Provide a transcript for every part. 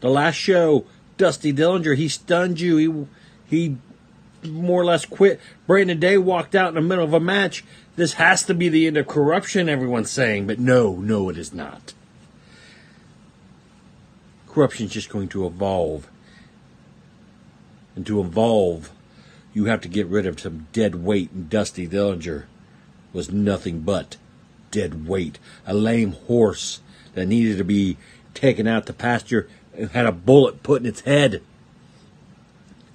The last show, Dusty Dillinger, he stunned you. He more or less quit. Brandon Day walked out in the middle of a match. This has to be the end of corruption, everyone's saying. But no, it is not. Corruption is just going to evolve. And to evolve, you have to get rid of some dead weight. And Dusty Dillinger was nothing but dead weight. A lame horse that needed to be taken out to pasture and had a bullet put in its head.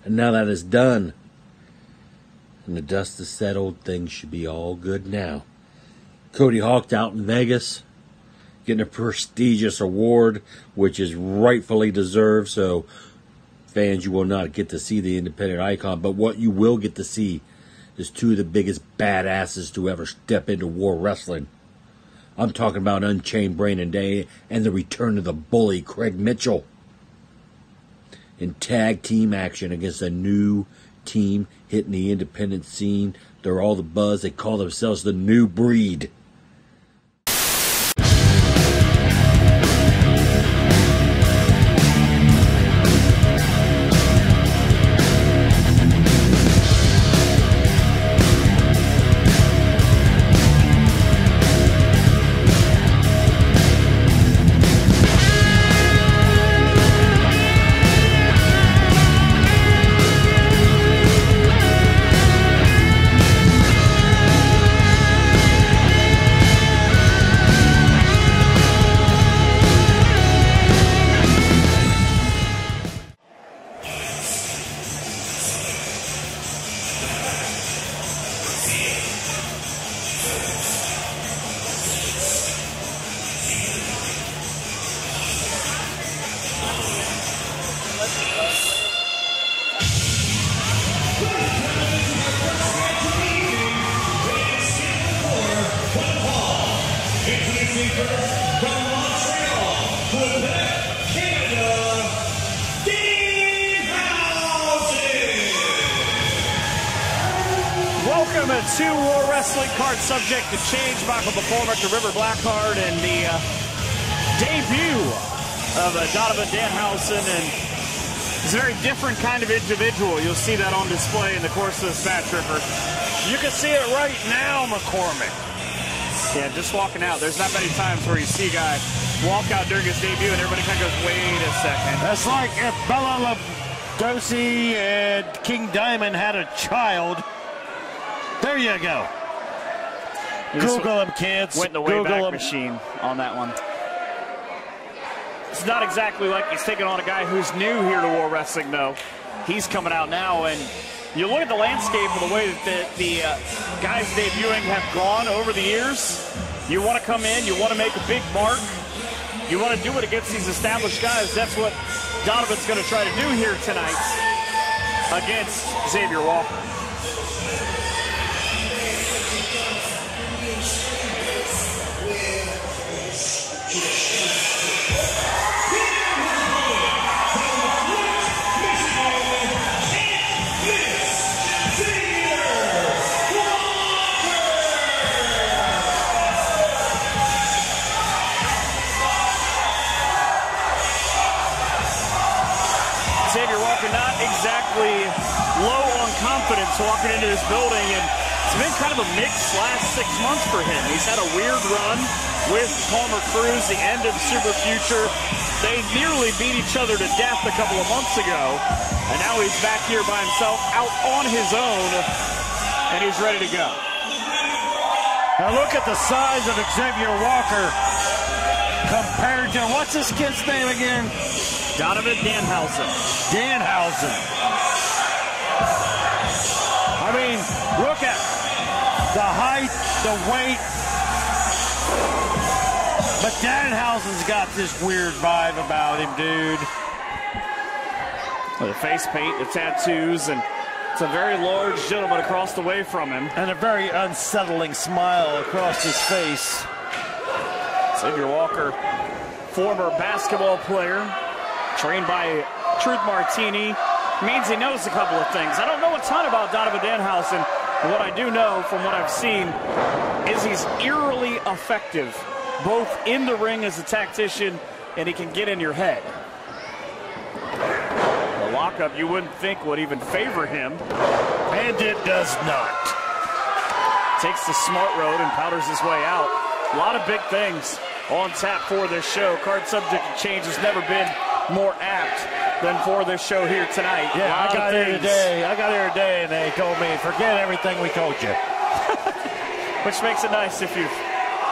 And now that is done. And the dust is settled. Things should be all good now. Cody Hawk out in Vegas, getting a prestigious award, which is rightfully deserved. So, fans, you will not get to see the independent icon. But what you will get to see is two of the biggest badasses to ever step into War Wrestling. I'm talking about Unchained Brandon Day and the return of the bully Craig Mitchell in tag team action against a new team hitting the independent scene. They're all the buzz. They call themselves the New Breed. Two War Wrestling cards subject to change. Michael McCormick to River Blackheart, and the debut of Donovan Danhausen. And he's a very different kind of individual. You'll see that on display in the course of this match, Ripper. You can see it right now, McCormick. Yeah, just walking out. There's not many times where you see a guy walk out during his debut and everybody kind of goes, wait a second. That's like if Bella Lugosi and King Diamond had a child. There you go. Google him, kids. Went in the Wayback Machine on that one. It's not exactly like he's taking on a guy who's new here to War Wrestling, though. He's coming out now, and you look at the landscape of the way that the guys debuting have gone over the years. You want to come in, you want to make a big mark, you want to do it against these established guys. That's what Donovan's going to try to do here tonight against Xavier Walker. Xavier Walker not exactly low on confidence walking into this building, and it's been kind of a mixed last 6 months for him. He's had a weird run with Palmer Cruz, the end of Super Future. They nearly beat each other to death a couple of months ago, and now he's back here by himself, out on his own, and he's ready to go. Now look at the size of Xavier Walker compared to, what's this kid's name again? Donovan Danhausen. Danhausen. I mean, look at the height, the weight. But Danhausen's got this weird vibe about him, dude. The face paint, the tattoos, and it's a very large gentleman across the way from him. And a very unsettling smile across his face. Xavier Walker, former basketball player, trained by Truth Martini, means he knows a couple of things. I don't know a ton about Donovan Danhausen, but what I do know from what I've seen is he's eerily effective, both in the ring as a tactician, and he can get in your head. lockup you wouldn't think would even favor him. And it does not. Takes the smart road and powders his way out. A lot of big things on tap for this show. Card subject to change has never been more apt than for this show here tonight. Yeah, I got here today and they told me, forget everything we told you. Which makes it nice if you've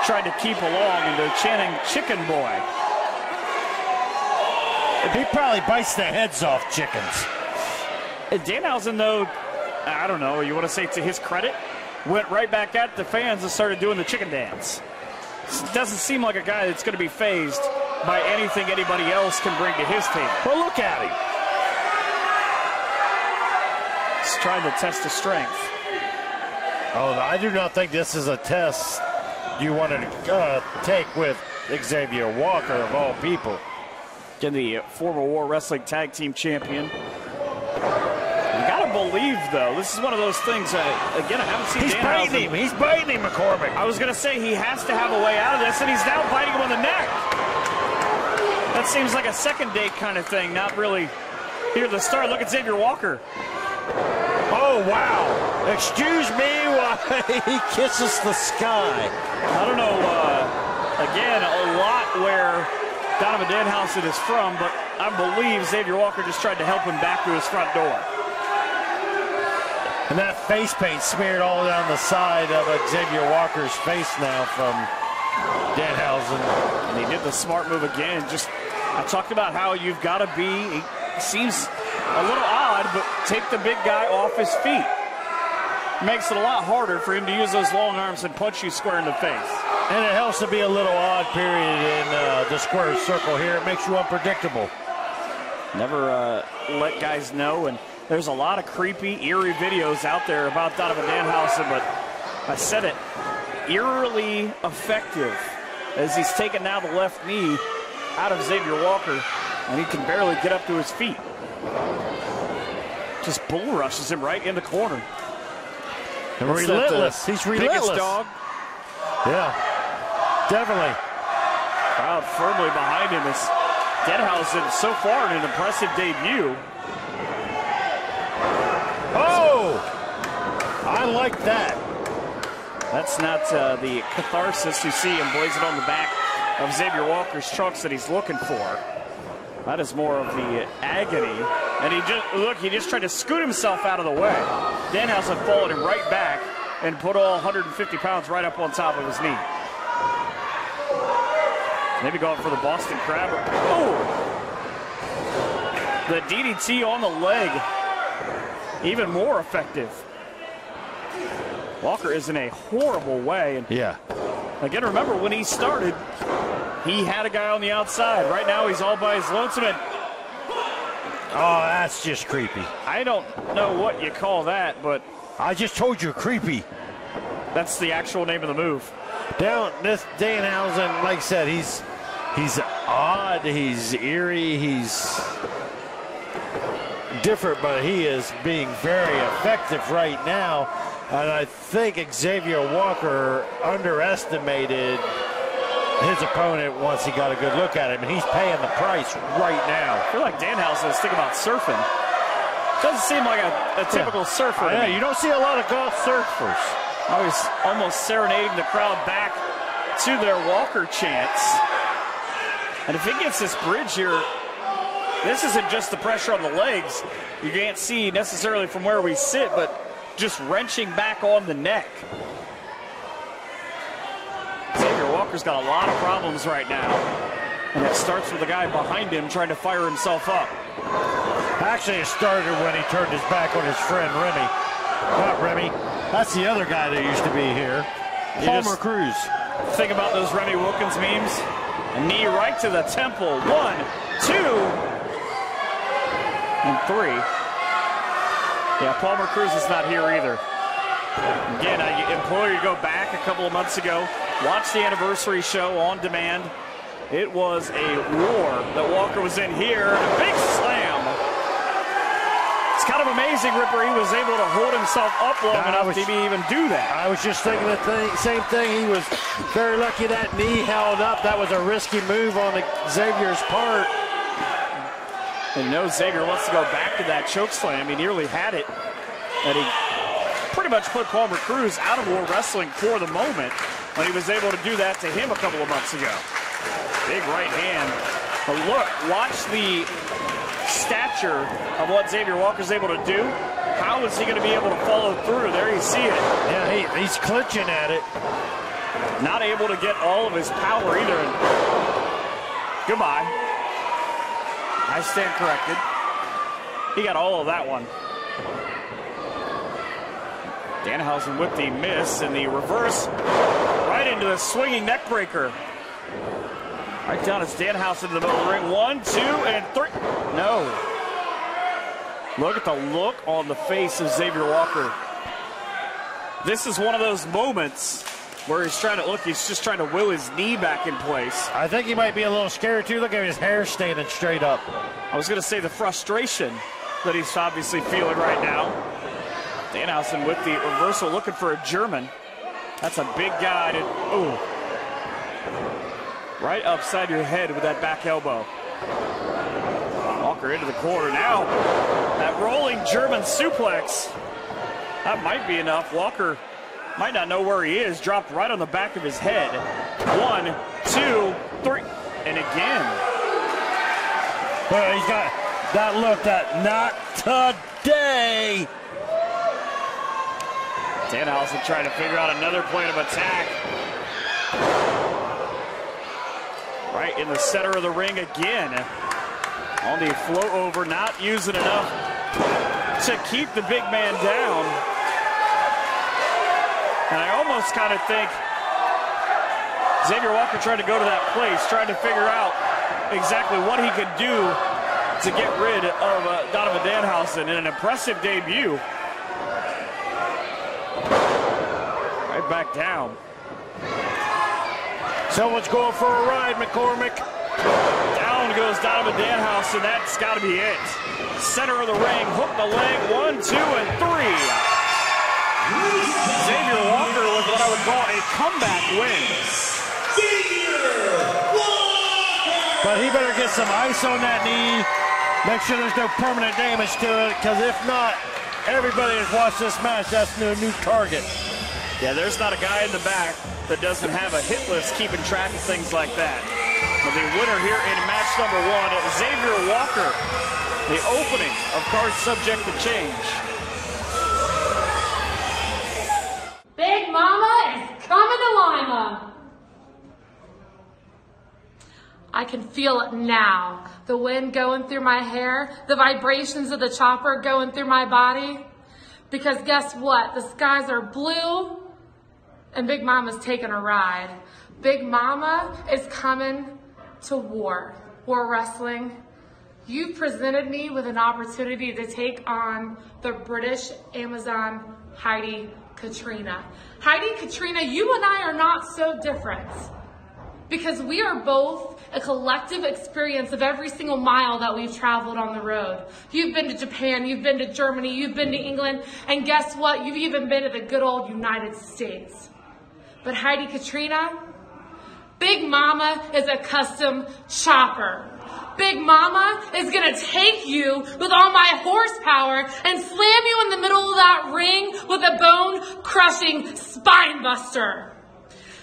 tried to keep along into chanting chicken boy. He probably bites the heads off chickens. Danhausen, though, I don't know, you want to say to his credit, went right back at the fans and started doing the chicken dance. Doesn't seem like a guy that's going to be fazed by anything anybody else can bring to his table. Well, look at him. He's trying to test his strength. Oh, I do not think this is a test you want to take with Xavier Walker, of all people. Again, the former War Wrestling Tag Team Champion. You got to believe, though, this is one of those things, again, I haven't seen Danhausen. He's biting him, McCormick. I was going to say he has to have a way out of this, and he's now biting him on the neck. That seems like a second date kind of thing, not really here at the start. Look at Xavier Walker. Oh, wow. Excuse me while he kisses the sky. I don't know, again, a lot where Donovan Danhausen is from, but I believe Xavier Walker just tried to help him back to his front door. And that face paint smeared all down the side of Xavier Walker's face now from Danhausen. And he did the smart move again. Just, I talked about how you've got to be, it seems a little odd, but take the big guy off his feet. Makes it a lot harder for him to use those long arms and punch you square in the face. And it helps to be a little odd period in the square circle here. It makes you unpredictable. Never let guys know, and there's a lot of creepy, eerie videos out there about Donovan Danhausen, but I said it, eerily effective as he's taken now the left knee out of Xavier Walker, and he can barely get up to his feet. Just bull rushes him right in the corner. And relentless. He's relentless. Biggest dog. Yeah, definitely. Crowd firmly behind him as Danhausen so far in an impressive debut. Oh! I like that. That's not the catharsis you see emblazoned on the back of Xavier Walker's trunks that he's looking for. That is more of the agony. And he just tried to scoot himself out of the way. Danhausen followed him right back and put all 150 pounds right up on top of his knee. Maybe going for the Boston Crabber. Oh! The DDT on the leg. Even more effective. Walker is in a horrible way. And yeah. Again, remember when he started, he had a guy on the outside. Right now, he's all by his lonesome. And oh, that's just creepy. I don't know what you call that, but I just told you, creepy. That's the actual name of the move. This Danhausen, like I said, he's odd, he's eerie, he's different, but he is being very effective right now. And I think Xavier Walker underestimated his opponent once he got a good look at him, and he's paying the price right now. I feel like Danhausen is thinking about surfing. Doesn't seem like a typical surfer. Yeah, you don't see a lot of golf surfers. I was almost serenading the crowd back to their Walker chants. And if he gets this bridge here, this isn't just the pressure on the legs. You can't see necessarily from where we sit, but just wrenching back on the neck. Xavier Walker's got a lot of problems right now. And it starts with the guy behind him trying to fire himself up. Actually, it started when he turned his back on his friend Remy. Not Remy. That's the other guy that used to be here. Palmer Cruz. Think about those Remy Wilkins memes. A knee right to the temple. 1, 2, and 3. Yeah, Palmer Cruz is not here either. Again, I implore you to go back a couple of months ago. Watch the anniversary show on demand. It was a war that Walker was in here. A big slam. It's kind of amazing, Ripper. He was able to hold himself up long enough to even do that. I was just thinking the same thing. He was very lucky that knee held up. That was a risky move on Xavier's part. And no, Xavier wants to go back to that choke slam. He nearly had it. And he pretty much put Palmer Cruz out of War Wrestling for the moment when he was able to do that to him a couple of months ago. Big right hand. But look, watch the stature of what Xavier Walker's able to do. How is he going to be able to follow through? There you see it. Yeah, he's clinching at it. Not able to get all of his power either. And goodbye. I stand corrected. He got all of that one. Danhausen with the miss and the reverse right into the swinging neck breaker. Right down as Danhausen in the middle of the ring. 1, 2, and 3. No. Look at the look on the face of Xavier Walker. This is one of those moments where he's trying to, look, he's just trying to will his knee back in place. I think he might be a little scared too. Look at his hair standing straight up. I was going to say the frustration that he's obviously feeling right now. Danhausen with the reversal, looking for a German. That's a big guy. Ooh. Right upside your head with that back elbow. Walker into the corner now. That rolling German suplex. That might be enough. Walker might not know where he is. Dropped right on the back of his head. 1, 2, 3. And again. But he's got that look, that not today. Danhausen trying to figure out another plan of attack. Right in the center of the ring again. On the float over, not using enough to keep the big man down. And I almost kind of think Xavier Walker trying to go to that place, trying to figure out exactly what he could do to get rid of Donovan Danhausen in an impressive debut. Right back down. Someone's going for a ride, McCormick. Down goes Donovan Danhausen. That's got to be it. Center of the ring, hook the leg. 1, 2, and 3. Xavier Walker with what I would call a comeback win. But he better get some ice on that knee. Make sure there's no permanent damage to it, because if not, everybody has watched this match. That's a new target. Yeah, there's not a guy in the back that doesn't have a hit list keeping track of things like that. But the winner here in match number 1, Xavier Walker. The opening of cards subject to change. Big Mama is coming to Lima. I can feel it now. The wind going through my hair, the vibrations of the chopper going through my body. Because guess what? The skies are blue and Big Mama's taking a ride. Big Mama is coming to War Wrestling. You presented me with an opportunity to take on the British Amazon Heidi Katrina. Heidi Katrina, you and I are not so different because we are both a collective experience of every single mile that we've traveled on the road. You've been to Japan, you've been to Germany, you've been to England, and guess what? You've even been to the good old United States. But Heidi Katrina, Big Mama is a custom chopper. Big Mama is gonna take you with all my horsepower and slam you in the middle of that ring with a bone-crushing spine buster.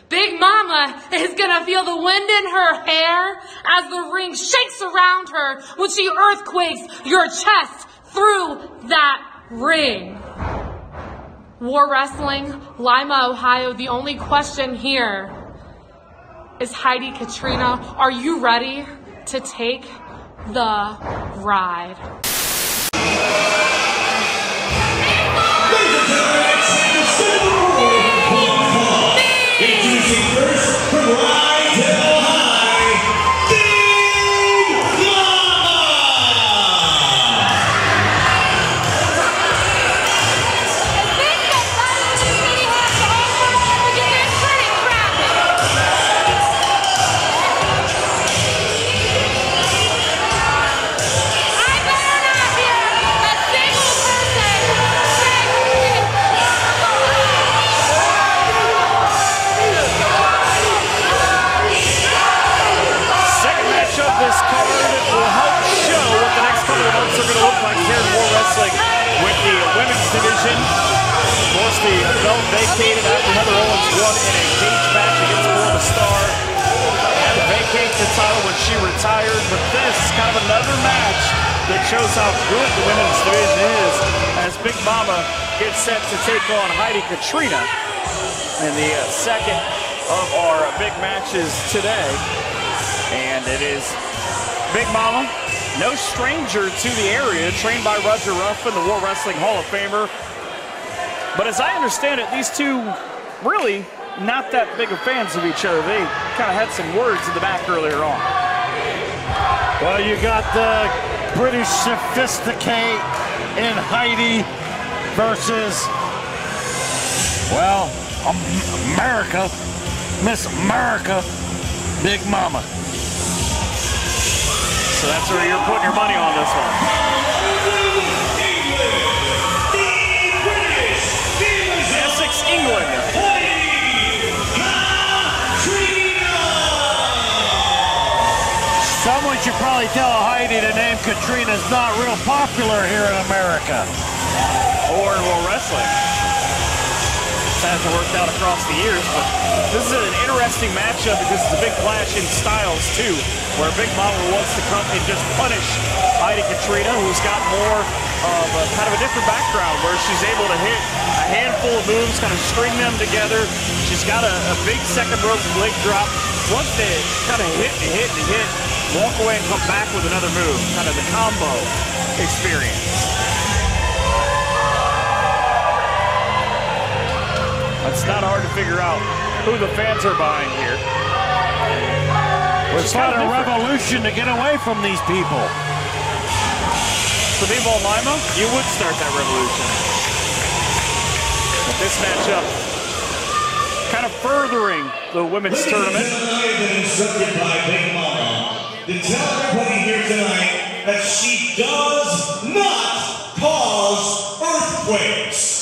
Big Mama is gonna feel the wind in her hair as the ring shakes around her when she earthquakes your chest through that ring. War Wrestling, Lima, Ohio. The only question here is, Heidi Katrina, are you ready to take the ride? Introducing first from Rydell High, Big Mama! If this gets better than the city has to offer, we're gonna get pretty crappy. I better not hear a single person say vacated after Heather Owens won in a cage match against Born Star. Had to vacate the title when she retired, but this is kind of another match that shows how good the women's division is as Big Mama gets set to take on Heidi Katrina in the second of our big matches today. And it is Big Mama, no stranger to the area, trained by Roger Ruffin, the War Wrestling Hall of Famer. But as I understand it, these two really not that big of fans of each other. They kind of had some words in the back earlier on. Well, you got the British Sophisticate in Heidi versus, well, America, Miss America, Big Mama. So that's where you're putting your money on this one. Essex, England. Someone should probably tell Heidi the name Katrina is not real popular here in America. Or in World Wrestling. It hasn't worked out across the years, but this is an interesting matchup because it's a big clash in styles too, where Big Mama wants to come and just punish Heidi Katrina, who's got more of a kind of a different background, where she's able to hit a handful of moves, kind of string them together. She's got a big second rope leg drop. Once they kind of hit and hit and hit, walk away and come back with another move, kind of the combo experience. It's not hard to figure out who the fans are behind here. It's not a revolution to get away from these people. So Viva Lima, you would start that revolution. But this matchup kind of furthering the women's tournament. I've been instructed by Big Mama to tell everybody here tonight that she does not cause earthquakes.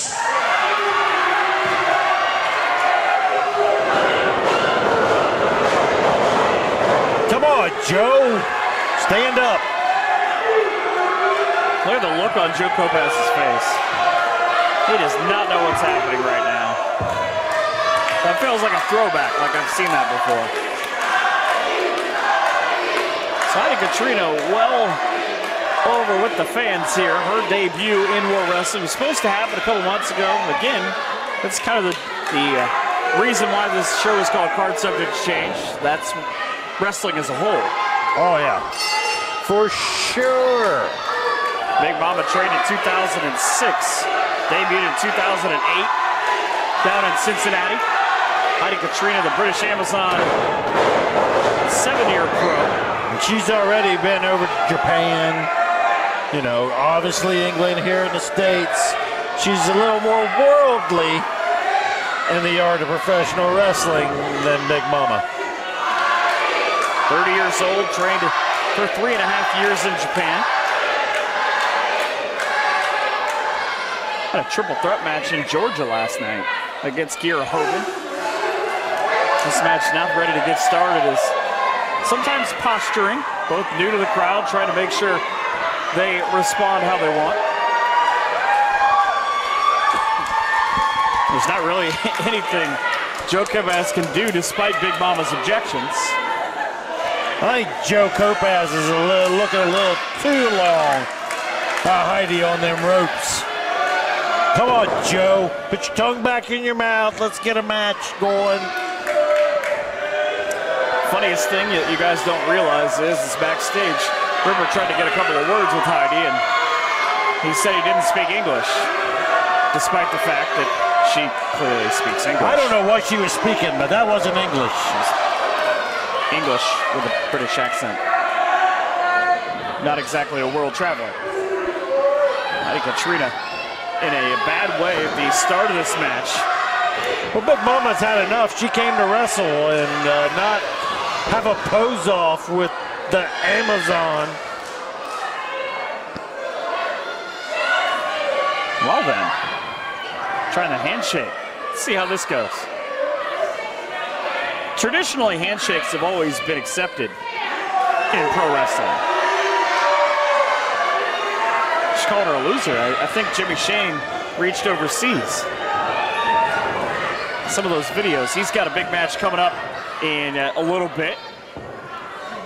Come on, Joe. Stand up. Look at the look on Joe Kopas's face. He does not know what's happening right now. That feels like a throwback, like I've seen that before. So Heidi Katrina well over with the fans here. Her debut in World Wrestling was supposed to happen a couple months ago. Again, that's kind of the reason why this show is called Card Subject Change. That's wrestling as a whole. Oh, yeah. For sure. Big Mama trained in 2006. Debuted in 2008 down in Cincinnati. Heidi Katrina, the British Amazon, 7-year pro. And she's already been over to Japan. You know, obviously England here in the States. She's a little more worldly in the art of professional wrestling than Big Mama. 30 years old, trained for 3.5 years in Japan. Had a triple threat match in Georgia last night against Kiera Hogan. This match now ready to get started is sometimes posturing, both new to the crowd, trying to make sure they respond how they want. There's not really anything Joe Kopas can do despite Big Mama's objections. I think Joe Kopas is looking a little too long by Heidi on them ropes. Come on, Joe. Put your tongue back in your mouth. Let's get a match going. Funniest thing that you guys don't realize is backstage, River tried to get a couple of words with Heidi, and he said he didn't speak English, despite the fact that she clearly speaks English. I don't know what she was speaking, but that wasn't English. English with a British accent. Not exactly a world traveler. Heidi Katrina in a bad way at the start of this match. Well, Big Mama's had enough. She came to wrestle and not have a pose off with the Amazon. Well then, trying the handshake. Let's see how this goes. Traditionally, handshakes have always been accepted in pro wrestling. She called her a loser. I think Jimmy Shane reached overseas. some of those videos. He's got a big match coming up in a little bit.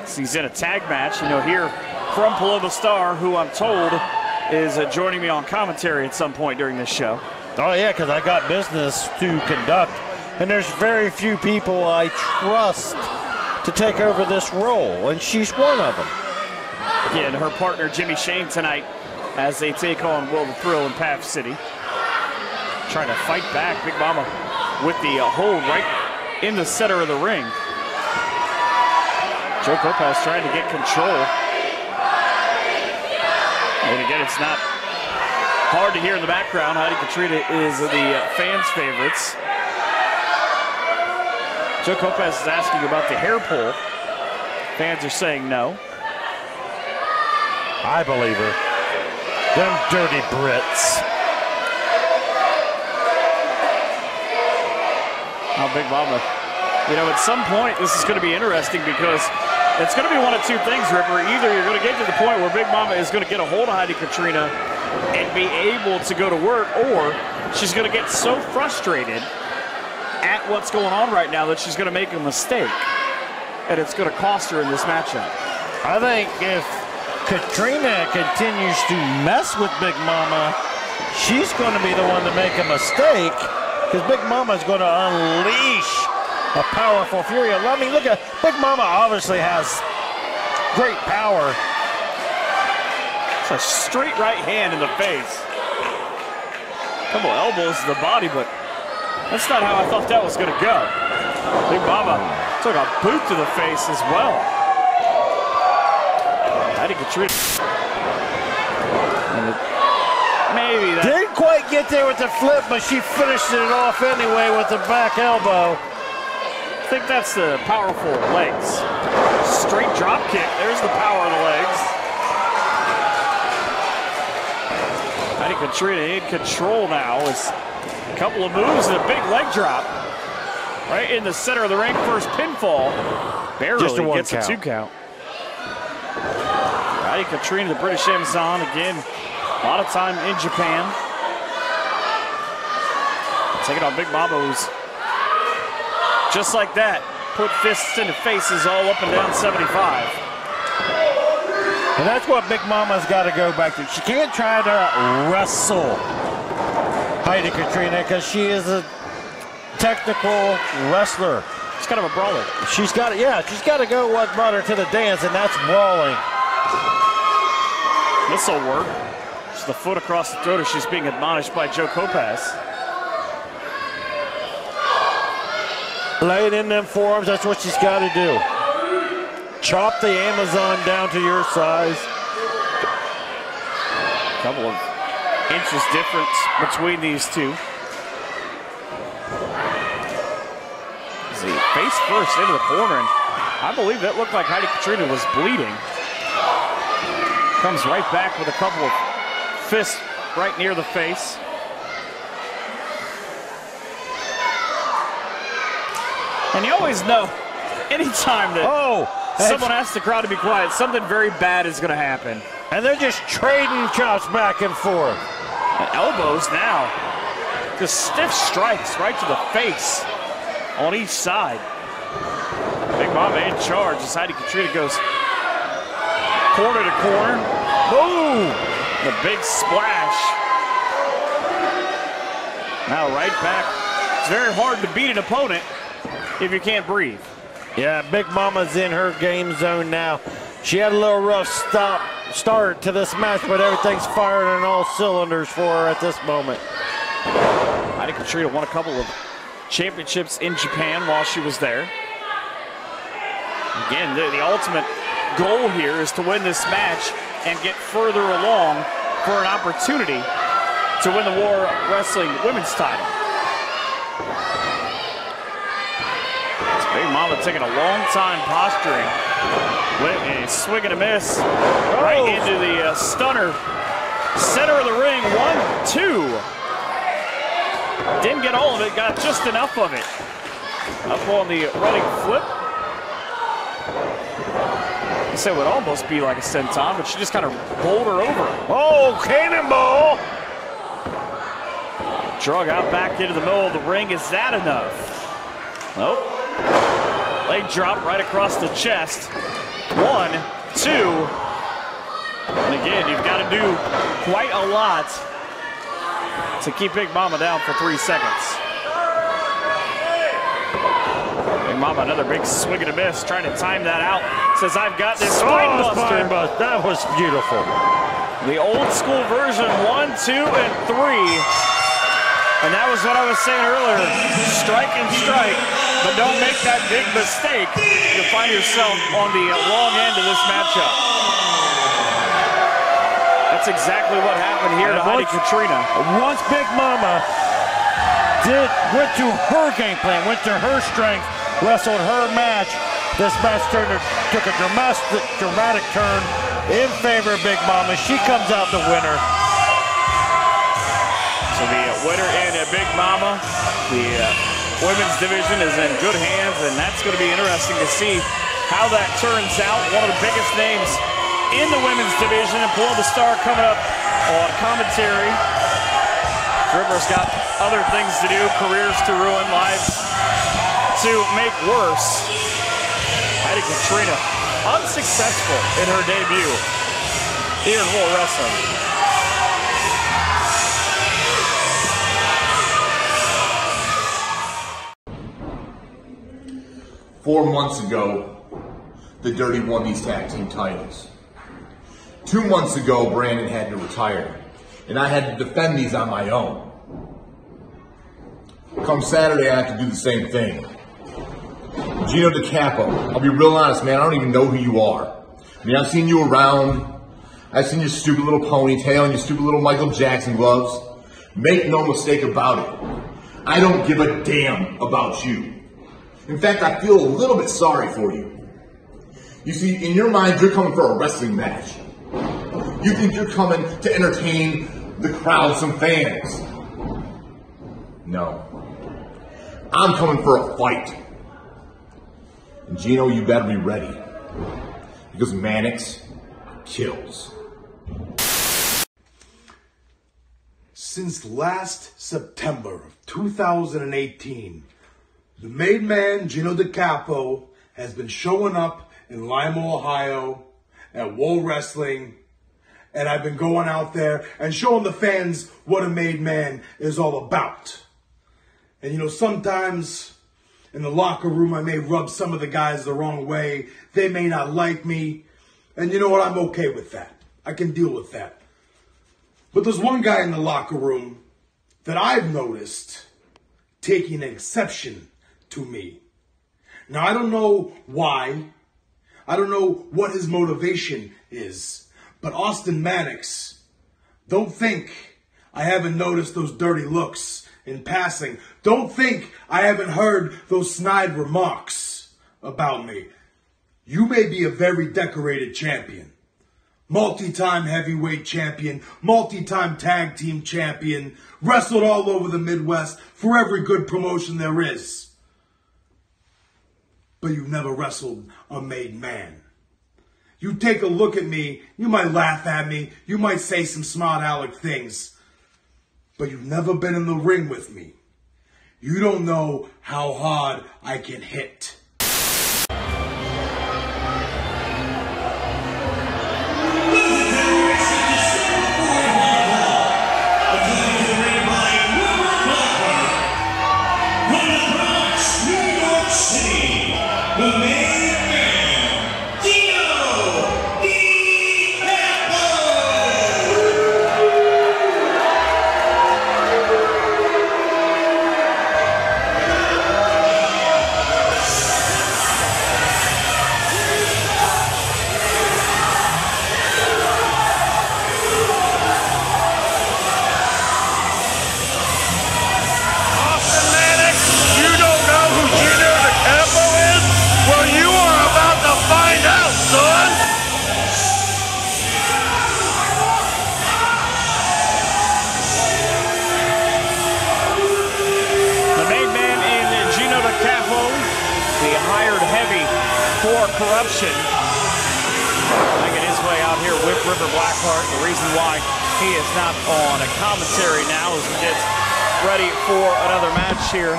So he's in a tag match, you know, here from Paloma Star, who I'm told is joining me on commentary at some point during this show. Oh, yeah, because I got business to conduct, and there's very few people I trust to take over this role, and she's one of them. Again, her partner Jimmy Shane tonight as they take on Will the Thrill in Path City. Trying to fight back, Big Mama with the hold right in the center of the ring. Joe Kopacz trying to get control. And again, it's not hard to hear in the background. Heidi Katrina is the fans' favorites. Joe Kopacz is asking about the hair pull. Fans are saying no. I believe her. Them dirty Brits. Now, Big Mama, you know, at some point this is going to be interesting because it's going to be one of two things, Ripper. Either you're going to get to the point where Big Mama is going to get a hold of Heidi Katrina and be able to go to work, or she's going to get so frustrated at what's going on right now that she's going to make a mistake, and it's going to cost her in this matchup. I think if Katrina continues to mess with Big Mama, she's going to be the one to make a mistake, because Big Mama is going to unleash a powerful fury. I mean, look at Big Mama obviously has great power. It's a straight right hand in the face. A couple elbows to the body, but that's not how I thought that was going to go. Big Mama took a boot to the face as well. Heidi Katrina. Maybe that. Didn't quite get there with the flip, but she finished it off anyway with the back elbow. I think that's the powerful legs. Straight drop kick. There's the power of the legs. Heidi Katrina in control now. It's a couple of moves and a big leg drop. Right in the center of the ring. First pinfall. Barely gets a 2 count. Heidi Katrina, the British Amazon, again, a lot of time in Japan. Taking on Big Mama, who's just like that, put fists into faces all up and down 75. And that's what Big Mama's got to go back to. She can't try to wrestle Heidi Katrina because she is a technical wrestler. She's kind of a brawler. She's got to, yeah, she's got to go what brought her to the dance, and that's brawling. This'll work. Just the foot across the throat as she's being admonished by Joe Kopacz. Lay it in them forearms, that's what she's got to do. Chop the Amazon down to your size. A couple of inches difference between these two. See, face first into the corner, and I believe that looked like Heidi Katrina was bleeding. Comes right back with a couple of fists right near the face. And you always know, anytime that someone asks the crowd to be quiet, something very bad is going to happen. And they're just trading chops back and forth. And elbows now. Just stiff strikes right to the face on each side. Big Mama in charge as Heidi Katrina goes corner to corner. Boom! The big splash. Now right back. It's very hard to beat an opponent if you can't breathe. Yeah, Big Mama's in her game zone now. She had a little rough start to this match, but everything's firing on all cylinders for her at this moment. Heidi Katrina won a couple of championships in Japan while she was there. Again, the ultimate goal here is to win this match and get further along for an opportunity to win the War Wrestling Women's title. It's Big Mama taking a long time posturing. With a swing and a miss right into the stunner. Center of the ring, 1, 2. Didn't get all of it, got just enough of it. Up on the running flip. I said it would almost be like a senton, but she just kind of bowled her over. Oh, cannonball! Drug out back into the middle of the ring. Is that enough? Nope. Leg drop right across the chest. 1, 2. And again, you've got to do quite a lot to keep Big Mama down for 3 seconds. Big Mama, another big swing and a miss, trying to time that out. Says, I've got this spine buster. That was beautiful. The old school version, 1, 2, and 3. And that was what I was saying earlier. Strike and strike, but don't make that big mistake. You'll find yourself on the long end of this matchup. That's exactly what happened here to Heidi Katrina. Once Big Mama went to her game plan, went to her strength, wrestled her match, this match took a dramatic turn in favor of Big Mama. She comes out the winner. So the winner in Big Mama, the women's division is in good hands, and that's going to be interesting to see how that turns out. One of the biggest names in the women's division, and Pull the Star coming up on commentary. River's got other things to do, careers to ruin, lives to make worse. Heidi Katrina, unsuccessful in her debut here in World Wrestling. 4 months ago, the Dirty won these tag team titles. 2 months ago, Brandon had to retire, and I had to defend these on my own. Come Saturday, I have to do the same thing. Gino DiCapo, I'll be real honest, man, I don't even know who you are. I mean, I've seen you around. I've seen your stupid little ponytail and your stupid little Michael Jackson gloves. Make no mistake about it. I don't give a damn about you. In fact, I feel a little bit sorry for you. You see, in your mind, you're coming for a wrestling match. You think you're coming to entertain the crowd, some fans. No. I'm coming for a fight. And Gino, you better be ready. Because Mannix kills. Since last September of 2018, the made man, Gino DiCapo, has been showing up in Lima, Ohio at World Wrestling, and I've been going out there and showing the fans what a made man is all about. And you know, sometimes in the locker room, I may rub some of the guys the wrong way. They may not like me. And you know what? I'm okay with that. I can deal with that. But there's one guy in the locker room that I've noticed taking exception to me. Now, I don't know why. I don't know what his motivation is. But Austin Mannix, don't think I haven't noticed those dirty looks in passing. Don't think I haven't heard those snide remarks about me. You may be a very decorated champion. Multi-time heavyweight champion, multi-time tag team champion, wrestled all over the Midwest for every good promotion there is. But you've never wrestled a made man. You take a look at me, you might laugh at me, you might say some smart aleck things, but you've never been in the ring with me. You don't know how hard I can hit. Corruption making his way out here with River Blackheart. The reason why he is not on a commentary now is he gets ready for another match here.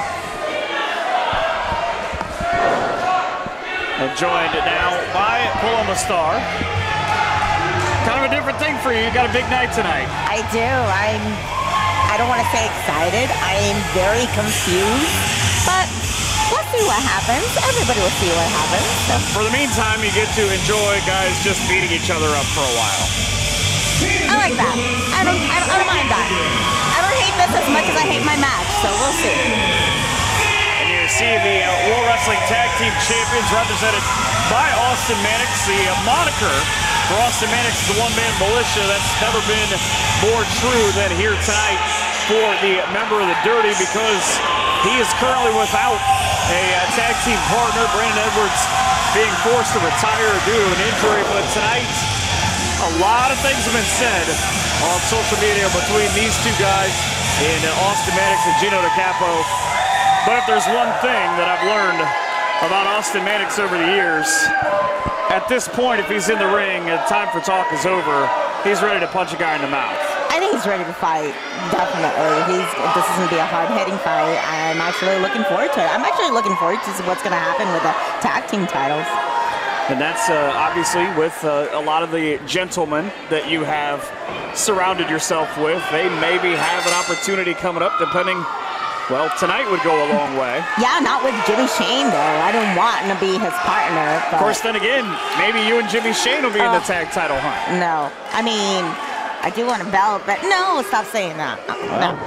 And joined now by Paloma Star. Kind of a different thing for you. You got a big night tonight. I do. I don't want to say excited. I am very confused, but we'll see what happens. Everybody will see what happens. So. For the meantime, you get to enjoy guys just beating each other up for a while. I like that. I don't mind that. I don't hate this as much as I hate my match, so we'll see. And you see the World Wrestling Tag Team Champions represented by Austin Mannix. The moniker for Austin Mannix is the one-man militia. That's never been more true than here tonight for the member of the Dirty, because he is currently without a tag team partner. Brandon Edwards being forced to retire due to an injury, but tonight a lot of things have been said on social media between these two guys in Austin Mannix and Gino DiCapo. But if there's one thing that I've learned about Austin Mannix over the years, at this point, if he's in the ring and time for talk is over, he's ready to punch a guy in the mouth. I think he's ready to fight, definitely. This is going to be a hard-hitting fight. I'm actually looking forward to it. I'm actually looking forward to what's going to happen with the tag team titles. And that's obviously with a lot of the gentlemen that you have surrounded yourself with. They maybe have an opportunity coming up, depending. Well, tonight would go a long way. Yeah, not with Jimmy Shane, though. I don't want to be his partner. Of course, then again, maybe you and Jimmy Shane will be in the tag title hunt. No. I mean, I do want a belt, but no, stop saying that. No.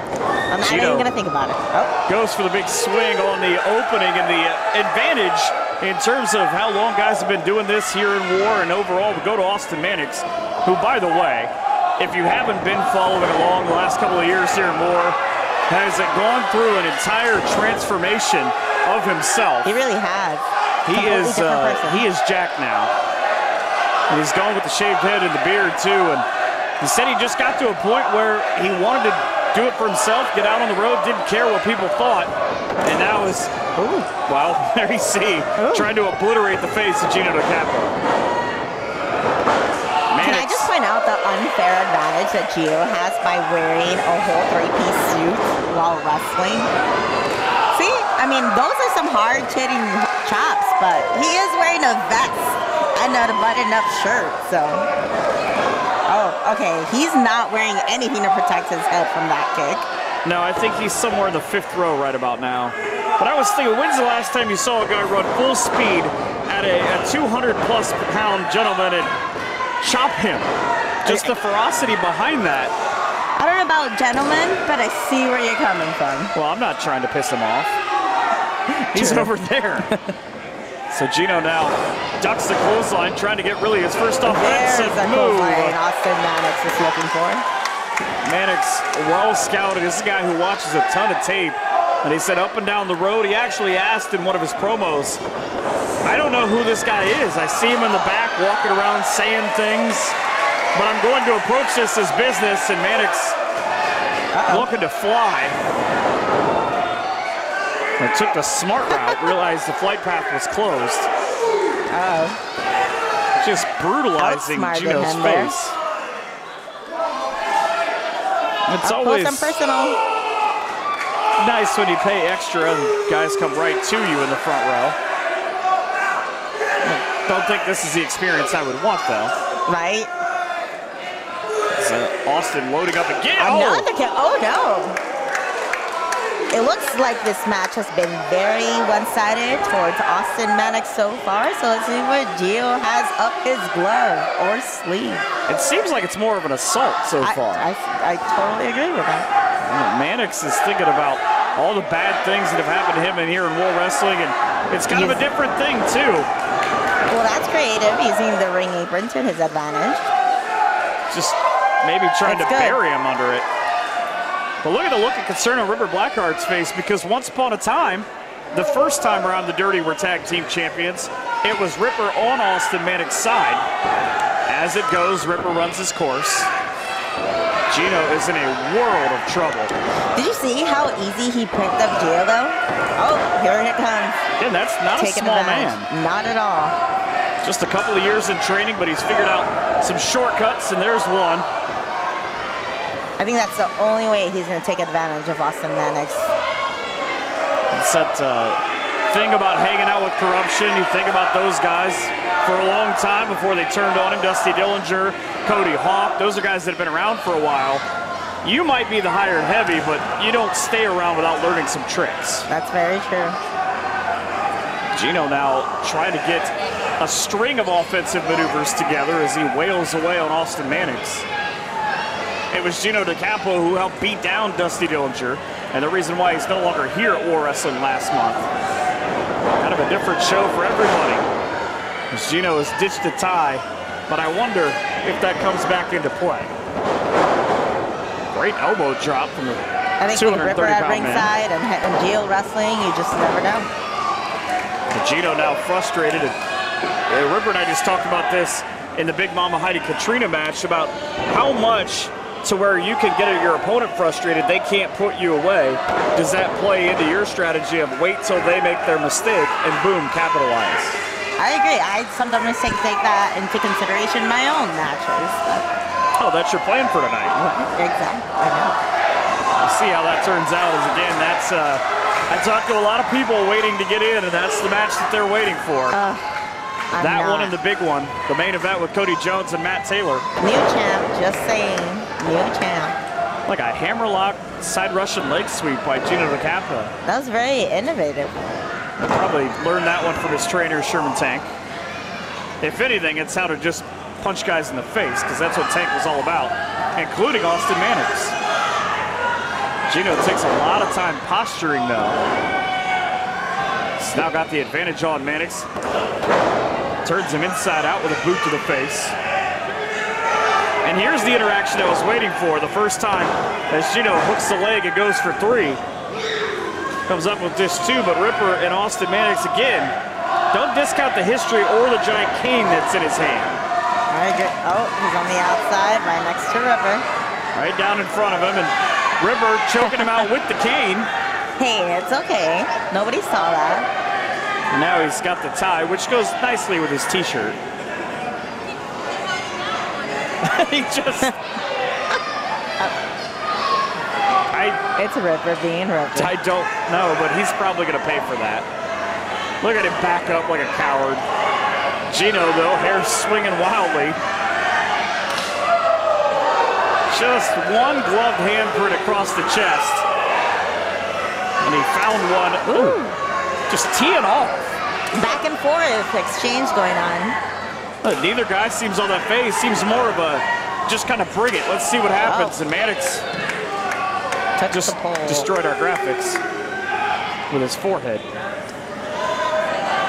I'm not even going to think about it. Goes for the big swing on the opening, and the advantage in terms of how long guys have been doing this here in War and overall would go to Austin Mannix, who, by the way, if you haven't been following along the last couple of years here in War, has gone through an entire transformation of himself. He really has. He is Jack now. And he's gone with the shaved head and the beard too. And he said he just got to a point where he wanted to do it for himself, get out on the road, didn't care what people thought. And now is, well, there you see, trying to obliterate the face of Gino DiCapo. Can I just point out the unfair advantage that Gio has by wearing a whole three-piece suit while wrestling? See, I mean, those are some hard-hitting chops, but he is wearing a vest and a button-up shirt, so. Oh, okay, he's not wearing anything to protect his head from that kick. No, I think he's somewhere in the 5th row right about now. But I was thinking, when's the last time you saw a guy run full speed at a 200-plus pound gentleman and chop him? Just the ferocity behind that. I don't know about gentlemen, but I see where you're coming from. Well, I'm not trying to piss him off. He's over there. So Gino now ducks the clothesline, trying to get really his first offensive move. Austin Mannix is looking for. Mannix, well scouted. This is a guy who watches a ton of tape. And he said up and down the road, he actually asked in one of his promos, I don't know who this guy is. I see him in the back walking around saying things, but I'm going to approach this as business. And Mannix looking to fly. And took the smart route, realized the flight path was closed. Just brutalizing Gino's face. It's always personal. Nice when you pay extra and guys come right to you in the front row. Don't think this is the experience I would want, though. Right. Austin loading up again. Another kick. Oh, no. It looks like this match has been very one-sided towards Austin Mannix so far. So let's see what Gio has up his glove or sleeve. It seems like it's more of an assault so far. I totally agree with that. Mannix is thinking about all the bad things that have happened to him in here in War Wrestling, and it's kind of a different thing, too. Well, that's creative, using the ring apron to his advantage. Just maybe trying to bury him under it. But look at the look of concern on Ripper Blackheart's face, because once upon a time, the first time around the Dirty were tag team champions, it was Ripper on Austin Mannix's side. As it goes, Ripper runs his course. Gino is in a world of trouble. Did you see how easy he picked up Gio, though? Oh, here it comes. Yeah, that's not a small man. Not at all. Just a couple of years in training, but he's figured out some shortcuts, and there's one. I think that's the only way he's going to take advantage of Austin Mannix. It's that thing about hanging out with corruption. You think about those guys for a long time before they turned on him. Dusty Dillinger, Cody Hawk, those are guys that have been around for a while. You might be the higher heavy, but you don't stay around without learning some tricks. That's very true. Gino now trying to get a string of offensive maneuvers together as he wails away on Austin Mannix. It was Gino DiCapo who helped beat down Dusty Dillinger, and the reason why he's no longer here at War Wrestling last month. Kind of a different show for everybody. As Gino has ditched the tie, but I wonder if that comes back into play. Great elbow drop from the 230-pound man. I think with Ripper at ringside and Gio wrestling, you just never know. But Gino now frustrated. Ripper and I just talked about this in the Big Mama Heidi Katrina match about how much to where you can get your opponent frustrated, they can't put you away. Does that play into your strategy of wait till they make their mistake and boom, capitalize? I agree. I sometimes take that into consideration in my own matches. Oh, that's your plan for tonight. Exactly. I know. We'll see how that turns out. As again, that's I talked to a lot of people waiting to get in, and that's the match that they're waiting for. That one and the big one, the main event with Cody Jones and Matt Taylor. New champ, just saying. New champ. Like a hammerlock side Russian leg sweep by Gino DiCapo. That was very innovative. Probably learned that one from his trainer, Sherman Tank. If anything, it's how to just punch guys in the face, because that's what Tank was all about, including Austin Mannix. Gino takes a lot of time posturing, though. He's now got the advantage on Mannix. Turns him inside out with a boot to the face. And here's the interaction I was waiting for the first time as Gino hooks the leg and goes for 3. Comes up with this 2, but Ripper and Austin Mannix again. Don't discount the history or the giant cane that's in his hand. Very good. Oh, he's on the outside right next to Ripper. Right down in front of him, and Ripper choking him out with the cane. Hey, it's okay. Nobody saw that. And now he's got the tie, which goes nicely with his t-shirt. He just... It's Ripper being Ripper. I don't know, but he's probably going to pay for that. Look at him back up like a coward. Gino, though, hair swinging wildly. Just one gloved handprint across the chest. And he found one. Ooh. Just teeing off. Back and forth exchange going on. Neither guy seems on that phase. Seems more of a just kind of bring it. Let's see what happens. And Mannix just destroyed our graphics with his forehead.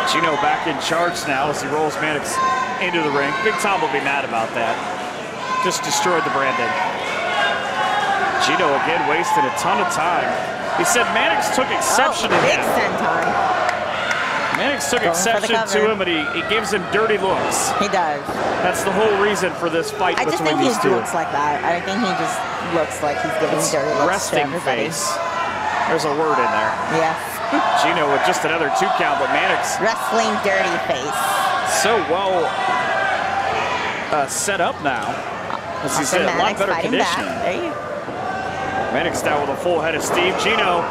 Gino back in charge now as he rolls Mannix into the ring. Big Tom will be mad about that. Just destroyed the branding. Gino again wasted a ton of time. He said Mannix took exception to him. Big senton. Mannix took exception to him, and he gives him dirty looks. He does. That's the whole reason for this fight between these two. I just think he looks like that. I think he just looks like he's giving dirty looks to everybody. Face. There's a word in there. Yes. Gino with just another 2 count, but Mannix. Wrestling dirty face. So well set up now. As he said, a lot better conditioning. There you go. Mannix down with a full head of steam. Gino,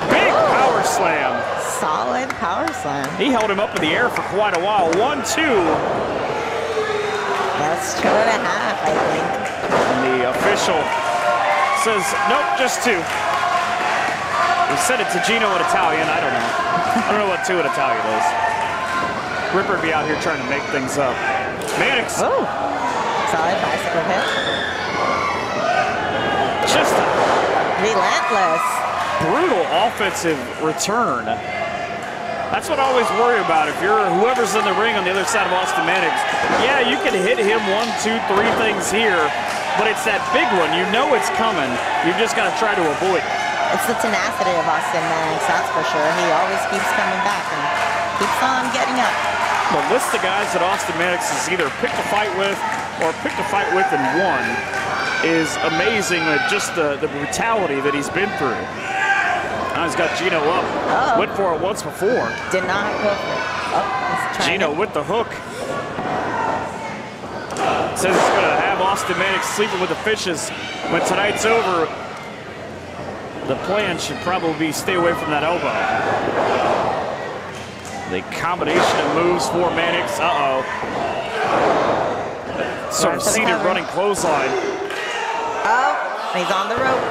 big power slam. Solid power slam. He held him up in the air for quite a while. 1-2. That's 2.5, I think. And the official says, nope, just 2. He said it to Gino in Italian. I don't know. I don't know what 2 in Italian is. Ripper be out here trying to make things up. Mannix. Ooh. Solid bicycle hit. Just a relentless. Brutal offensive return. That's what I always worry about. If you're whoever's in the ring on the other side of Austin Mannix, yeah, you can hit him 1, 2, 3 things here, but it's that big one. You know it's coming. You've just got to try to avoid it. It's the tenacity of Austin Mannix, that's for sure. He always keeps coming back and keeps on getting up. The list of guys that Austin Mannix has either picked a fight with or picked a fight with and won is amazing. Just the brutality that he's been through. Now he's got Gino up. Went for it once before. Did not go for it. Gino with the hook. Says he's going to have Austin Mannix sleeping with the fishes when tonight's over. The plan should probably be stay away from that elbow. The combination of moves for Mannix. Uh-oh. Sort of seated running clothesline. Oh, he's on the rope.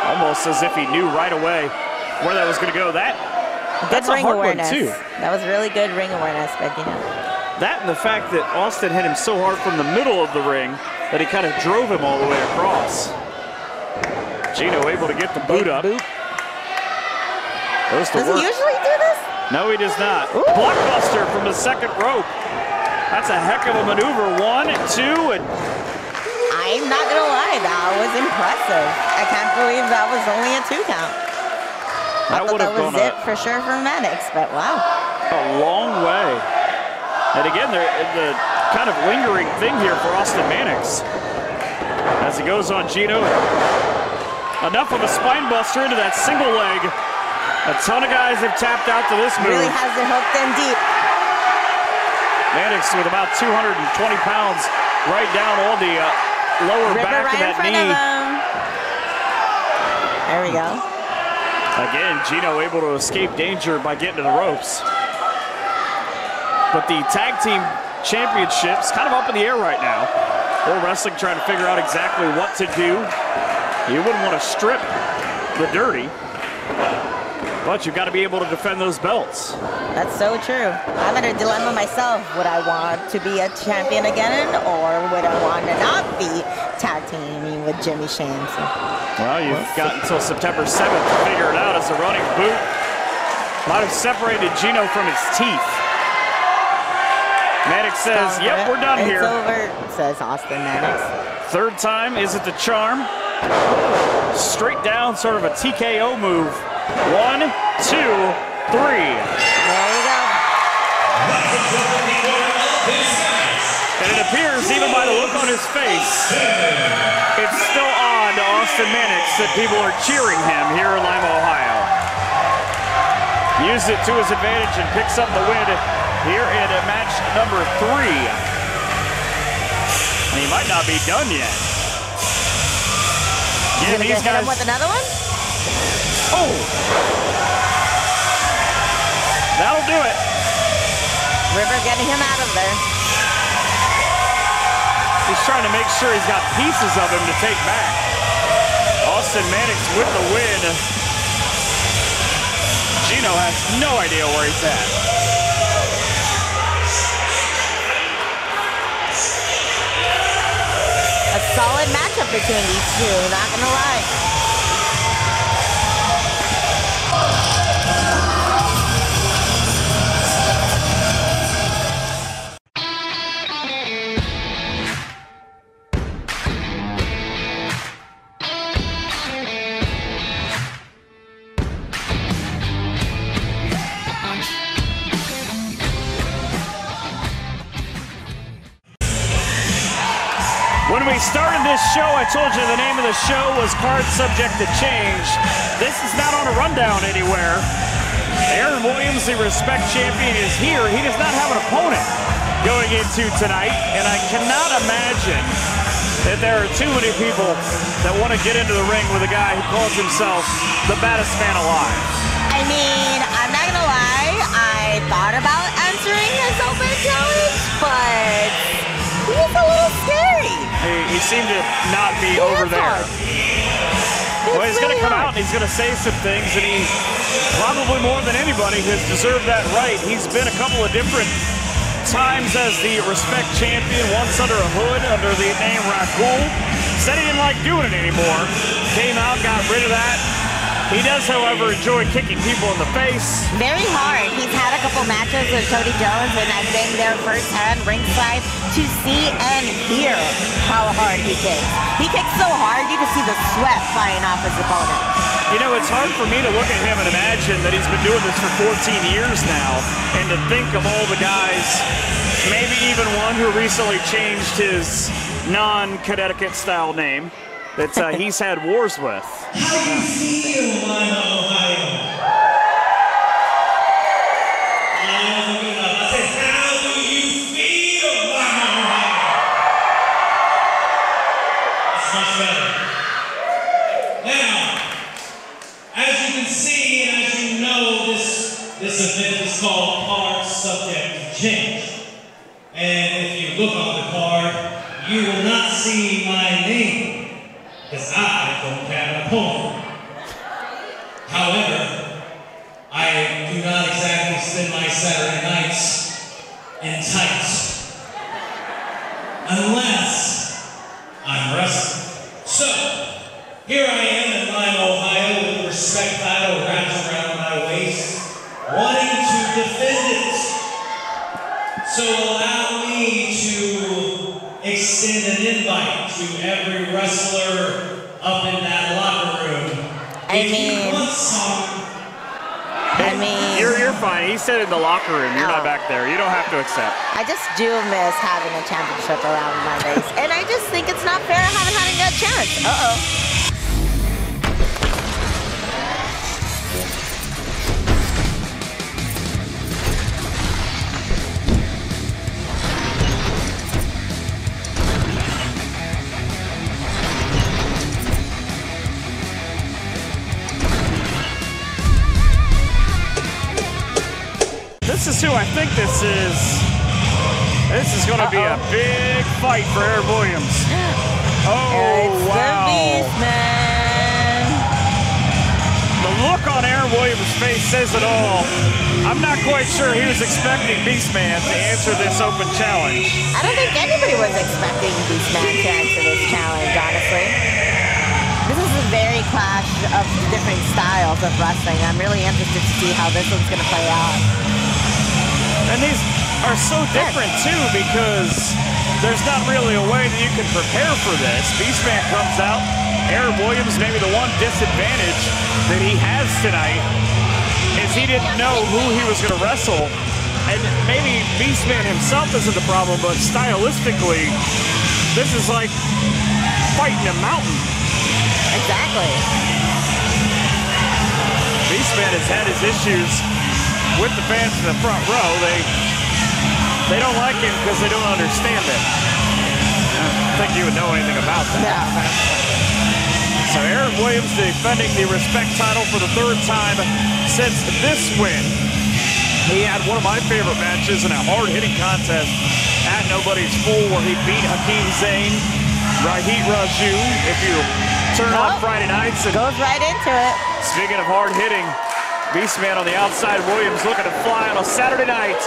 Almost as if he knew right away where that was going to go. That's ring a hard awareness. one, too. That was really good ring awareness, Becky. That and the fact that Austin hit him so hard from the middle of the ring that he kind of drove him all the way across. Gino able to get the boot up. Does He usually do this? No, he does not. Ooh. Blockbuster from the second rope. That's a heck of a maneuver. 1, 2, and... I'm not going to lie, that was impressive. I can't believe that was only a 2 count. I thought that was it for sure for Mannix, but wow. A long way. And again, the kind of lingering thing here for Austin Mannix. As he goes on Gino. Enough of a spine buster into that single leg. A ton of guys have tapped out to this move. Really has it hooked in deep. Mannix with about 220 pounds right down on the lower back of that knee. There we go. Again, Gino able to escape danger by getting to the ropes. But the tag team championships kind of up in the air right now. World Wrestling trying to figure out exactly what to do. You wouldn't want to strip the dirty, but you've got to be able to defend those belts. That's so true. I'm in a dilemma myself. Would I want to be a champion again, or would I want to not be tag teaming with Jimmy Shane? So well, you've got until September 7th to figure it out, as a running boot might have separated Gino from his teeth. Mannix says, yep, we're done here. It's over, says Austin Mannix. Third time, is it the charm? Straight down, sort of a TKO move. 1, 2, 3. There you go. And it appears, even by the look on his face, it's still on to Austin Mannix that people are cheering him here in Lima, Ohio. Used it to his advantage and picks up the win here in match number 3. And he might not be done yet. Yeah, these guys. Hit him with another one? Oh! That'll do it. River getting him out of there. He's trying to make sure he's got pieces of him to take back. Austin Mannix with the win. Gino has no idea where he's at. A solid matchup between these two, not gonna lie. When we started this show, I told you the name of the show was Card Subject to Change. This is not on a rundown anywhere. Aaron Williams, the Respect Champion, is here. He does not have an opponent going into tonight, and I cannot imagine that there are too many people that want to get into the ring with a guy who calls himself the baddest man alive. I mean, I'm not gonna lie, I thought about answering his open challenge, but he's a little scary. He seemed to not be over there. Well, he's going to come out and he's going to say some things, and he probably more than anybody has deserved that right. He's been a couple of different times as the Respect Champion, once under a hood under the name Rakul. Said he didn't like doing it anymore. Came out, got rid of that. He does, however, enjoy kicking people in the face. Very hard. He's had a couple matches with Cody Jones, and I've been there firsthand ringside to see and hear how hard he kicks. He kicks so hard, you can see the sweat flying off his opponent. You know, it's hard for me to look at him and imagine that he's been doing this for 14 years now, and to think of all the guys, maybe even one who recently changed his non-Connecticut style name, that he's had wars with. How do you feel, Lima, Ohio? I said, how do you feel, Lima, Ohio? is called card subject to change. And if you look on the card, you will not see my name, because I don't have an opponent. However, I do not exactly spend my Saturday nights in tights, unless I'm wrestling. So, here I am in Lima, Ohio, with the respect title wrapped around my waist, wanting to defend it. So allow me to extend an invite to every wrestler up in that locker room. You're fine. He said in the locker room. You're not back there. You don't have to accept. I just do miss having a championship around my waist. And I just think it's not fair I haven't had a good chance. Uh-oh. This is who I think this is. This is going to be a big fight for Aaron Williams. Oh, wow. The Beastman. The look on Aaron Williams' face says it all. I'm not quite sure he was expecting Beastman to answer this open challenge. I don't think anybody was expecting Beastman to answer this challenge, honestly. This is a very clash of different styles of wrestling. I'm really interested to see how this one's going to play out. And these are so different, too, because there's not really a way that you can prepare for this. Beastman comes out. Aaron Williams, maybe the one disadvantage that he has tonight is he didn't know who he was going to wrestle. And maybe Beastman himself isn't the problem, but stylistically, this is like fighting a mountain. Exactly. Beastman has had his issues with the fans in the front row. They don't like him because they don't understand it. I don't think you would know anything about that. Yeah. So Aaron Williams defending the Respect title for the third time since this win. He had one of my favorite matches in a hard-hitting contest at Nobody's Fool where he beat Hakeem Zayn, Rahit Raju. If you turn on Friday nights. And goes right into it. Speaking of hard-hitting, Beastman on the outside, Williams looking to fly on a Saturday night.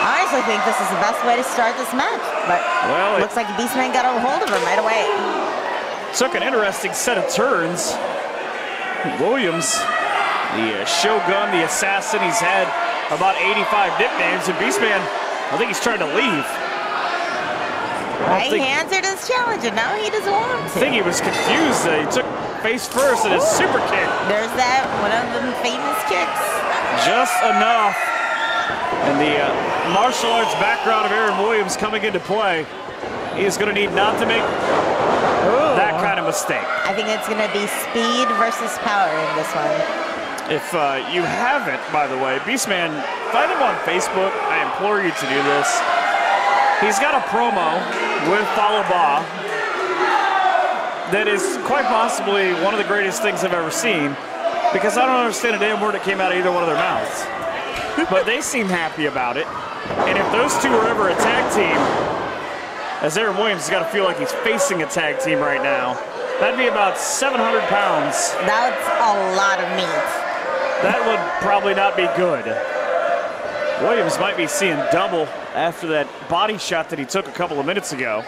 I honestly think this is the best way to start this match, but it looks like Beastman got a hold of him right away. Took an interesting set of turns. Williams, the Shogun, the Assassin, he's had about 85 nicknames, and Beastman, I think he's trying to leave. He answered his challenge, and now he doesn't want to. I think he was confused. He took face first and his super kick. There's that, one of them famous kicks. Just enough. And the martial arts background of Aaron Williams coming into play. He is going to need not to make that kind of mistake. I think it's going to be speed versus power in this one. If you haven't, by the way, Beastman, find him on Facebook. I implore you to do this. He's got a promo with Falaba that is quite possibly one of the greatest things I've ever seen, because I don't understand a damn word that came out of either one of their mouths. But they seem happy about it. And if those two are ever a tag team, as Aaron Williams has got to feel like he's facing a tag team right now, that'd be about 700 pounds. That's a lot of meat. That would probably not be good. Williams might be seeing double after that body shot that he took a couple of minutes ago.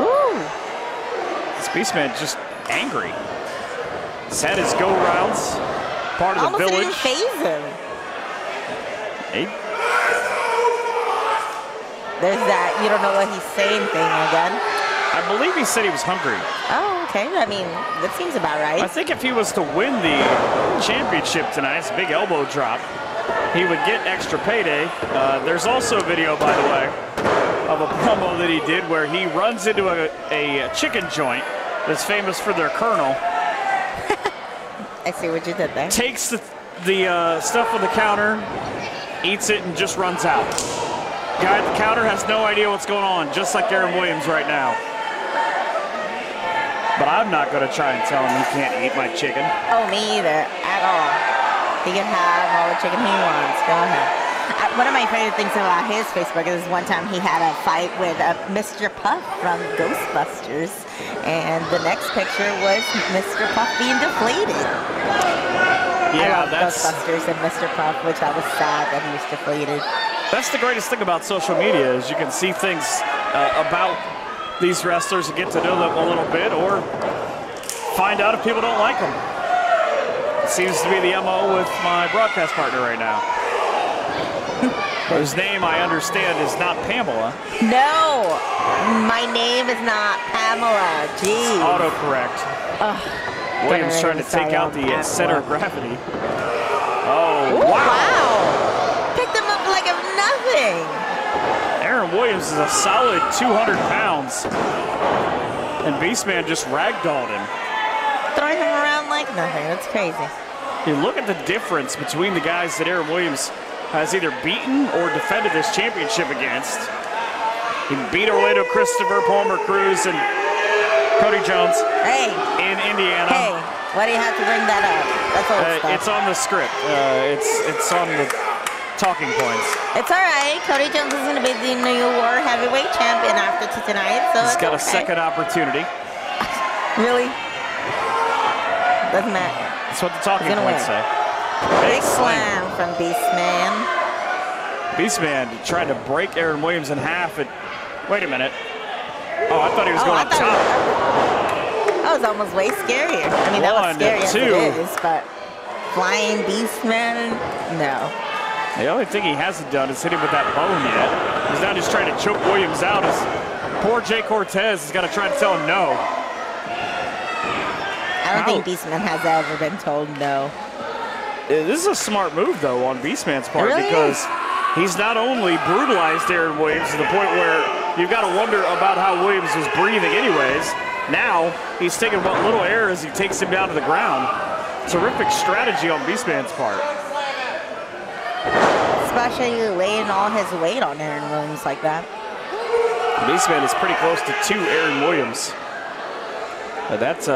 Ooh. This Beastman just angry. He's had his go-rounds, part of the village. Almost didn't phase him. There's that you don't know what he's saying thing again. I believe he said he was hungry. Oh, okay. I mean, that seems about right. I think if he was to win the championship tonight, it's a big elbow drop, he would get extra payday. There's also a video, by the way, of a promo that he did where he runs into a chicken joint that's famous for their colonel. I see what you did there. Takes the stuff on the counter, eats it, and just runs out. Guy at the counter has no idea what's going on, just like Aaron Williams right now. But I'm not going to try and tell him he can't eat my chicken. Oh, me either, at all. He can have all the chicken he wants. Go ahead. One of my favorite things about his Facebook is one time he had a fight with Mr. Puff from Ghostbusters, and the next picture was Mr. Puff being deflated. Yeah, I love Ghostbusters and Mr. Puff, which I was sad that he was deflated. That's the greatest thing about social media is you can see things about these wrestlers and get to know them a little bit, or find out if people don't like them. It seems to be the MO with my broadcast partner right now. Whose name I understand is not Pamela. No, my name is not Pamela. Jeez. Autocorrect. Williams trying to take out the center of gravity. Oh, ooh, wow. Wow. Picked him up like of nothing. Aaron Williams is a solid 200 pounds. And Beastman just ragdolled him. Throwing him around like nothing. That's crazy. You look at the difference between the guys that Aaron Williams has either beaten or defended this championship against. He beat Orlando Christopher, Palmer Cruz, and Cody Jones in Indiana. Hey, why do you have to bring that up? That's old stuff. It's on the script. It's on the talking points. It's all right. Cody Jones is going to be the new World Heavyweight Champion after tonight, so he's got a okay. second opportunity. Really? Doesn't matter. That's what the talking points say. Big slam from Beastman. Beastman tried to break Aaron Williams in half. Wait a minute. Oh, I thought he was going up top. That was almost way scarier. I mean, that was scary as it is, but flying Beastman, no. The only thing he hasn't done is hit him with that bone yet. He's now just trying to choke Williams out as poor Jay Cortez has got to try to tell him no. I don't think Beastman has ever been told no. This is a smart move, though, on Beastman's part, because he's not only brutalized Aaron Williams to the point where you've got to wonder about how Williams was breathing anyways. Now he's taking what little air as he takes him down to the ground. Terrific strategy on Beastman's part. Especially laying all his weight on Aaron Williams like that. Beastman is pretty close to 2 Aaron Williams. But that's,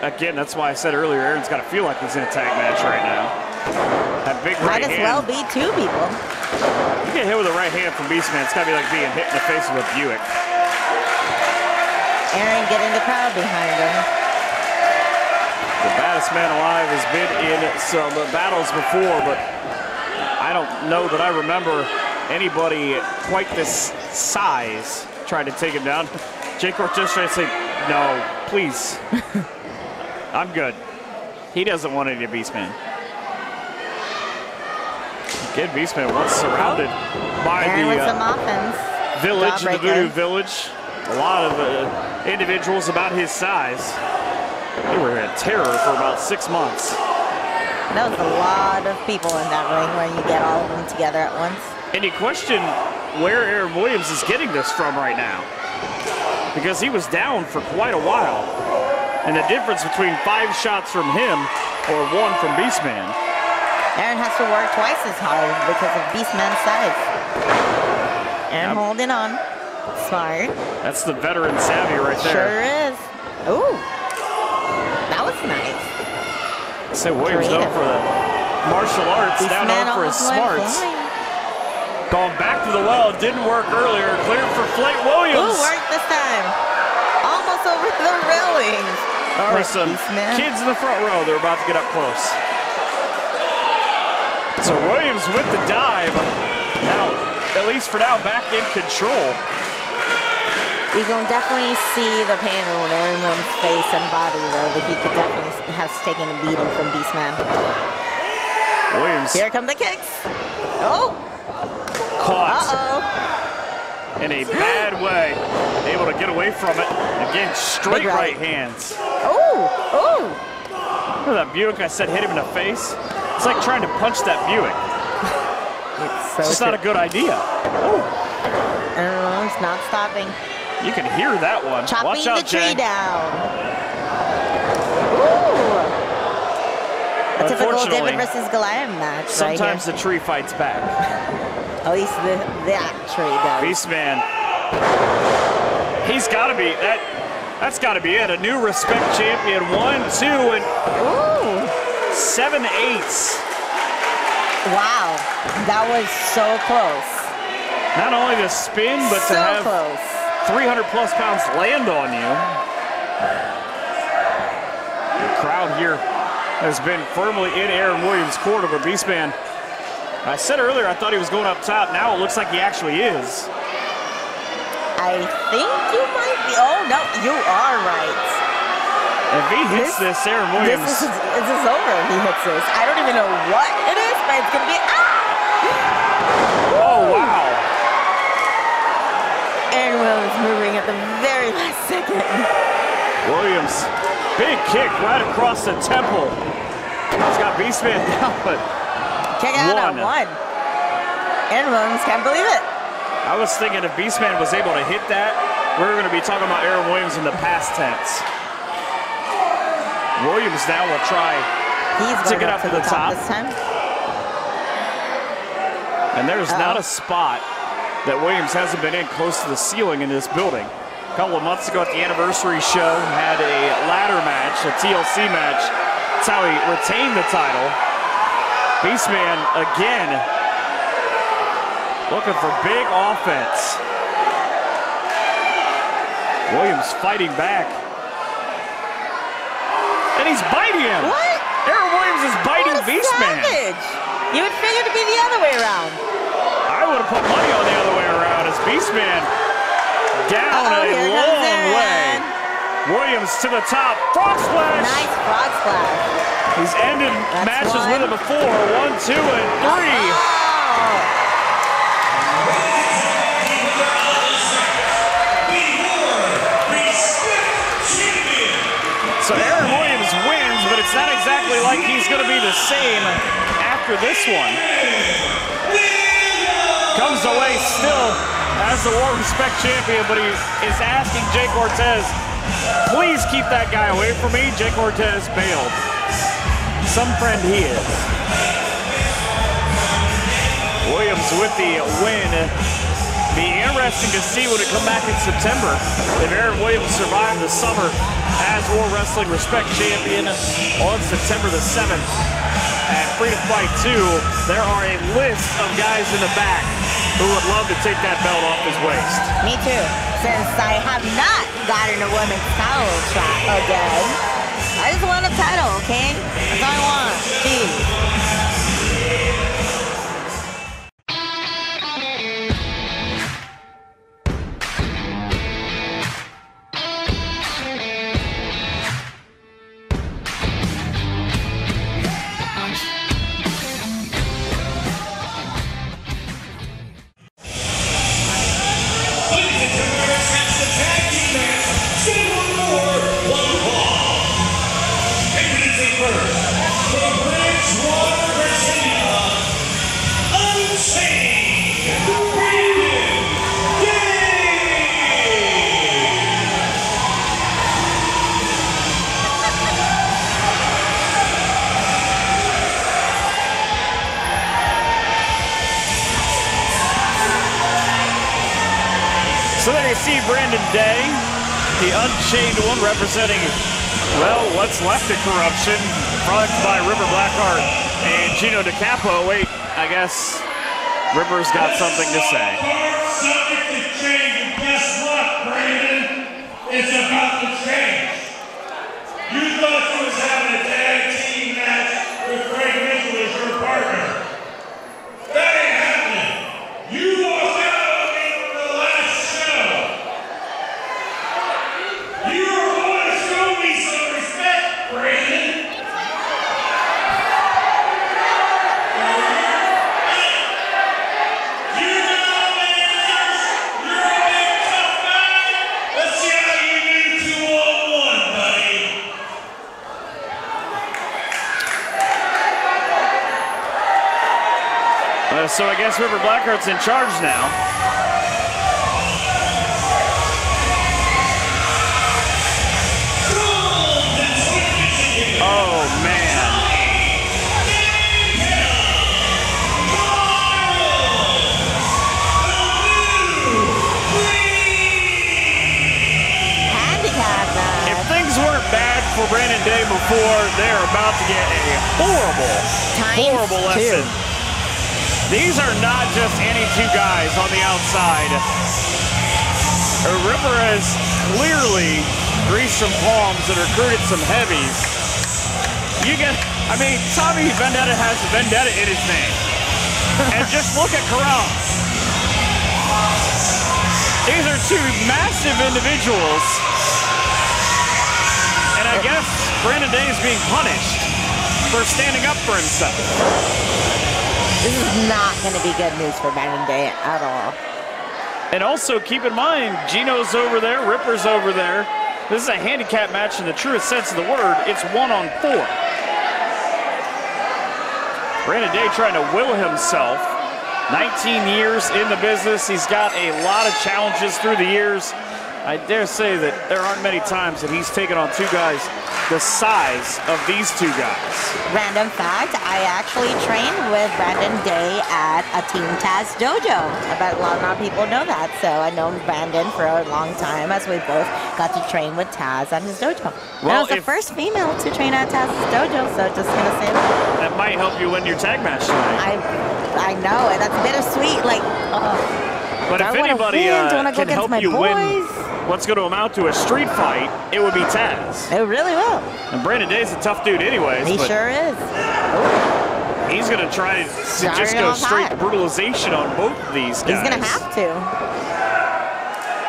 again, that's why I said earlier, Aaron's got to feel like he's in a tag match right now. That big right hand. Might as well be 2 people. You get hit with a right hand from Beastman, it's got to be like being hit in the face with a Buick. Aaron getting the crowd behind him. The baddest man alive has been in some battles before, but I don't know that I remember anybody quite this size trying to take him down. Jay Cortez trying to say, no, please. I'm good. He doesn't want any Beastman. Again, Beastman once surrounded by the village, the Voodoo Village. A lot of individuals about his size. They were in terror for about 6 months. That was a lot of people in that ring when you get all of them together at once. And you question where Aaron Williams is getting this from right now, because he was down for quite a while. And the difference between 5 shots from him or 1 from Beastman. Aaron has to work twice as hard because of Beastman's size. Aaron holding on. Smart. That's the veteran savvy right there. Sure is. Ooh. That was nice. Say Williams known for the martial arts, now known for his smarts. Going back to the well, it didn't work earlier. Cleared for Flake Williams. Ooh, worked this time. Almost over the railings. There are some kids in the front row. They're about to get up close. So Williams with the dive. Now, at least for now, back in control. You can definitely see the pain on Aaron Williams' face and body, though, that he could definitely have taken a beating from Beastman. Williams. Here come the kicks. Oh. Caught in a bad way. Able to get away from it. Again, straight right hands. Oh. Oh. Remember that Buick I said hit him in the face? It's like trying to punch that Buick. It's just not a good idea. Oh. Aaron Williams not stopping. You can hear that one. Chopping Watch out, the tree Jay. down. Ooh. A typical David versus Goliath match. Sometimes the tree fights back. At least that tree does. Beastman. He's got to be that. That's got to be it. A new respect champion. 1, 2, and 7/8. Wow, that was so close. Not only the spin, but So to have close. 300 plus pounds land on you. The crowd here has been firmly in Aaron Williams' corner, but Beastman, I said earlier I thought he was going up top. Now it looks like he actually is. I think you might be. Oh, no, you are right. If he hits this, Aaron Williams. This is over if he hits this. I don't even know what it is, but it's going to be. Oh, wow. Aaron Williams moving at the very last second. Williams, big kick right across the temple. He's got Beastman down, but Check out that one. Aaron Williams can't believe it. I was thinking if Beastman was able to hit that, we were going to be talking about Aaron Williams in the past tense. Williams now will try to get up to the top. This time. And there's not a spot that Williams hasn't been in close to the ceiling in this building. A couple of months ago at the anniversary show, had a ladder match, a TLC match. That's how he retained the title. Beastman again looking for big offense. Williams fighting back. And he's biting him. What? Aaron Williams is biting Beastman. Savage. You would figure to be the other way around. I would have put money on the other way around as Beastman down a long way. Williams to the top. Frog splash. Nice frog splash. He's ended matches with it before. 1, 2, and 3. Oh. So Aaron Williams wins, but it's not exactly like he's going to be the same after this one. Comes away still as the War Respect champion, but he is asking Jake Cortez, please keep that guy away from me. Jake Cortez bailed. Some friend he is. Williams with the win. Be interesting to see when it come back in September if Aaron Williams survived the summer as World Wrestling Respect champion on September the 7th. At Freedom Fight 2, there are a list of guys in the back who would love to take that belt off his waist. Me too, since I have not gotten a women's title shot again. I just want a title, okay? That's all I want. Jeez. So there you see Brandon Day, the Unchained One, representing, well, what's left of corruption, brought by River Blackheart and Gino DiCapo. Wait, I guess River's got something to say. Subject to change, and guess what, Brandon? It's about to change. You thought you was having a tag team match with Greg Mitchell as your partner. That ain't happening. You walked out on me from the last show. You were going to show me some respect, Brandon. So I guess River Blackheart's in charge now. Oh, man. Handicap match. If things weren't bad for Brandon Day before, they're about to get a horrible Times lesson These are not just any two guys on the outside. Ripper has clearly greased some palms and recruited some heavies. Tommy Vendetta has Vendetta in his name. And just look at Corral. These are two massive individuals. And I guess Brandon Day is being punished for standing up for himself. This is not going to be good news for Brandon Day at all. And also keep in mind, Gino's over there, Ripper's over there. This is a handicap match in the truest sense of the word. It's 1-on-4. Brandon Day trying to will himself. 19 years in the business. He's got a lot of challenges through the years. I dare say that there aren't many times that he's taken on two guys the size of these two guys. Random fact, I actually trained with Brandon Day at a Team Taz dojo. I bet a lot of people know that. So I known Brandon for a long time as we both got to train with Taz at his dojo. Well, I was the first female to train at Taz's dojo, so just gonna say that. That might help you win your tag match tonight. I know it. That's bittersweet. Like, but if anybody can help you win what's going to amount to a street fight, it would be Taz. It really will. And Brandon Day's a tough dude anyways. He sure is. He's going to try to just go straight brutalization on both of these guys. He's going to have to.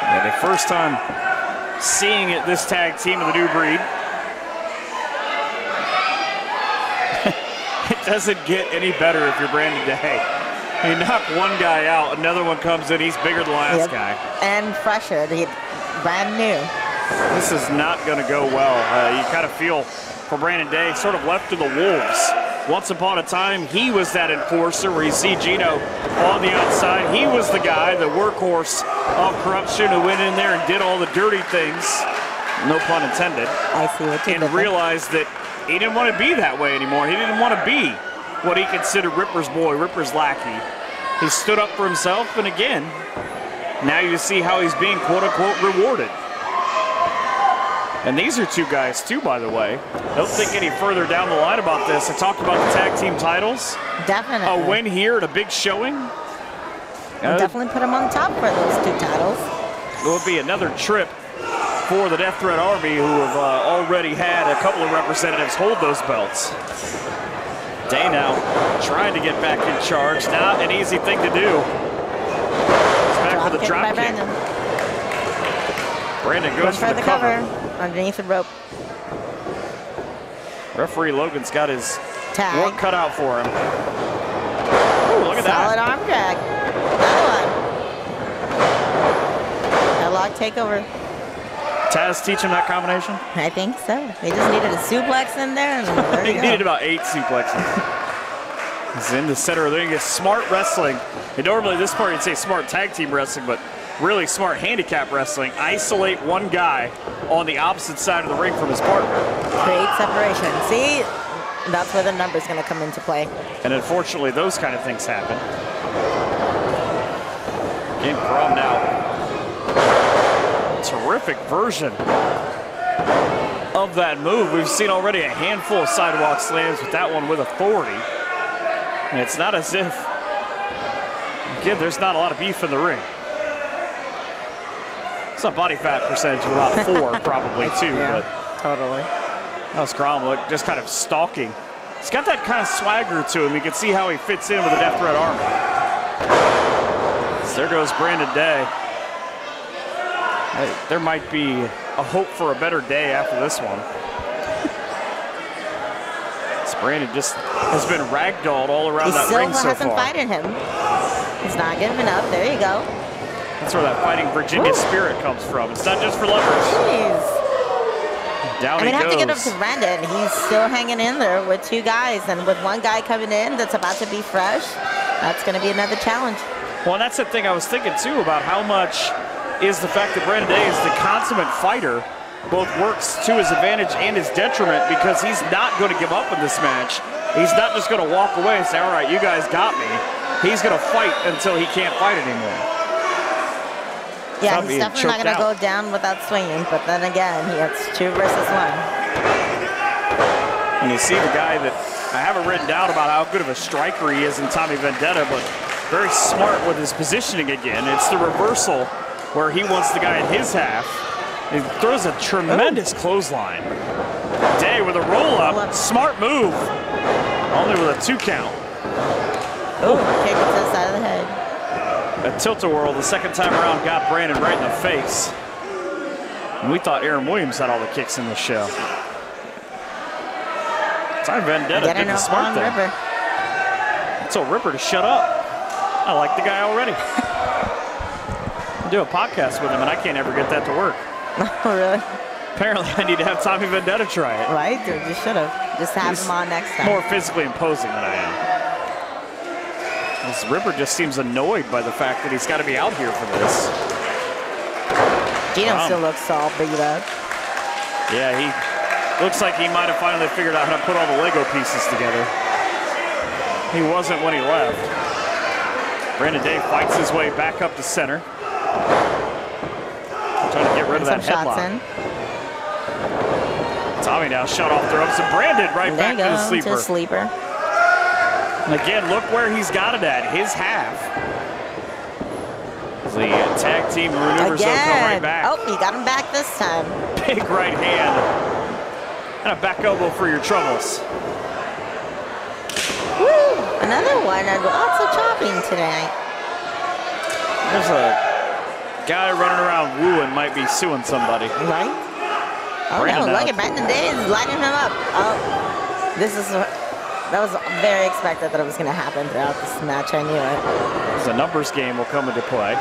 Yeah, the first time seeing it, this tag team of the new breed. It doesn't get any better if you're Brandon Day. You knock one guy out, another one comes in, he's bigger than the last guy. And fresher, brand new. This is not going to go well. You kind of feel for Brandon Day, sort of left to the wolves. Once upon a time, he was that enforcer where you see Gino on the outside. He was the guy, the workhorse of corruption who went in there and did all the dirty things, no pun intended. I see what you're doing. And realized that he didn't want to be that way anymore. He didn't want to be what he considered Ripper's boy, Ripper's lackey. He stood up for himself, and again, now you see how he's being quote-unquote rewarded. And these are two guys, too, by the way. Don't think any further down the line about this. I talked about the tag team titles. Definitely. A win here and a big showing. I'll definitely put him on top for those two titles. It would be another trip for the Death Threat Army, who have already had a couple of representatives hold those belts. Day now trying to get back in charge. Not an easy thing to do. He's back for the drop kick. Brandon goes for the cover. Underneath the rope. Referee Logan's got his tag work cut out for him. Ooh, look at that. Solid arm drag. Another one. Headlock takeover. Taz teach him that combination? I think so. They just needed a suplex in there. And they needed about 8 suplexes. He's in the center of the ring. It's smart wrestling. And normally this part you'd say smart tag team wrestling, but really smart handicap wrestling. Isolate one guy on the opposite side of the ring from his partner. Create separation. See, that's where the number's going to come into play. And unfortunately, those kind of things happen. Again, Crom now. Terrific version of that move. We've seen already a handful of sidewalk slams with that one with authority. And it's not as if, again, there's not a lot of beef in the ring. It's a body fat percentage of about 4 probably too. Yeah, but totally. That was Crom just kind of stalking. He's got that kind of swagger to him. You can see how he fits in with the Death Threat Army. So there goes Brandon Day. There might be a hope for a better day after this one. Brandon just has been ragdolled all around that ring so far. He still hasn't fighted him. He's not giving up. There you go. That's where that fighting Virginia spirit comes from. It's not just for lovers. Jeez. Down he goes. I have to get up to Brandon. He's still hanging in there with 2 guys, and with one guy coming in that's about to be fresh, that's going to be another challenge. Well, and that's the thing I was thinking too about how much is the fact that Brandon Day is the consummate fighter, both works to his advantage and his detriment, because he's not going to give up in this match. He's not just going to walk away and say, all right, you guys got me. He's going to fight until he can't fight anymore. Yeah, he's definitely not going to go down without swinging, but then again, it's 2 versus 1. And you see the guy that I haven't written down about how good of a striker he is in Tommy Vendetta, but very smart with his positioning again. It's the reversal where he wants the guy in his half. He throws a tremendous clothesline. Day with a roll-up. Smart move. Only with a 2 count. Oh, kick to the side of the head. A tilt-a-whirl the second time around got Brandon right in the face. And we thought Aaron Williams had all the kicks in the show. Time Vendetta did the smart thing. Ripper. I told Ripper to shut up. I like the guy already. I do a podcast with him, and I can't ever get that to work. Oh, really? Apparently, I need to have Tommy Vendetta try it. Right? You should have. Just have him on next time. More physically imposing than I am. This Ripper just seems annoyed by the fact that he's got to be out here for this. Gino still looks all beat up. Yeah, he looks like he might have finally figured out how to put all the Lego pieces together. He wasn't when he left. Brandon Day fights his way back up to center. Trying to get rid of that headlock. Tommy now shut off the ropes, and Brandon right back to the sleeper. To sleeper. And again, look where he's got it at, his half. The tag team maneuvers come right back. Oh, he got him back this time. Big right hand. And a back elbow for your troubles. Woo! Another one. Lots of chopping tonight. There's a guy running around wooing, might be suing somebody. Right? Oh, Brandon no, look at Brandon Day is lighting him up. Oh, that was very expected that it was going to happen throughout this match. I knew it. The numbers game will come into play.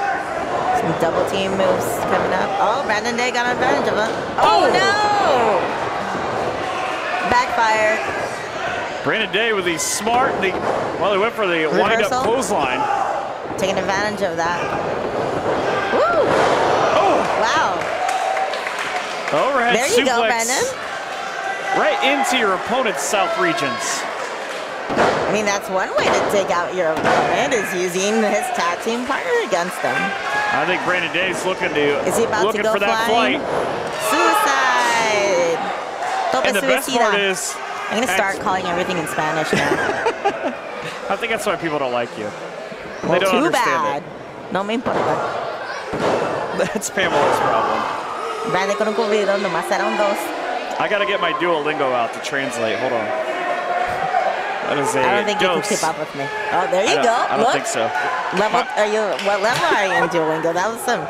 Some double team moves coming up. Oh, Brandon Day got advantage of it. Oh, no! Backfire. Brandon Day with the smart, he went for the wind-up clothesline. Taking advantage of that. Woo! Oh! Wow. Overhead there you suplex. Go, Brandon. Right into your opponent's south regions. I mean, that's one way to take out your opponent is using his tag team partner against them. I think Brandon Day's looking Is he about to go for that flight. Suicide. And the best part is, I'm going to start calling everything in Spanish now. I think that's why people don't like you. Well, they don't too understand bad. No me importa. That's Pamela's problem. Brandon con un cubrido, nomás eran dos. I got to get my Duolingo out to translate. Hold on. That is a I don't think dose. you can keep up with me. Oh, there you go. I don't think so. What level are you in Duolingo? That was some.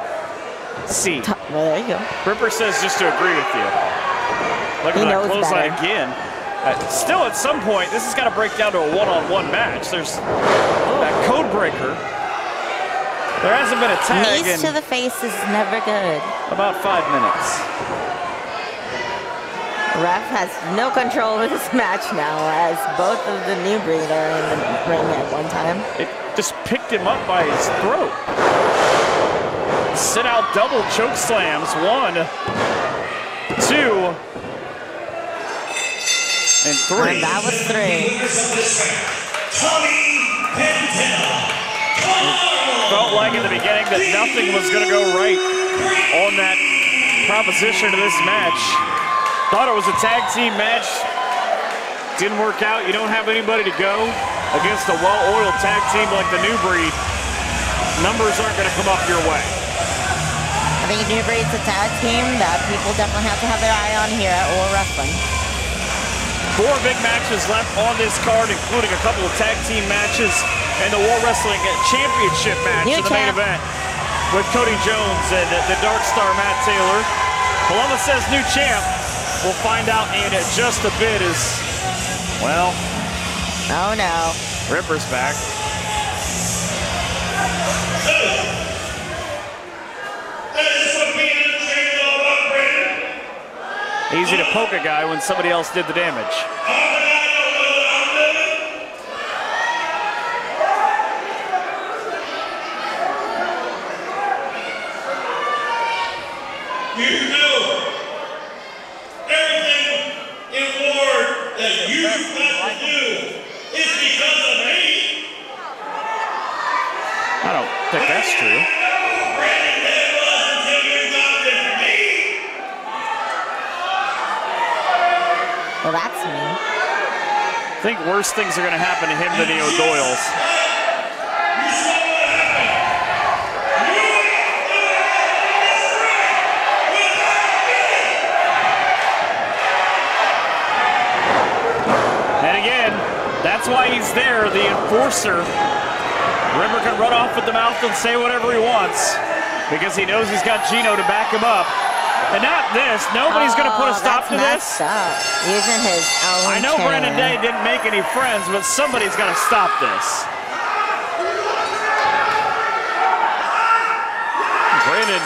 C. Well, there you go. Ripper says just to agree with you. Look at that clothesline again. Still, at some point, this has got to break down to a one-on-one match. There's that code breaker. There hasn't been a tag Knees to the face is never good. About 5 minutes. Ref has no control of this match now, as both of the new breed are in the ring at one time. It just picked him up by his throat. Sit out double choke slams. 1, 2, and 3. And that was 3. Tommy Vendetta. Felt like in the beginning that nothing was going to go right on that proposition of this match. Thought it was a tag team match. Didn't work out. You don't have anybody to go against a well-oiled tag team like the New Breed. Numbers aren't going to come up your way. I think New Breed's a tag team that people definitely have to have their eye on here at War Wrestling. 4 big matches left on this card, including a couple of tag team matches and the War Wrestling Championship match in the main event with Cody Jones and the Dark Star Matt Taylor. Paloma says new champ. We'll find out in just a bit as, well. Oh no. Ripper's back. Easy to poke a guy when somebody else did the damage. You know everything in war that you've got to do is because of me. I don't think that's true. Well, that's me. think worse things are going to happen to him than the O'Doyles. And again, that's why he's there, the enforcer. Ripper can run off with the mouth and say whatever he wants because he knows he's got Gino to back him up. And not this. Nobody's going to put a stop to this. Up. Using his own I know chair. Brandon Day didn't make any friends, but somebody's got to stop this. Brandon,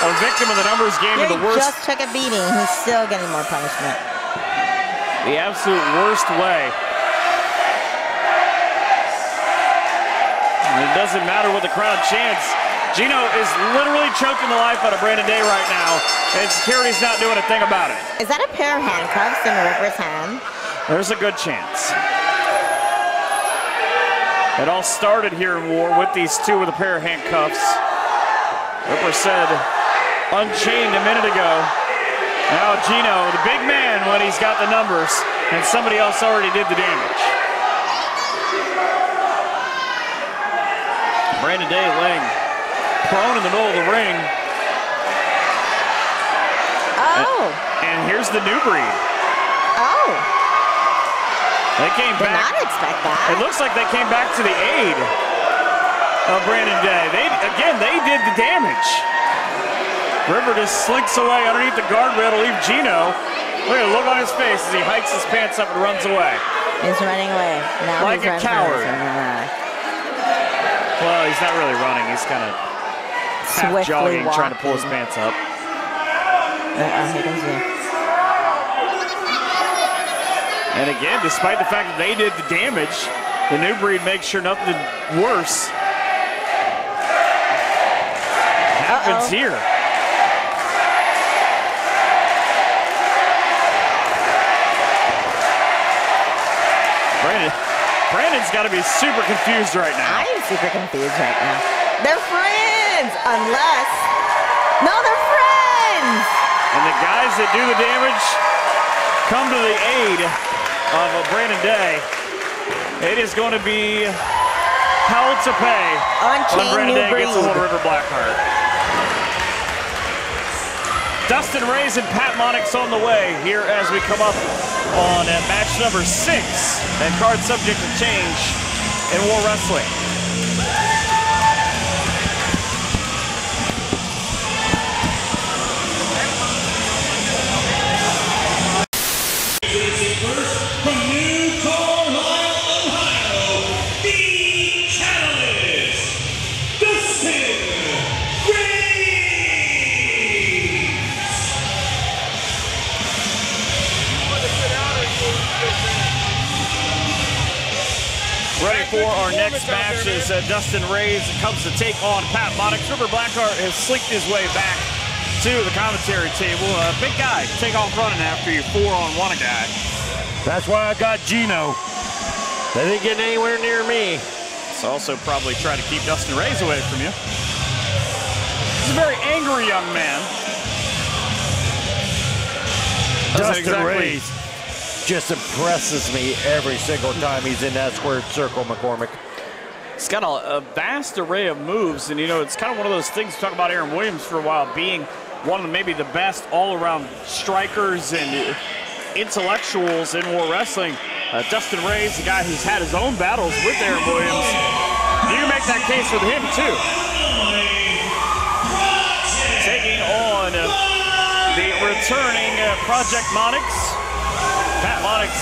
a victim of the numbers game in the worst. He just took a beating. He's still getting more punishment. The absolute worst way. And it doesn't matter what the crowd chants. Gino is literally choking the life out of Brandon Day right now, and security's not doing a thing about it. Is that a pair of handcuffs in Ripper's hand? There's a good chance. It all started here in War with these two with a pair of handcuffs. Ripper said unchained a minute ago. Now Gino, the big man when he's got the numbers, and somebody else already did the damage. Brandon Day laying prone in the middle of the ring. Oh. And here's the new breed. Oh. They came Did back. not expect that. It looks like they came back to the aid of Brandon Day. They did the damage. Ripper just slinks away underneath the guardrail to leave Gino. Look at the look on his face as he hikes his pants up and runs away. He's running away. Now Like he's a coward. running. Well, he's not really running. He's kind of half Swiftly jogging, walking. trying to pull his pants up. Here comes he. And again, despite the fact that they did the damage, the new breed makes sure nothing worse happens here. Brandon's got to be super confused right now. I am super confused right now. They're friends, unless... No, they're friends! And the guys that do the damage come to the aid of Brandon Day. It is going to be hell to pay when Brandon Day gets a hold of Ripper Blackheart. Dustin Reyes and Pat Monix on the way here as we come up on match number 6 and card subject to change in War Wrestling. From New Carlisle, Ohio, the Catalyst, Dustin Reyes. Ready for our next match as Dustin Reyes comes to take on Pat Monix. Ripper Blackheart has slicked his way back to the commentary table. Big guy, take off running after you 4-on-1 a guy. That's why I got Gino. They didn't get anywhere near me. It's also probably try to keep Dustin Reyes away from you. He's a very angry young man. Dustin Reyes just impresses me every single time he's in that squared circle, McCormick. He's got a vast array of moves, and you know, it's kind of one of those things, we talk about Aaron Williams for a while, being one of maybe the best all-around strikers and intellectuals in War Wrestling. Dustin Reyes, the guy who's had his own battles with Aaron Williams. You can make that case with him too. Taking on the returning Project Monix. Pat Monix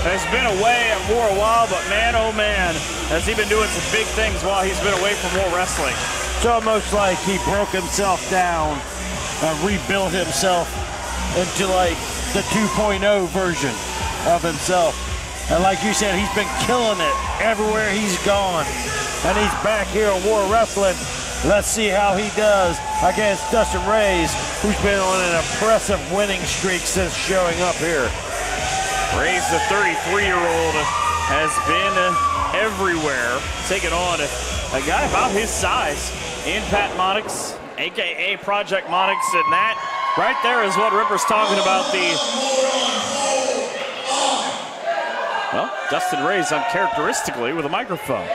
has been away at War a while, but man, oh man, has he been doing some big things while he's been away from War Wrestling. It's almost like he broke himself down and rebuilt himself into like the 2.0 version of himself. And like you said, he's been killing it everywhere he's gone. And he's back here at War Wrestling. Let's see how he does against Dustin Reyes, who's been on an impressive winning streak since showing up here. Reyes, the 33-year-old, has been everywhere, taking on a guy about his size in Pat Monix, a.k.a. Project Monix, and that right there is what Ripper's talking about. Dustin Reyes uncharacteristically with a microphone.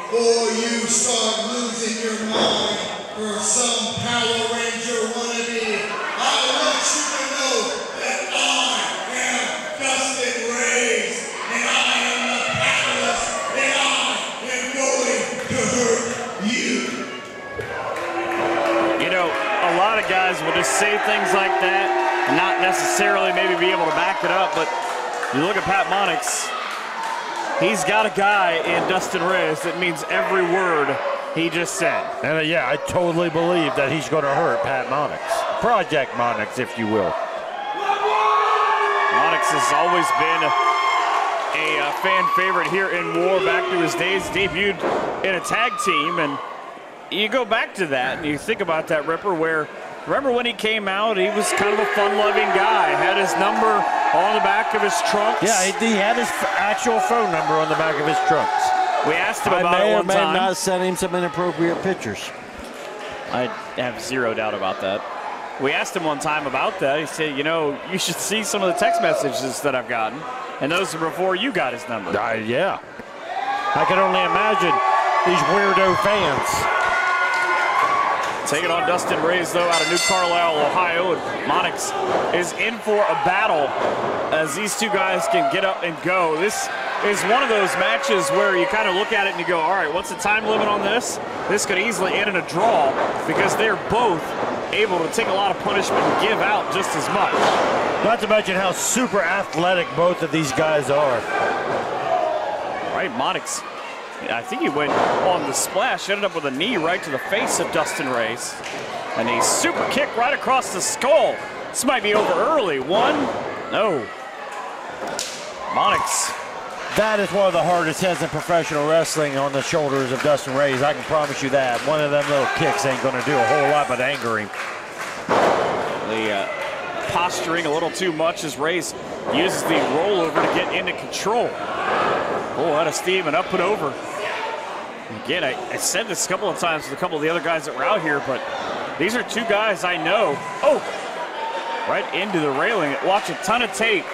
Before you start losing your mind for some Power Ranger wannabe, I want you to know that I am Dustin Reyes, and I am the catalyst, and I am going to hurt you. You know, a lot of guys will just say things like that and not necessarily maybe be able to back it up, but you look at Pat Monix, he's got a guy in Dustin Reyes that means every word he just said. And yeah, I totally believe that he's going to hurt Pat Monix. Project Monix, if you will. Monix has always been a fan favorite here in War back to his days. Debuted in a tag team, and you go back to that and you think about that, Ripper, where remember when he came out, he was kind of a fun-loving guy, had his number on the back of his trunks. Yeah, he had his actual phone number on the back of his trunks. We asked him about it one time. I may or may not send him some inappropriate pictures. I have zero doubt about that. We asked him one time about that. He said, you know, you should see some of the text messages that I've gotten. And those are before you got his number. Yeah. I can only imagine these weirdo fans. Taking on Dustin Reyes, though, out of New Carlisle, Ohio. And Monix is in for a battle as these two guys can get up and go. This is one of those matches where you kind of look at it and you go, all right, what's the time limit on this? This could easily end in a draw because they're both able to take a lot of punishment and give out just as much. Not to mention how super athletic both of these guys are. All right, Monix, I think he went on the splash, ended up with a knee right to the face of Dustin Reyes. And a super kick right across the skull. This might be over early. One, no. Monix. That is one of the hardest heads in professional wrestling on the shoulders of Dustin Reyes. I can promise you that. One of them little kicks ain't going to do a whole lot but anger him. The posturing a little too much as Reyes uses the rollover to get into control. Oh, out of steam and up and over. Again, I said this a couple of times with a couple of the other guys that were out here, but these are two guys I know. Oh, right into the railing. Watch a ton of tape.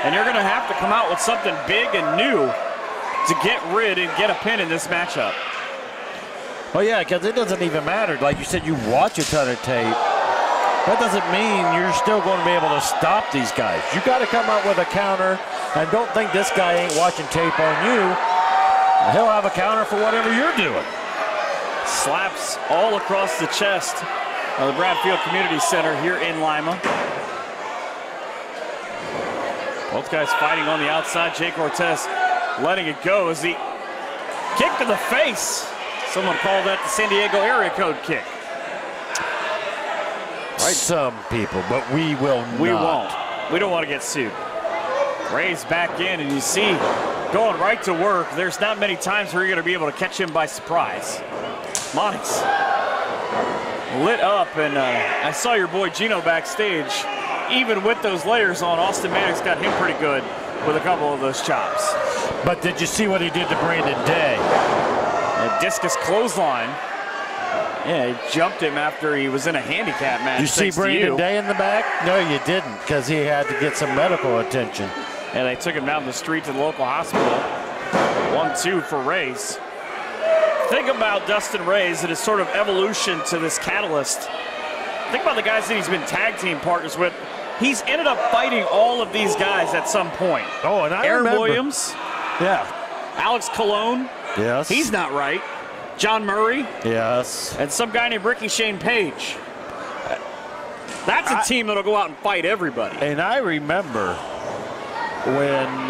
And you're going to have to come out with something big and new to get rid and get a pin in this matchup. Oh, yeah, because it doesn't even matter. Like you said, you watch a ton of tape. That doesn't mean you're still going to be able to stop these guys. You got to come out with a counter, and don't think this guy ain't watching tape on you. He'll have a counter for whatever you're doing. Slaps all across the chest of the Bradfield Community Center here in Lima. Both guys fighting on the outside. Jake Cortez letting it go as he kick to the face. Someone called that the San Diego area code kick. Right. Some people, but we will not. We won't. We don't want to get sued. Reyes back in, and you see going right to work. There's not many times where you're going to be able to catch him by surprise. Monix lit up, and I saw your boy Gino backstage. Even with those layers on, Austin Mannix got him pretty good with a couple of those chops. But did you see what he did to Brandon Day? A discus clothesline. Yeah, he jumped him after he was in a handicap match. You see Brandon Day in the back? No, you didn't, because he had to get some medical attention. And they took him down the street to the local hospital. 1-2 for Reyes. Think about Dustin Reyes and his sort of evolution to this catalyst. Think about the guys that he's been tag team partners with. He's ended up fighting all of these guys at some point. Oh, and Aaron Williams. Yeah. Alex Colon. Yes. He's not right. John Murray. Yes. And some guy named Ricky Shane Page. That's a team that'll go out and fight everybody. And I remember when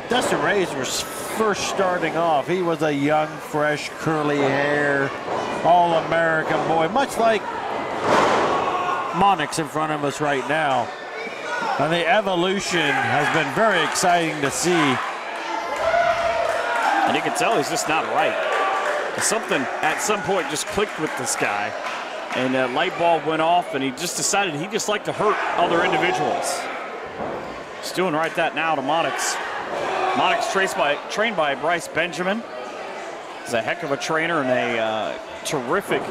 Dustin Reyes was first starting off, he was a young, fresh, curly hair, all-American boy, much like Monix in front of us right now. And the evolution has been very exciting to see. And you can tell he's just not right. Something at some point just clicked with this guy. And a light bulb went off, and he just decided he just liked to hurt other individuals. He's doing right that now to Monix. Monix trained by Bryce Benjamin. He's a heck of a trainer and a terrific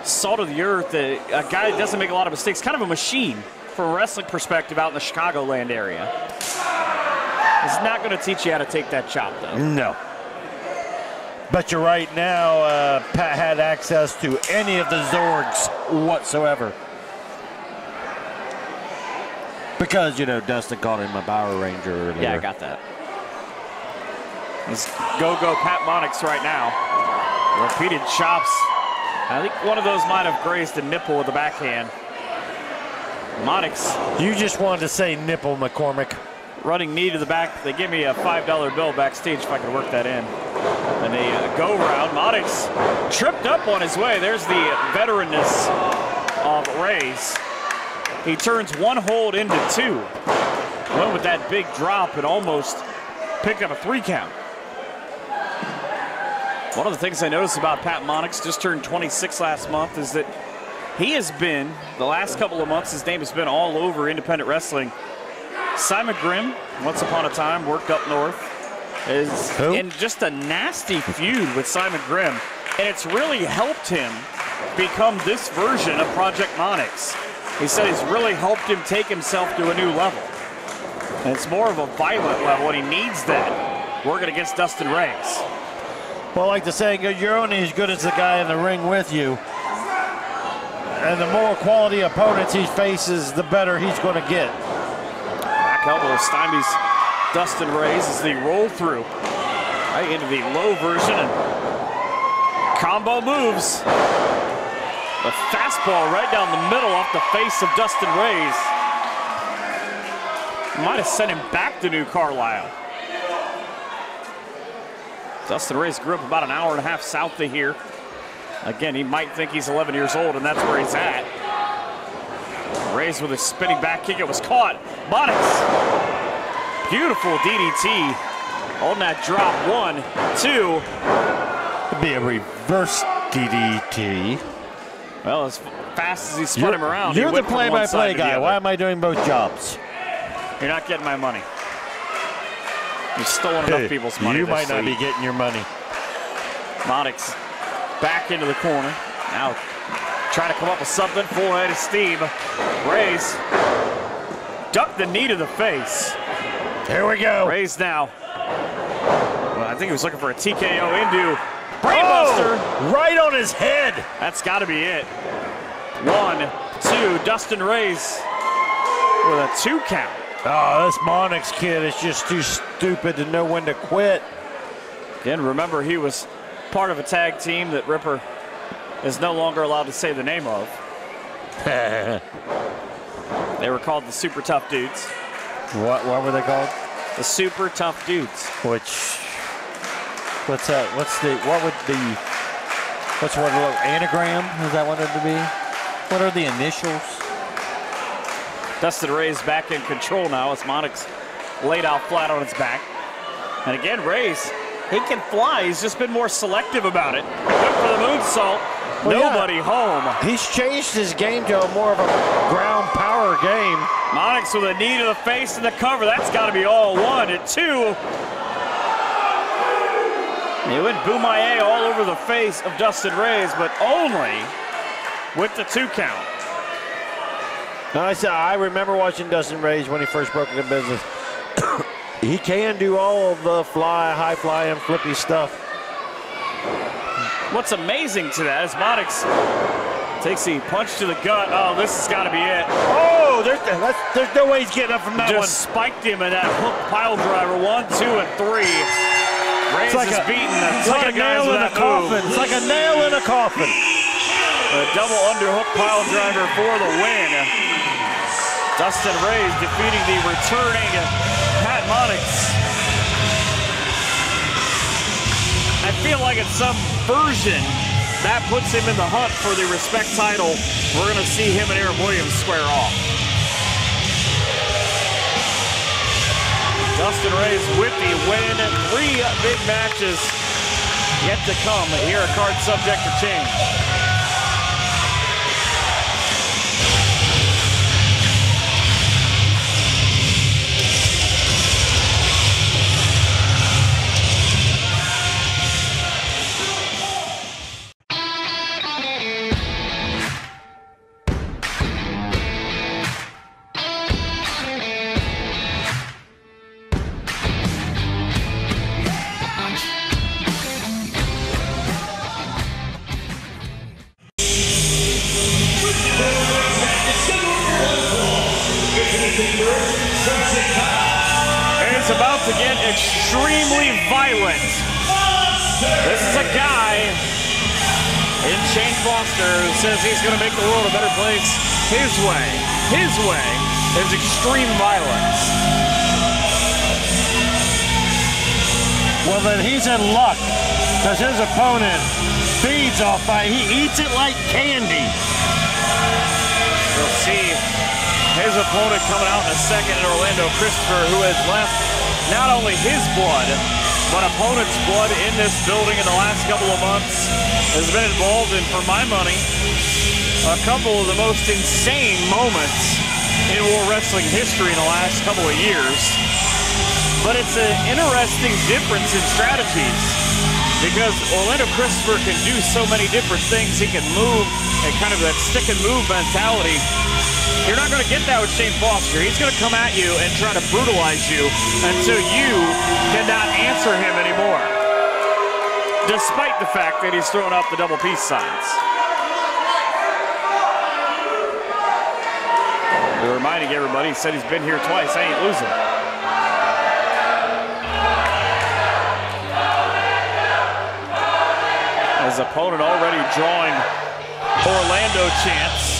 salt of the earth, a guy that doesn't make a lot of mistakes, kind of a machine from a wrestling perspective out in the Chicagoland area. He's not going to teach you how to take that chop, though. No. But you're right now, Pat had access to any of the Zorgs whatsoever. Because, Dustin called him a Power Ranger earlier. Yeah, I got that. He's go-go Pat Monix right now. Repeated chops. I think one of those might have grazed a nipple with the backhand. Monix. You just wanted to say nipple, McCormick. Running knee to the back. They give me a $5 bill backstage if I could work that in. And a go round. Monix tripped up on his way. There's the veteranness of Reyes. He turns one hold into two. Went with that big drop and almost picked up a 3 count. One of the things I noticed about Pat Monix, just turned 26 last month, is that he has been, the last couple of months, his name has been all over independent wrestling. Simon Grimm, once upon a time, worked up north, is in just a nasty feud with Simon Grimm, and it's really helped him become this version of Project Monix. He said it's really helped him take himself to a new level. And it's more of a violent level, and he needs that working against Dustin Reyes. Well, like the saying goes, you're only as good as the guy in the ring with you. And the more quality opponents he faces, the better he's going to get. Back elbow stymies Dustin Reyes as they roll through right into the low version and combo moves. A fastball right down the middle off the face of Dustin Reyes. Might have sent him back to New Carlisle. Dustin Reyes grew up about an hour and a half south of here. Again, he might think he's 11 years old, and that's where he's at. Reyes with a spinning back kick. It was caught. Monix. Beautiful DDT on that drop. 1, 2. It'd be a reverse DDT. Well, as fast as he spun him around, You're he the went from one play-by-play side to the guy. other. Why am I doing both jobs? You're not getting my money. You've stolen enough people's money. You this might not week. be getting your money. Monix back into the corner. Now trying to come up with something. Full head of steam. Reyes ducked the knee to the face. Here we go. Reyes now. Well, I think he was looking for a TKO into Brainbuster. Oh, right on his head. That's got to be it. 1, 2. Dustin Reyes with a 2 count. Oh, this Monix kid is just too stupid to know when to quit. Again, remember he was part of a tag team that Ripper is no longer allowed to say the name of. They were called the Super Tough Dudes. What were they called? The Super Tough Dudes. What's that? What's a little anagram? Is that what it would be? What are the initials? Dustin Reyes back in control now as Monix laid out flat on his back. And again, Reyes, he can fly. He's just been more selective about it. Went for the moonsault. Well, Nobody home. He's changed his game to a more of a ground power game. Monix with a knee to the face and the cover. That's got to be all 1 and 2. He went Boomaye all over the face of Dustin Reyes, but only with the 2 count. I remember watching Dustin Reyes when he first broke into business. He can do all of the high fly and flippy stuff. What's amazing to that is Monix takes the punch to the gut. Oh, this has got to be it. Oh, there's no way he's getting up from that one. Just spiked him in that hook pile driver. 1, 2, and 3. Reyes is beaten. It's like a nail in a coffin. It's like a nail in a coffin. A double underhook pile driver for the win. Dustin Reyes defeating the returning Pat Monix. I feel like it's some version that puts him in the hunt for the Respect title. We're going to see him and Aaron Williams square off. Dustin Reyes with the win. 3 big matches yet to come here at Card Subject to Change. in Shane Foster, who says he's going to make the world a better place his way. His way is extreme violence. Well, then he's in luck, because his opponent feeds off by, he eats it like candy. We'll see his opponent coming out in a second, Orlando Christopher, who has left not only his blood, but opponent's blood in this building in the last couple of months, has been involved in, for my money, a couple of the most insane moments in War Wrestling history in the last couple of years. But it's an interesting difference in strategies, because Orlando Christopher can do so many different things. He can move, and kind of that stick and move mentality. You're not going to get that with Shane Foster. He's going to come at you and try to brutalize you until you cannot answer him anymore, despite the fact that he's throwing up the double peace signs. We're reminding everybody, he said he's been here twice. I ain't losing. His opponent already drawing Orlando chants.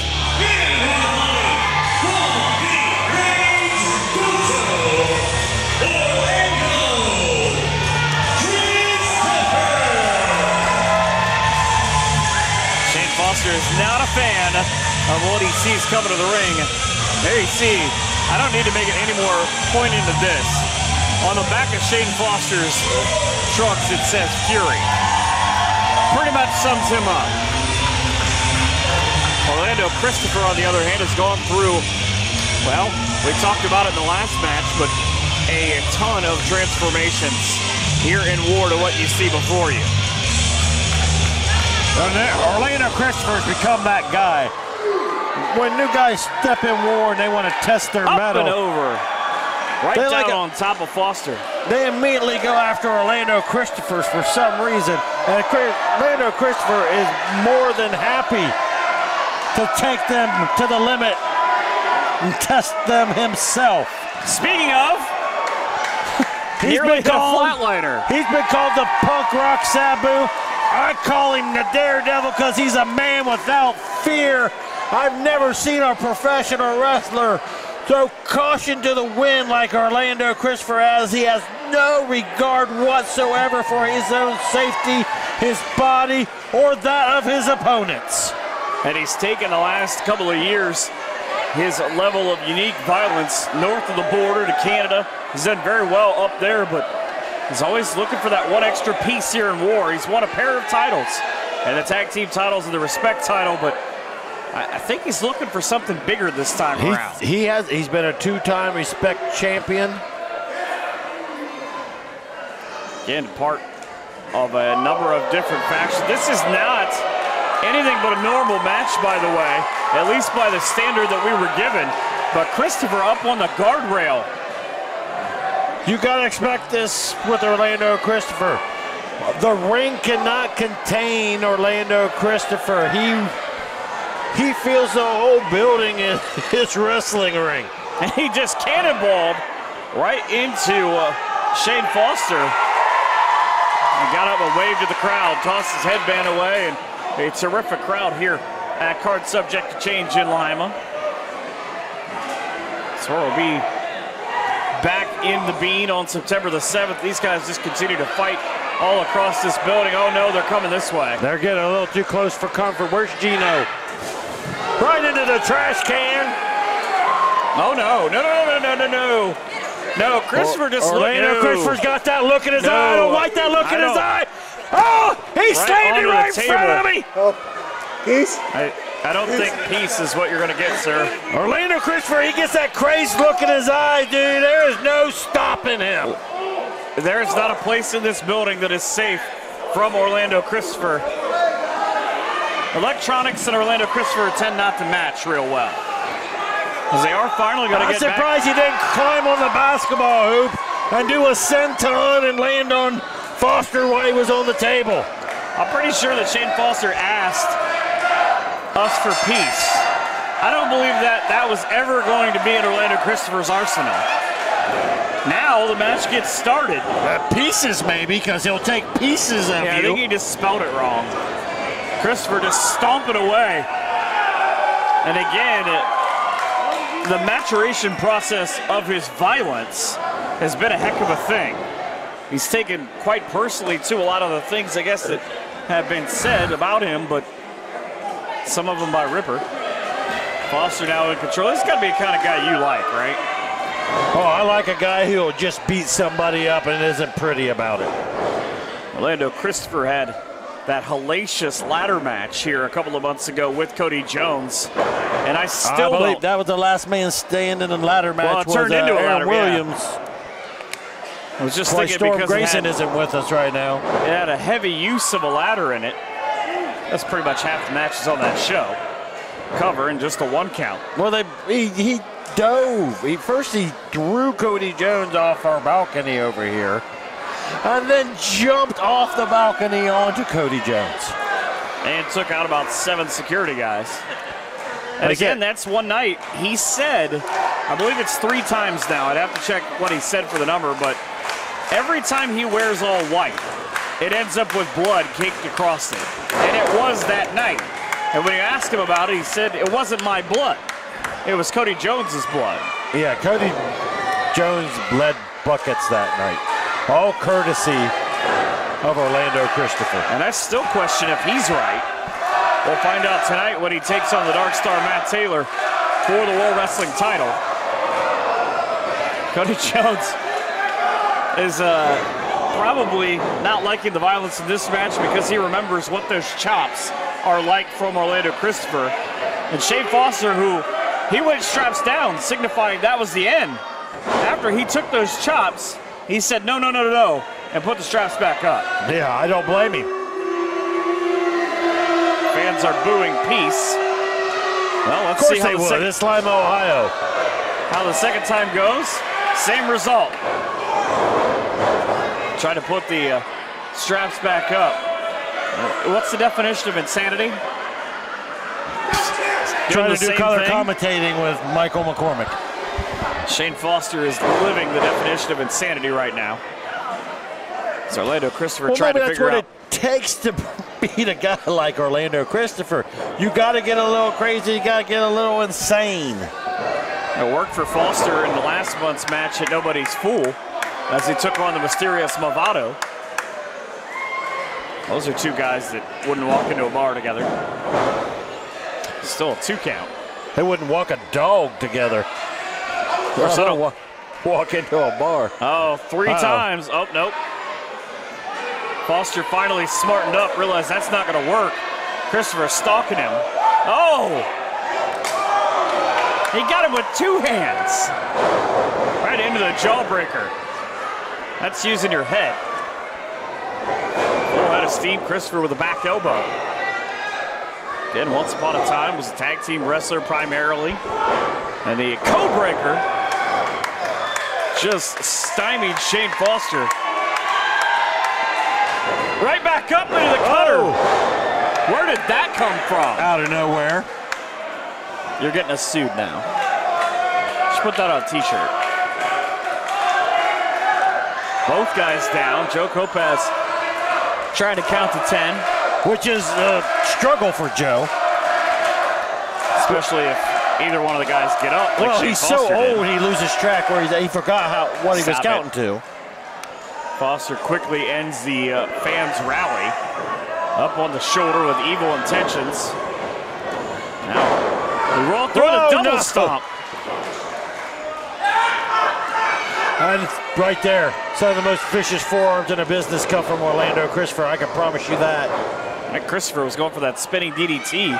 Shane Foster is not a fan of what he sees coming to the ring. There you see, I don't need to make it any more point into this. On the back of Shane Foster's trunks, it says Fury. Pretty much sums him up. Orlando Christopher, on the other hand, has gone through, well, we talked about it in the last match, but a ton of transformations here in War to what you see before you. Orlando Christopher's become that guy. When new guys step in War and they want to test their mettle. Up and over. Right down on top of Foster. They immediately go after Orlando Christopher for some reason. And Orlando Christopher is more than happy to take them to the limit and test them himself. Speaking of, he's been called flatliner. He's been called the punk rock Sabu. I call him the Daredevil because he's a man without fear. I've never seen a professional wrestler throw caution to the wind like Orlando Christopher has. He has no regard whatsoever for his own safety, his body, or that of his opponents. And he's taken the last couple of years his level of unique violence north of the border to Canada. He's done very well up there, but he's always looking for that one extra piece here in War. He's won a pair of titles, and the tag team titles and the Respect title, but I think he's looking for something bigger this time around. He's been a two-time Respect champion. Again, part of a number of different factions. This is not anything but a normal match, by the way, at least by the standard that we were given. But Christopher up on the guardrail. You got to expect this with Orlando Christopher. The ring cannot contain Orlando Christopher. He feels the whole building is his wrestling ring. And he just cannonballed right into Shane Foster. He got up and waved to the crowd, tossed his headband away, and a terrific crowd here at Card Subject to Change in Lima. So we'll be back in the Bean on September the 7th. These guys just continue to fight all across this building. Oh no, they're coming this way. They're getting a little too close for comfort. Where's Gino? Right into the trash can. Oh no, no. No, Christopher just Orlando Christopher's got that look in his eye. I don't like that look in his eye. Oh, he's standing right in front of me. Oh, peace? I don't think peace is what you're going to get, sir. Orlando Christopher, he gets that crazed look in his eye, dude. There is no stopping him. There is not a place in this building that is safe from Orlando Christopher. Electronics and Orlando Christopher tend not to match real well, because they are finally going to get back. I'm surprised he didn't climb on the basketball hoop and do a senton and land on Foster while he was on the table. I'm pretty sure that Shane Foster asked us for peace. I don't believe that was ever going to be in Orlando Christopher's arsenal. Now the match gets started. Pieces maybe, because he'll take pieces of you. I think he just spelled it wrong. Christopher just stomping away. And again, the maturation process of his violence has been a heck of a thing. He's taken quite personally to a lot of the things, I guess, that have been said about him, but some of them by Ripper. Foster now in control. This has got to be the kind of guy you like, right? Oh, I like a guy who'll just beat somebody up and isn't pretty about it. Orlando Christopher had that hellacious ladder match here a couple of months ago with Cody Jones, and I believe that was the last man standing in the ladder match. Well, it turned into a ladder, Williams. Yeah. I was just thinking Storm because Grayson isn't with us right now. It had a heavy use of a ladder in it. That's pretty much half the matches on that show. Cover in just a 1 count. Well, he dove. First he threw Cody Jones off our balcony over here, and then jumped off the balcony onto Cody Jones. And took out about 7 security guys. And again, that's one night. He said, I believe it's 3 times now. I'd have to check what he said for the number, but every time he wears all white, it ends up with blood caked across it. And it was that night. And when you asked him about it, he said, it wasn't my blood. It was Cody Jones's blood. Yeah, Cody Jones bled buckets that night. All courtesy of Orlando Christopher. And I still question if he's right. We'll find out tonight when he takes on the Dark Star Matt Taylor for the World Wrestling title. Cody Jones is probably not liking the violence in this match because he remembers what those chops are like from Orlando Christopher. And Shane Foster, who he went straps down, signifying that was the end. After he took those chops, he said, no, no, no, no, no, and put the straps back up. Yeah, I don't blame him. Fans are booing peace. Well, let's see how the second, it's Lima, Ohio. How the second time goes. Same result. Try to put the straps back up. What's the definition of insanity? Trying to do color commentating with Michael McCormick. Shane Foster is living the definition of insanity right now. So Orlando Christopher trying to figure out. That's what it takes to beat a guy like Orlando Christopher. You got to get a little crazy. You got to get a little insane. It worked for Foster in the last month's match at Nobody's Fool as he took on the mysterious Movado. Those are 2 guys that wouldn't walk into a bar together. Still a 2 count. They wouldn't walk a dog together. Or walk into a bar. Oh, 3 times. Oh, nope. Foster finally smartened up, realized that's not going to work. Christopher stalking him. Oh! He got him with 2 hands. Right into the jawbreaker. That's using your head. Full head of steam, Christopher with a back elbow. Again, once upon a time was a tag team wrestler primarily. And the code breaker just stymied Shane Foster. Right back up into the cutter. Oh. Where did that come from? Out of nowhere. You're getting us sued now. Just put that on a t-shirt. Both guys down. Joe Lopez trying to count to 10. Which is a struggle for Joe. Especially if either one of the guys get up. Like well, Shane he's Foster so old did. he loses track where he forgot what he was counting to. Foster quickly ends the fans' rally. Up on the shoulder with evil intentions. Now, we roll through the double stomp. And right there, some of the most vicious forearms in the business come from Orlando Christopher. I can promise you that. And Christopher was going for that spinning DDT.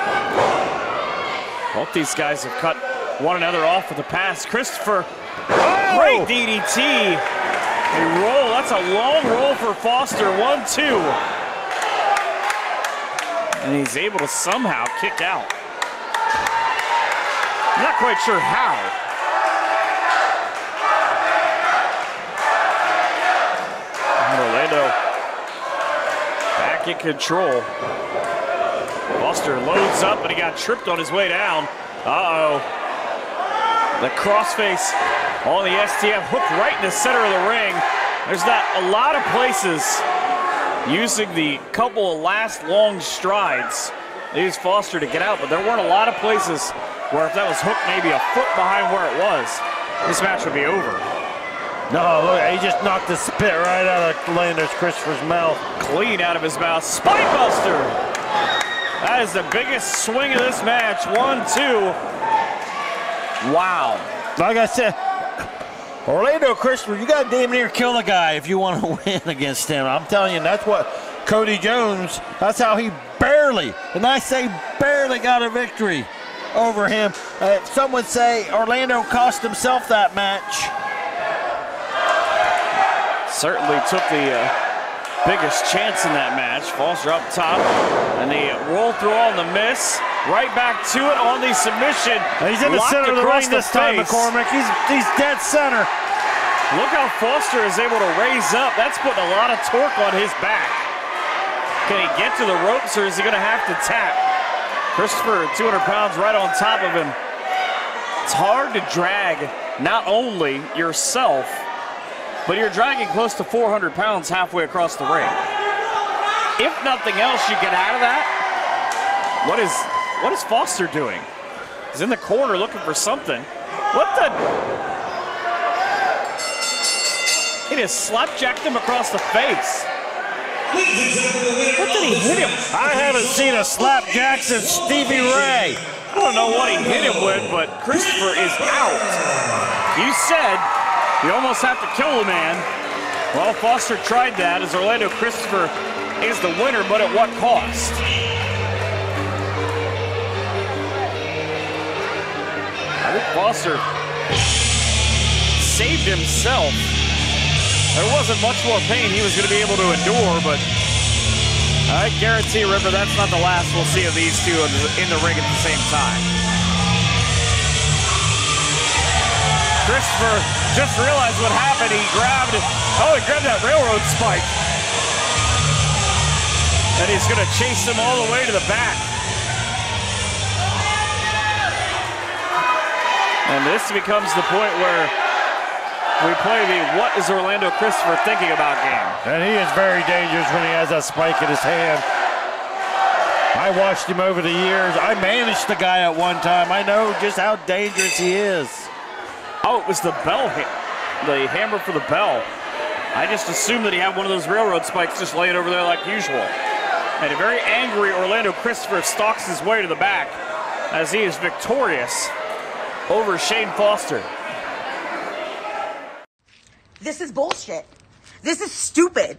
Both these guys have cut one another off with the pass. Christopher, great DDT. A roll, that's a long roll for Foster, 1-2. And he's able to somehow kick out. I'm not quite sure how. And Orlando back in control. Foster loads up, and he got tripped on his way down. Uh-oh. The crossface on the STF, hooked right in the center of the ring. There's not a lot of places using the couple of last long strides. They used Foster to get out, but there weren't a lot of places where if that was hooked maybe a foot behind where it was, this match would be over. No, look, he just knocked the spit right out of Orlando Christopher's mouth. Clean out of his mouth. Spine buster. That is the biggest swing of this match. 1, 2. Wow. Like I said, Orlando Christopher, you got to damn near kill the guy if you want to win against him. I'm telling you, that's what Cody Jones, that's how he barely, and I say barely, got a victory over him. Some would say Orlando cost himself that match. Certainly took the biggest chance in that match. Foster up top, and they roll through on the miss. Right back to it on the submission. And he's in the center of the ring this time, McCormick. He's dead center. Look how Foster is able to raise up. That's putting a lot of torque on his back. Can he get to the ropes, or is he going to have to tap? Christopher, 200 pounds right on top of him. It's hard to drag not only yourself, but you're dragging close to 400 pounds halfway across the ring. If nothing else, you get out of that. What is Foster doing? He's in the corner looking for something. What the? He just slapjacked him across the face. What did he hit him? I haven't seen a slapjack since Stevie Ray. I don't know what he hit him with, but Christopher is out. You said you almost have to kill a man. Well, Foster tried that as Orlando Christopher is the winner, but at what cost? I think Foster saved himself. There wasn't much more pain he was going to be able to endure, but I guarantee, Ripper, that's not the last we'll see of these two in the ring at the same time. Christopher just realized what happened. He grabbed that railroad spike. And he's going to chase him all the way to the back. And this becomes the point where we play the what is Orlando Christopher thinking about game. And he is very dangerous when he has that spike in his hand. I watched him over the years. I managed the guy at one time. I know just how dangerous he is. Oh, it was the bell, the hammer for the bell. I just assumed that he had one of those railroad spikes just laying over there like usual. And a very angry Orlando Christopher stalks his way to the back as he is victorious over Shane Foster. This is bullshit. This is stupid.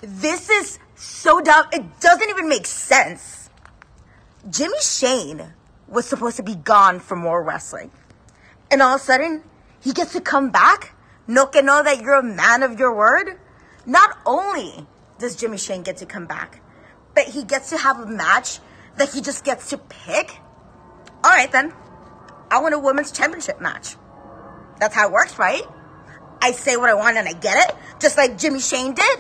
This is so dumb. It doesn't even make sense. Jimmy Shane was supposed to be gone for more wrestling. And all of a sudden, he gets to come back? No que no that you're a man of your word? Not only does Jimmy Shane get to come back, but he gets to have a match that he just gets to pick? All right, then. I want a women's championship match. That's how it works, right? I say what I want and I get it, just like Jimmy Shane did.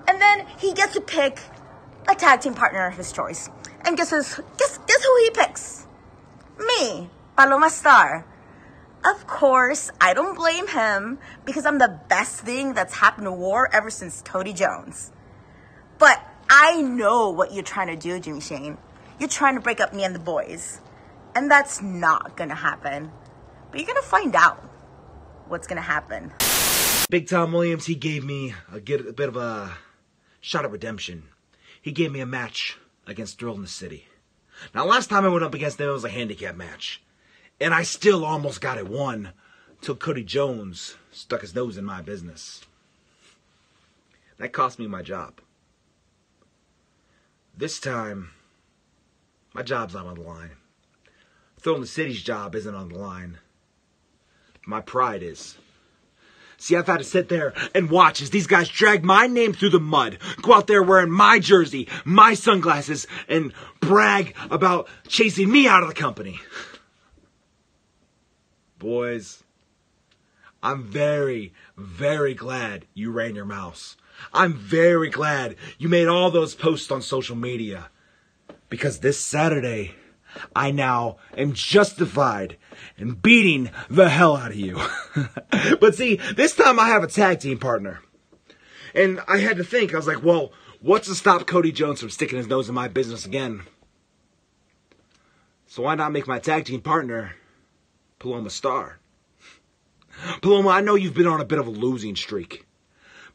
And then he gets to pick a tag team partner of his choice. And guess who he picks? Me, Paloma Star. Of course, I don't blame him because I'm the best thing that's happened to War ever since Cody Jones. But I know what you're trying to do, Jimmy Shane. You're trying to break up me and the boys. And that's not gonna happen. But you're gonna find out what's gonna happen. Big Tom Williams, he gave me a bit of a shot at redemption. He gave me a match against Thrill in the City. Now, last time I went up against them, it was a handicap match. And I still almost got it won till Cody Jones stuck his nose in my business. That cost me my job. This time, my job's not on the line. Thrill in the City's job isn't on the line. My pride is. See, I've had to sit there and watch as these guys drag my name through the mud, go out there wearing my jersey, my sunglasses, and brag about chasing me out of the company. Boys, I'm very, very glad you ran your mouths. I'm very glad you made all those posts on social media. Because this Saturday, I now am justified in beating the hell out of you. But see, this time I have a tag team partner. And I had to think, I was like, well, What's to stop Cody Jones from sticking his nose in my business again? So why not make my tag team partner Paloma Star? Paloma, I know you've been on a bit of a losing streak.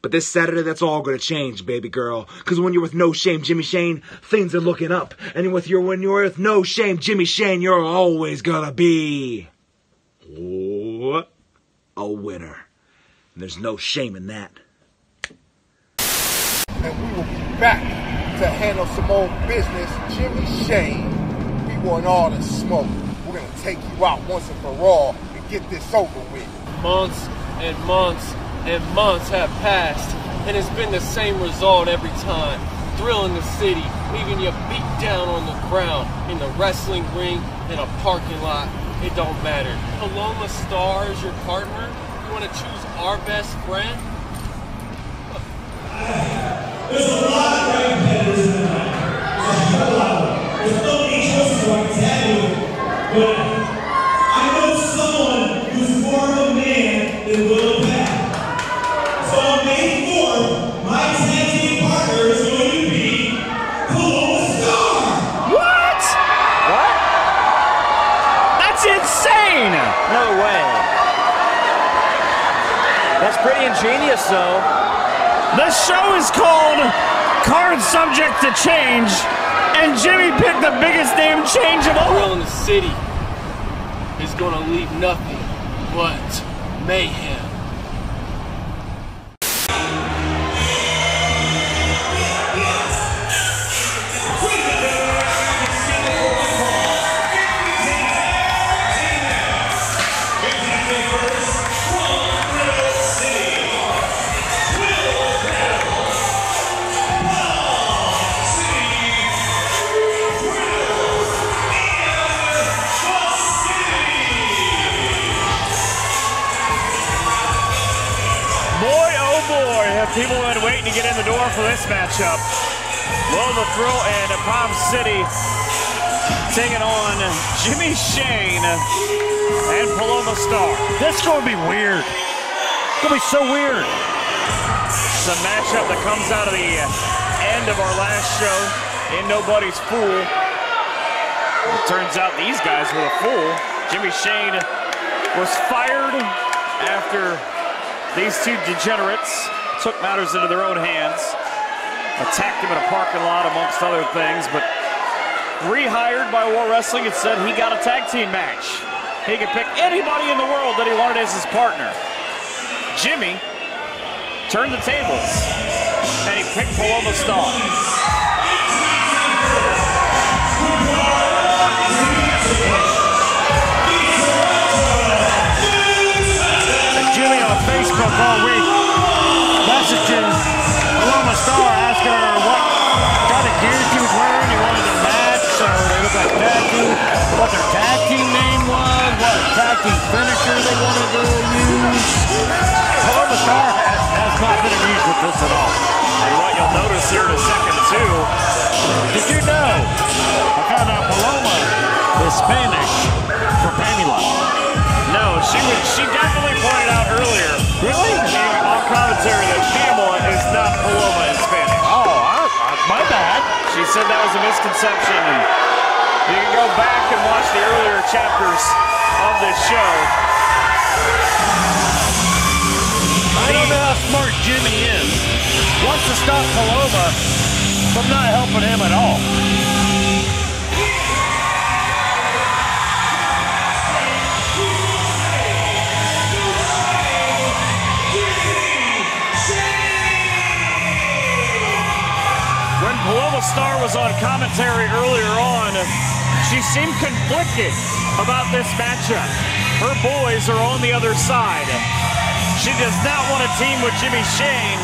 But this Saturday, that's all going to change, baby girl. Because when you're with No Shame Jimmy Shane, things are looking up. And when you're with No Shame Jimmy Shane, you're always going to be a winner. And there's no shame in that. And we will be back to handle some old business. Jimmy Shane, we want all the smoke. We're going to take you out once and for all and get this over with. Months and months and months have passed, and it's been the same result every time. Thrill in the city, leaving you beat down on the ground, in the wrestling ring, in a parking lot. It don't matter. Paloma Star is your partner? You want to choose our best friend? There's a lot of great competitors tonight. There's so many choices I can tell you, but I know someone who's more of a man than Will Pat. So on May 4th, my tag team partner is going to be Paloma Star. What? What? That's insane! No way. That's pretty ingenious, though. The show is called Card Subject to Change, and Jimmy picked the biggest damn change of all. Thrill in the city is gonna leave nothing but mayhem. People have been waiting to get in the door for this matchup. Will the Thrill and Palm City taking on Jimmy Shane and Paloma Star. This is going to be weird. It's going to be so weird. It's a matchup that comes out of the end of our last show in Nobody's Fool. It turns out these guys were the fool. Jimmy Shane was fired after these two degenerates took matters into their own hands, attacked him in a parking lot amongst other things, but rehired by War Wrestling and said he got a tag team match. He could pick anybody in the world that he wanted as his partner. Jimmy turned the tables and he picked Paloma Star. And Jimmy on Facebook all week messaging Paloma Star asking her what kind of gear she was wearing. He wanted a match, so they look like tag team. What their tag team name was, what tag team finisher they wanted to use. Paloma Star has not been amused with this at all. And what you'll notice here in a second too. Did you know? I found out Paloma is Spanish for Pamela. No, she definitely pointed out earlier. Really? On commentary that Pamela is not Paloma in Spanish. Oh, my bad. She said that was a misconception. And you can go back and watch the earlier chapters of this show. I don't know how smart Jimmy is. Wants to stop Paloma from not helping him at all. When Paloma Star was on commentary earlier on, she seemed conflicted about this matchup. Her boys are on the other side. She does not want to team with Jimmy Shane,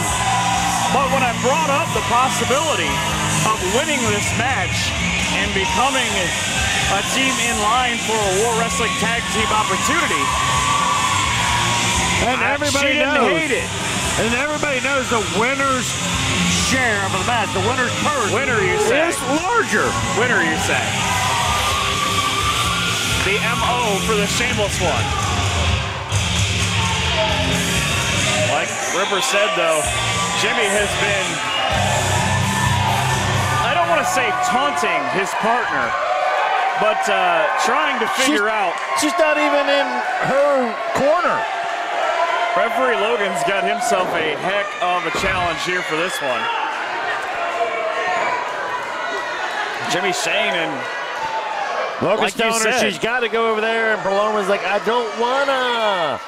but when I brought up the possibility of winning this match and becoming a team in line for a War Wrestling Tag Team opportunity, and everybody she didn't knows, hate it. And everybody knows the winner's share of the match, the winner's purse, winner, you say, is larger. Winner, you say. The MO for the shameless one. Like Ripper said, though, Jimmy has been want to say taunting his partner, but trying to figure out. She's not even in her corner. Referee Logan's got himself a heck of a challenge here for this one. Jimmy Shane and Logan's telling her she's got to go over there, and Paloma's like, I don't wanna.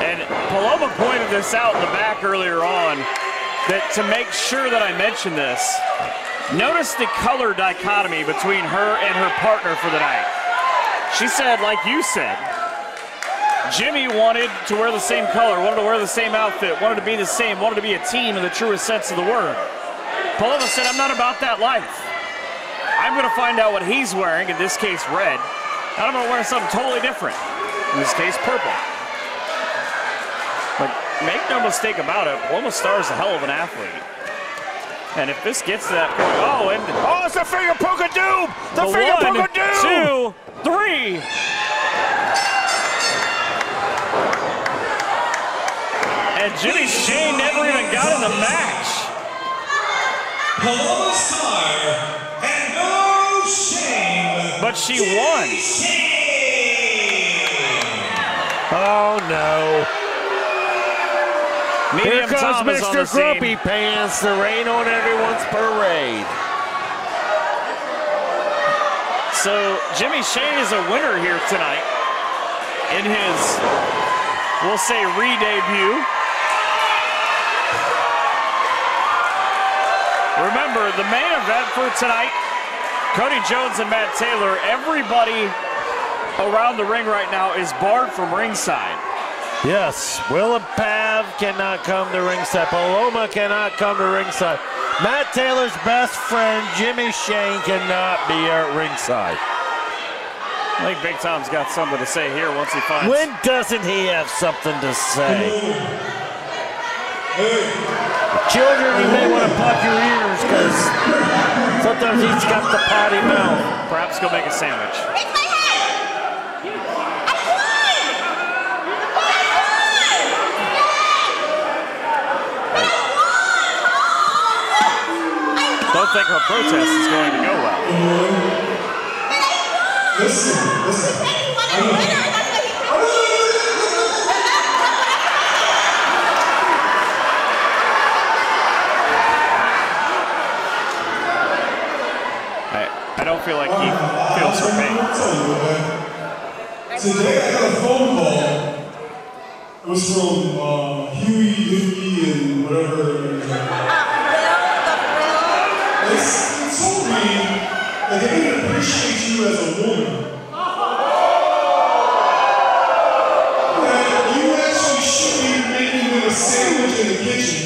And Paloma pointed this out in the back earlier on, that to make sure that I mention this, notice the color dichotomy between her and her partner for the night. She said, like you said, Jimmy wanted to wear the same color, wanted to wear the same outfit, wanted to be the same, wanted to be a team in the truest sense of the word. Paloma said, I'm not about that life. I'm going to find out what he's wearing, in this case red, and I'm going to wear something totally different, in this case purple. But make no mistake about it, Paloma Star's a hell of an athlete. And if this gets to that point, it's the finger poke of doom! The finger poke of doom! 2, 3. And Jimmy Shane never even got in the match. Paloma Star and no shame. But she won. Oh no. Medium Here comes Tom is on the Mr. scene. Grumpy Pants to rain on everyone's parade. So Jimmy Shane is a winner here tonight in his, we'll say, re-debut. Remember, the main event for tonight, Cody Jones and Matt Taylor, everybody around the ring right now is barred from ringside. Yes, Willa Pav cannot come to ringside. Paloma cannot come to ringside. Matt Taylor's best friend, Jimmy Shane, cannot be at ringside. I think Big Tom's got something to say here once he finds. When doesn't he have something to say? Children, you may want to plug your ears because sometimes he's got the potty mouth. Perhaps go make a sandwich. Don't think her protest is going to go well. Listen. I don't feel like he feels her pain. Today I got a phone call. It was from Huey, and whatever. They told me that they didn't appreciate you as a woman. That you actually should be making them a sandwich in the kitchen.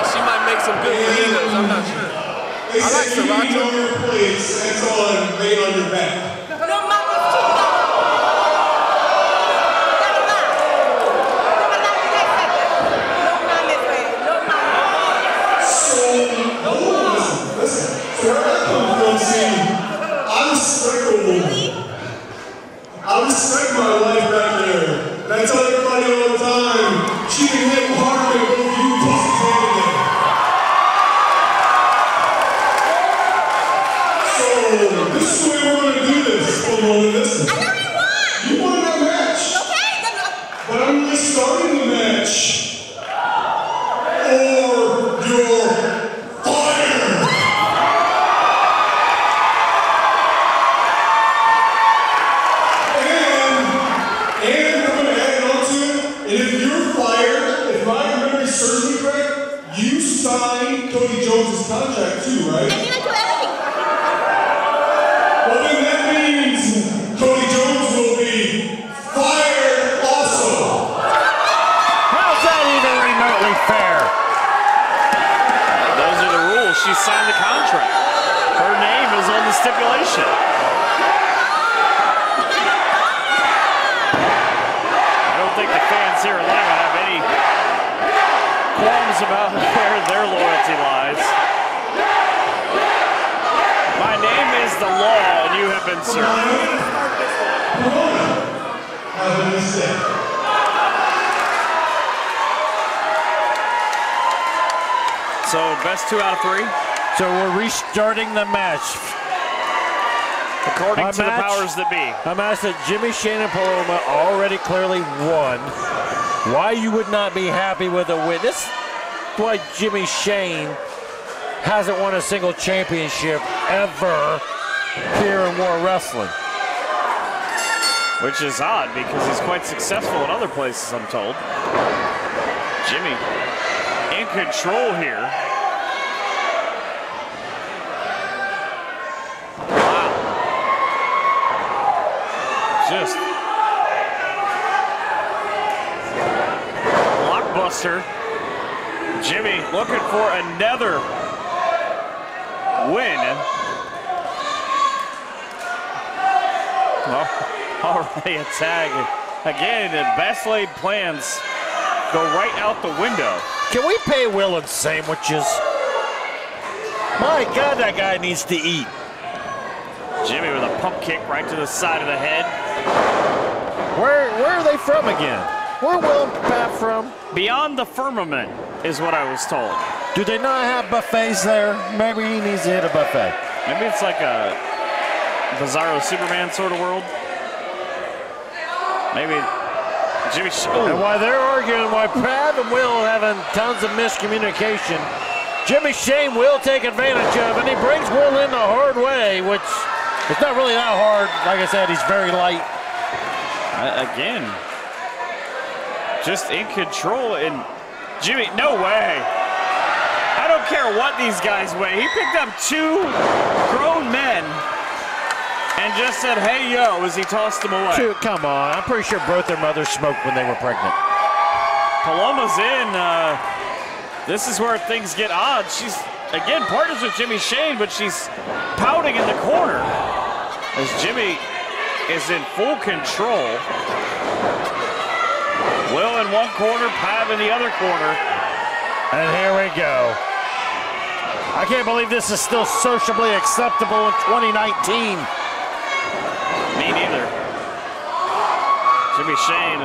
She might make some good burritos, I'm not sure. They I like said you eat sriracha. on your plates, that's all, and lay on your back. I respect my wife back there. And I tell everybody all the time, she can hit harder than both you pussies hand together. So, this is the way we're going to do this. Hold on, listen. I know you won. You won that match. Okay. But I'm just starting the match. Or you're fired. And I'm going to add on to it, and if you're fired, if my memory serves me correct, you signed Cody Jones' contract too, right? I'm going to do everything. Well, then that means Cody Jones will be fired also. How's that even remotely fair? Those are the rules. She signed the contract. Her name is on the stipulation. I think the fans here in Lima have any qualms about where their loyalty lies. My name is the law, and you have been served. Have a nice day. So best 2 out of 3. So we're restarting the match. According to the powers that be. A match that Jimmy Shane and Paloma already clearly won. Why you would not be happy with a win? This is why Jimmy Shane hasn't won a single championship ever here in War Wrestling. Which is odd because he's quite successful in other places, I'm told. Jimmy in control here. Wow. Just blockbuster. Jimmy looking for another win. Already a tag. Again, the best laid plans go right out the window. Can we pay Will in sandwiches? My God, that guy needs to eat. Jimmy with a pump kick right to the side of the head. Where are they from again? Where are Will and Pat from? Beyond the Firmament is what I was told. Do they not have buffets there? Maybe he needs to hit a buffet. Maybe it's like a Bizarro Superman sort of world. Maybe Jimmy. And while they're arguing, why Pat and Will having tons of miscommunication, Jimmy Shane will take advantage of, and he brings Will in the hard way, which is not really that hard. Like I said, he's very light. Again, just in control, and Jimmy, no way. I don't care what these guys weigh. He picked up 2 grown men and just said, hey, yo, as he tossed them away. Dude, come on. I'm pretty sure both their mothers smoked when they were pregnant. Paloma's in. This is where things get odd. She's, again, partners with Jimmy Shane, but she's pouting in the corner as Jimmy is in full control. Will in one corner, Pat in the other corner. And here we go. I can't believe this is still sociably acceptable in 2019. Me neither. Jimmy Shane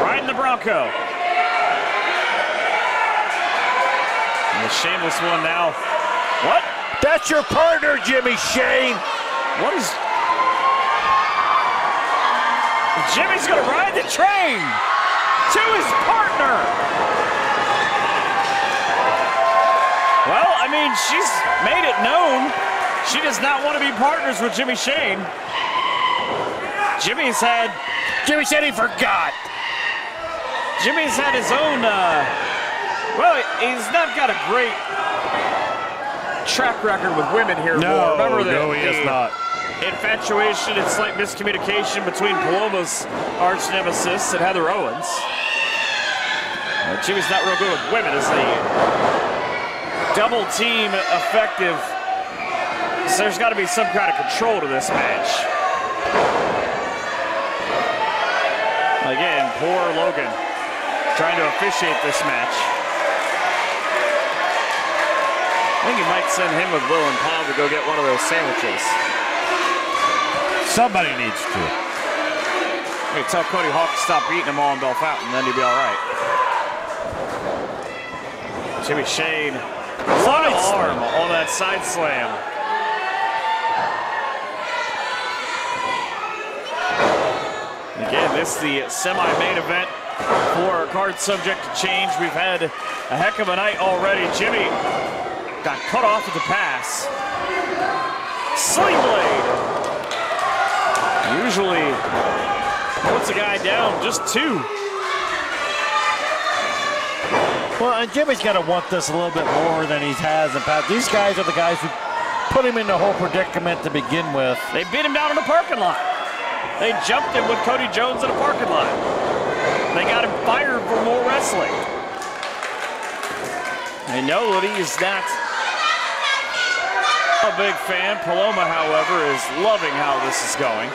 riding the Bronco. And the shameless one now. What? That's your partner, Jimmy Shane. What is... Jimmy's going to ride the train to his partner. Well, I mean, she's made it known she does not want to be partners with Jimmy Shane. Jimmy said he forgot. Jimmy's had his own, well, he's not got a great track record with women here. No, Remember no, he is not. Infatuation and slight miscommunication between Paloma's arch nemesis and Heather Owens. Jimmy's not real good with women, is he? Double team effective. So there's got to be some kind of control to this match. Again, poor Logan trying to officiate this match. I think he might send him with Will and Paul to go get one of those sandwiches. Somebody needs to. Hey, tell Cody Hawk to stop beating them all in Bell Fountain, then he'll be all right. Jimmy Shane, one arm on that side slam. Again, this is the semi-main event for our card subject to change. We've had a heck of a night already. Jimmy got cut off at the pass. Sling blade. Usually puts a guy down, just 2. Well, and Jimmy's got to want this a little bit more than he has in the past. These guys are the guys who put him in the whole predicament to begin with. They beat him down in the parking lot. They jumped him with Cody Jones in a parking lot. They got him fired for more wrestling. They know that he's not a big fan. Paloma, however, is loving how this is going.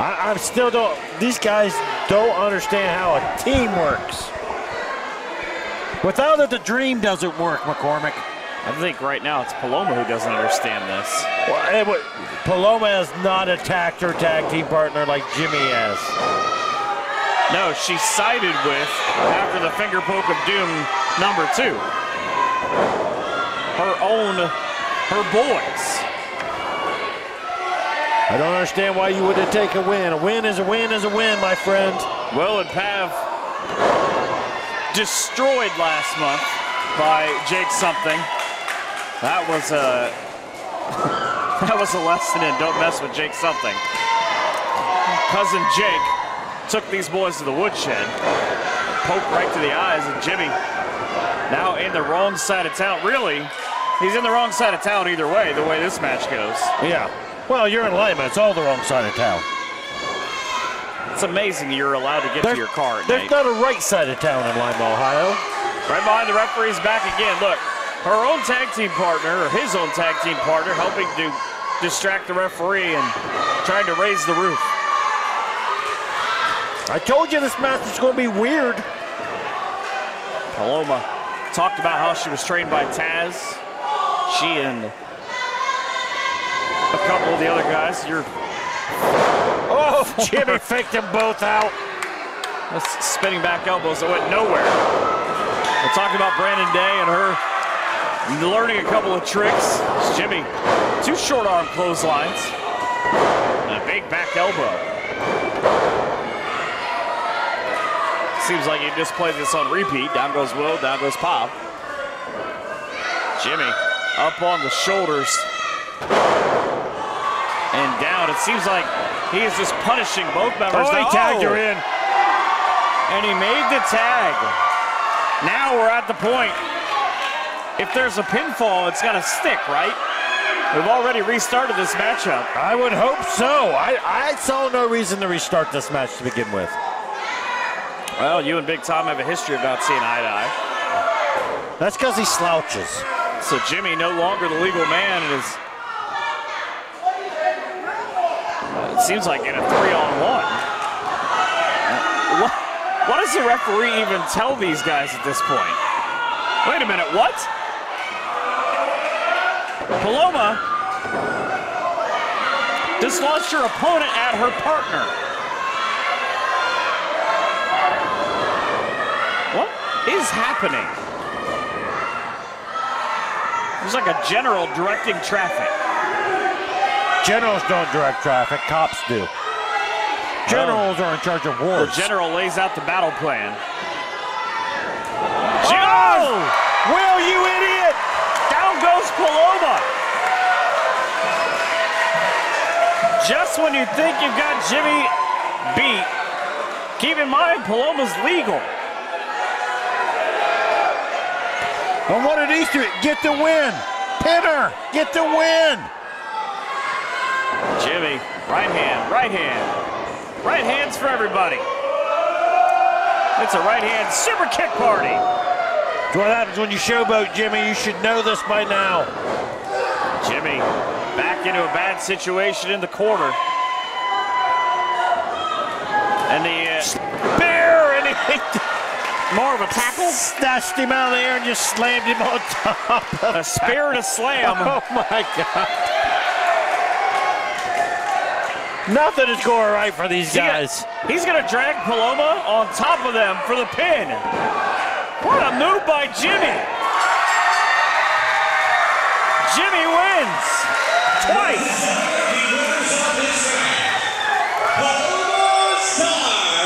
I still don't, these guys don't understand how a team works. Without it, the dream doesn't work, McCormick. I think right now it's Paloma who doesn't understand this. Well, Paloma has not attacked her tag team partner like Jimmy has. No, she sided with after the finger poke of doom number 2. her boys. I don't understand why you wouldn't take a win. A win is a win is a win, my friend. Will and Pav destroyed last month by Jake something. That was a lesson in don't mess with Jake something. Cousin Jake took these boys to the woodshed, poked right to the eyes, and Jimmy now in the wrong side of town. Really, he's in the wrong side of town either way, the way this match goes. Yeah. Well, you're in Lima. It's all the wrong side of town. It's amazing you're allowed to get to your car at There's night. not a right side of town in Lima, Ohio. Right behind the referee's back again. Look, her own tag team partner, or his own tag team partner, helping to distract the referee and trying to raise the roof. I told you this match is going to be weird. Paloma talked about how she was trained by Taz. She and a couple of the other guys. Oh, Jimmy faked them both out. That's spinning back elbows that went nowhere. We're talking about Brandon Day and her learning a couple of tricks. It's Jimmy, 2 short arm clotheslines and a big back elbow. Seems like you just played this on repeat. Down goes Will, down goes Pop. Jimmy up on the shoulders and down. It seems like he is just punishing both members. Oh, he tagged her in. And he made the tag. Now we're at the point. If there's a pinfall, it's got to stick, right? We've already restarted this matchup. I would hope so. I saw no reason to restart this match to begin with. Well, you and Big Tom have a history about seeing eye to eye. That's because he slouches. So Jimmy no longer the legal man and is, it seems like in a 3-on-1. What does the referee even tell these guys at this point? Wait a minute, what? Paloma dislodged her opponent at her partner. What is happening? There's like a general directing traffic. Generals don't direct traffic, cops do. Generals are in charge of wars. The general lays out the battle plan. Oh! Will, you idiot! Down goes Paloma. Just when you think you've got Jimmy beat, keep in mind Paloma's legal. And what did he do? Get the win. Pin her. Get the win. Jimmy, right hand, right hand. Right hands for everybody. It's a right hand super kick party. That's what happens when you showboat, Jimmy. You should know this by now. Jimmy back into a bad situation in the corner. And the spear, and he more of a tackle. Snatched him out of the air and just slammed him on top. A spear and a slam. Oh my God. Nothing is going right for these guys. He's going to drag Paloma on top of them for the pin. What a move by Jimmy. Jimmy wins twice.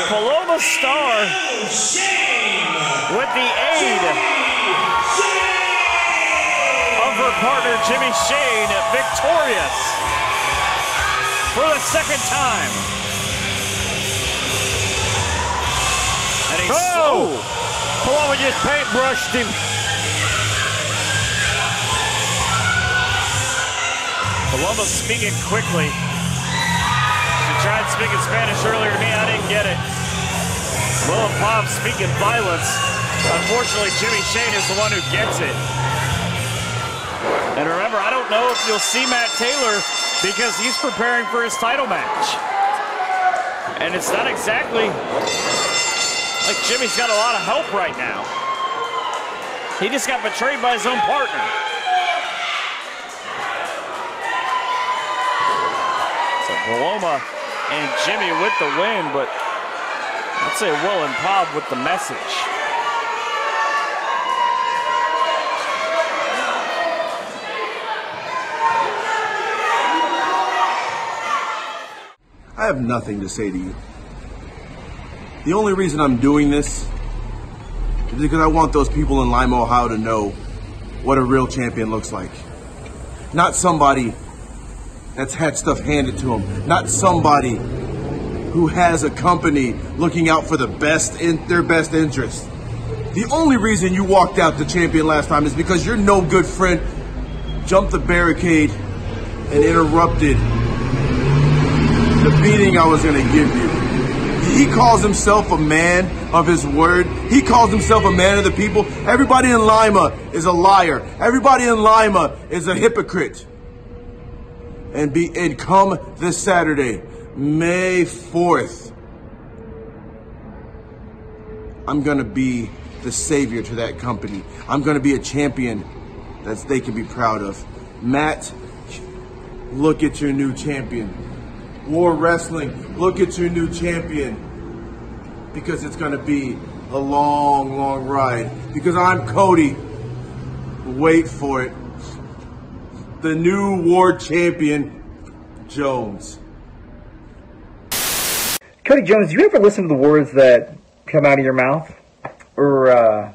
Paloma Star with the aid of her partner Jimmy Shane, victorious for the second time. And he's Paloma just paintbrushed him. Paloma speaking quickly. She tried speaking Spanish earlier to me. I didn't get it. Will and Pop speaking violence. Unfortunately, Jimmy Shane is the one who gets it. And remember, I don't know if you'll see Matt Taylor because he's preparing for his title match. And it's not exactly like Jimmy's got a lot of help right now. He just got betrayed by his own partner. So Paloma and Jimmy with the win, but I'd say Will and Pop with the message. have nothing to say to you. The only reason I'm doing this is because I want those people in Lima, Ohio to know what a real champion looks like. Not somebody that's had stuff handed to them. Not somebody who has a company looking out for their best interest. The only reason you walked out the champion last time is because your no good friend jumped the barricade and interrupted the beating I was going to give you. He calls himself a man of his word. He calls himself a man of the people. Everybody in Lima is a liar. Everybody in Lima is a hypocrite. And come this Saturday, May 4th, I'm going to be the savior to that company. I'm going to be a champion that they can be proud of. Matt, look at your new champion. War Wrestling, look at your new champion. Because it's going to be a long, long ride. Because I'm Cody. Wait for it. The new War Champion, Jones. Cody Jones, do you ever listen to the words that come out of your mouth? Or are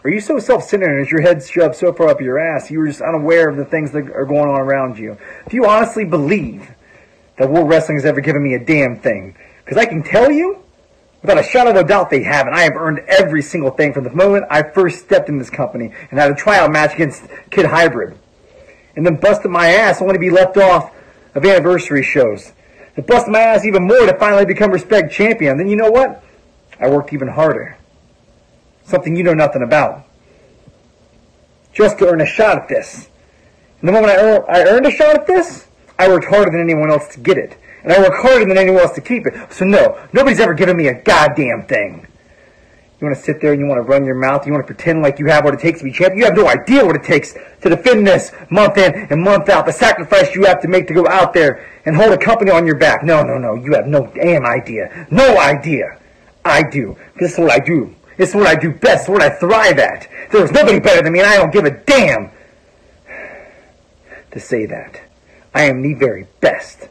you so self-centered and is your head shoved so far up your ass you were just unaware of the things that are going on around you? Do you honestly believe that War Wrestling has ever given me a damn thing? Because I can tell you, without a shadow of a doubt, they haven't. I have earned every single thing from the moment I first stepped in this company and had a tryout match against Kid Hybrid. And then busted my ass only to be left off of anniversary shows. And busted my ass even more to finally become Respect Champion. Then you know what? I worked even harder. Something you know nothing about. Just to earn a shot at this. And the moment I earned a shot at this, I worked harder than anyone else to get it. And I work harder than anyone else to keep it. So no, nobody's ever given me a goddamn thing. You want to sit there and you want to run your mouth, you want to pretend like you have what it takes to be champion. You have no idea what it takes to defend this month in and month out. The sacrifice you have to make to go out there and hold a company on your back. No, you have no damn idea. No idea. I do. This is what I do. This is what I do best. It's what I thrive at. There's nobody better than me and I don't give a damn to say that. I am the very best.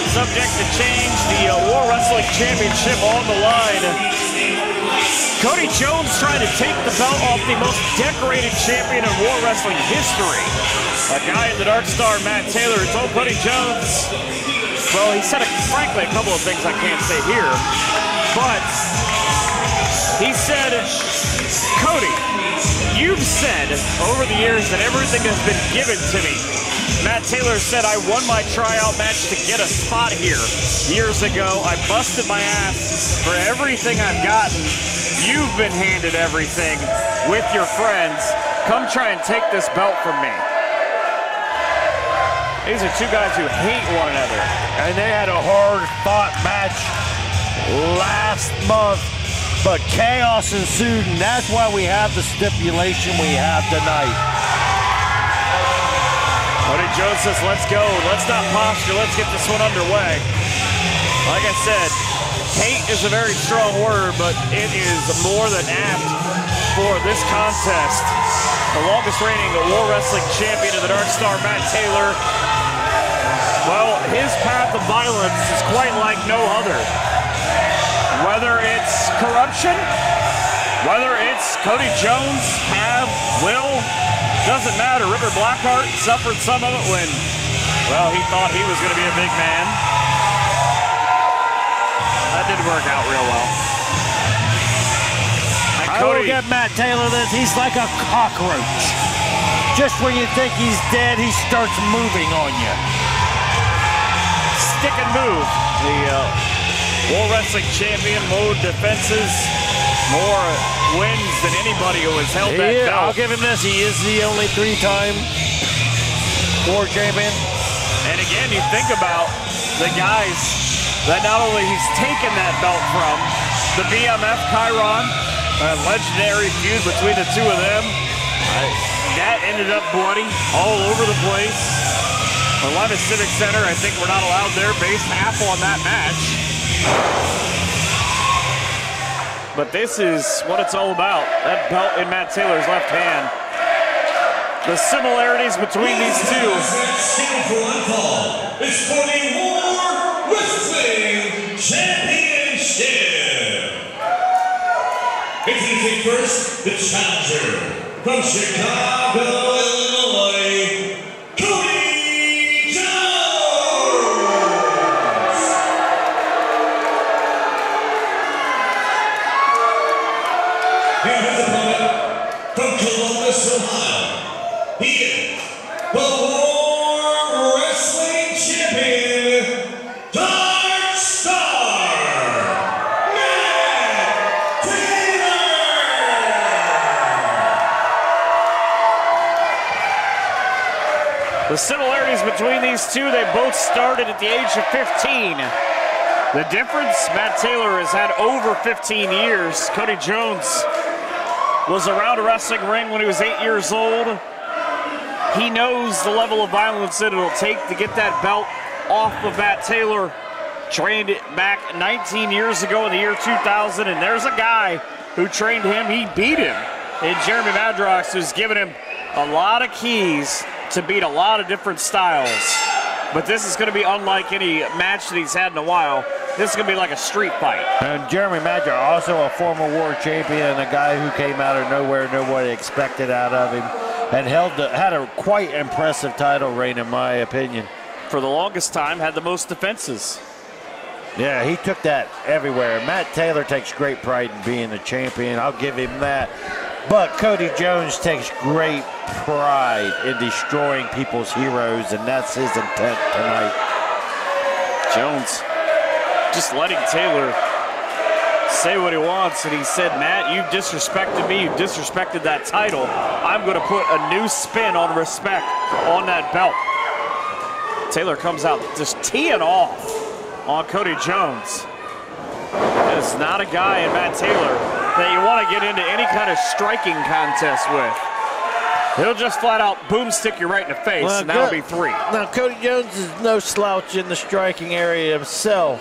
Subject to change, the War Wrestling Championship on the line. Cody Jones trying to take the belt off the most decorated champion in War Wrestling history. A guy in the Dark Star, Matt Taylor, told Cody Jones, well, he said, frankly, a couple of things I can't say here, but he said, Cody, you've said over the years that everything has been given to me. Matt Taylor said, I won my tryout match to get a spot here. Years ago, I busted my ass for everything I've gotten. You've been handed everything with your friends. Come try and take this belt from me. These are two guys who hate one another. And they had a hard-fought match last month, but chaos ensued, and that's why we have the stipulation we have tonight. Cody Jones says, let's go. Let's not posture. Let's get this one underway. Like I said, hate is a very strong word, but it is more than apt for this contest. The longest reigning War Wrestling champion of the Dark Star, Matt Taylor. Well, his path of violence is quite like no other. Whether it's corruption, whether it's Cody Jones, will, doesn't matter. River Blackheart suffered some of it when, well, he thought he was going to be a big man. That didn't work out real well. And I will get Matt Taylor this. He's like a cockroach. Just when you think he's dead, he starts moving on you. Stick and move. The War Wrestling champion mode defenses More wins than anybody who has held that belt. I'll give him this. He is the only 3-time world champion. And again, you think about the guys that not only he's taken that belt from, the BMF Chiron, a legendary feud between the two of them. That ended up bloody all over the place. The Lima Civic Center, I think we're not allowed there, based half on that match. But this is what it's all about. That belt in Matt Taylor's left hand. The similarities between these two. It's for the War Wrestling Championship. Introducing first, the challenger from Chicago, Illinois, Cody Jones. Here his opponent from Columbus, Ohio. He is the War Wrestling Champion, Dark Star, Matt Taylor. The similarities between these two, they both started at the age of 15. The difference, Matt Taylor has had over 15 years. Cody Jones was around a wrestling ring when he was 8 years old. He knows the level of violence that it'll take to get that belt off of Matt Taylor. Trained it back 19 years ago in the year 2000, and there's a guy who trained him. He beat him in Jeremy Madrox, who's given him a lot of keys to beat a lot of different styles. But this is going to be unlike any match that he's had in a while. This is going to be like a street fight. And Jeremy Madrox, also a former world champion, and a guy who came out of nowhere, nobody expected out of him, and had a quite impressive title reign, in my opinion. For the longest time, had the most defenses. Yeah, he took that everywhere. Matt Taylor takes great pride in being the champion. I'll give him that. But Cody Jones takes great pride in destroying people's heroes, and that's his intent tonight. Jones just letting Taylor say what he wants, and he said, Matt, you've disrespected me, you've disrespected that title. I'm going to put a new spin on respect on that belt. Taylor comes out just teeing off on Cody Jones. It's not a guy in Matt Taylor that you want to get into any kind of striking contest with. He'll just flat out boomstick you right in the face, and that'll be 3. Now, Cody Jones is no slouch in the striking area himself.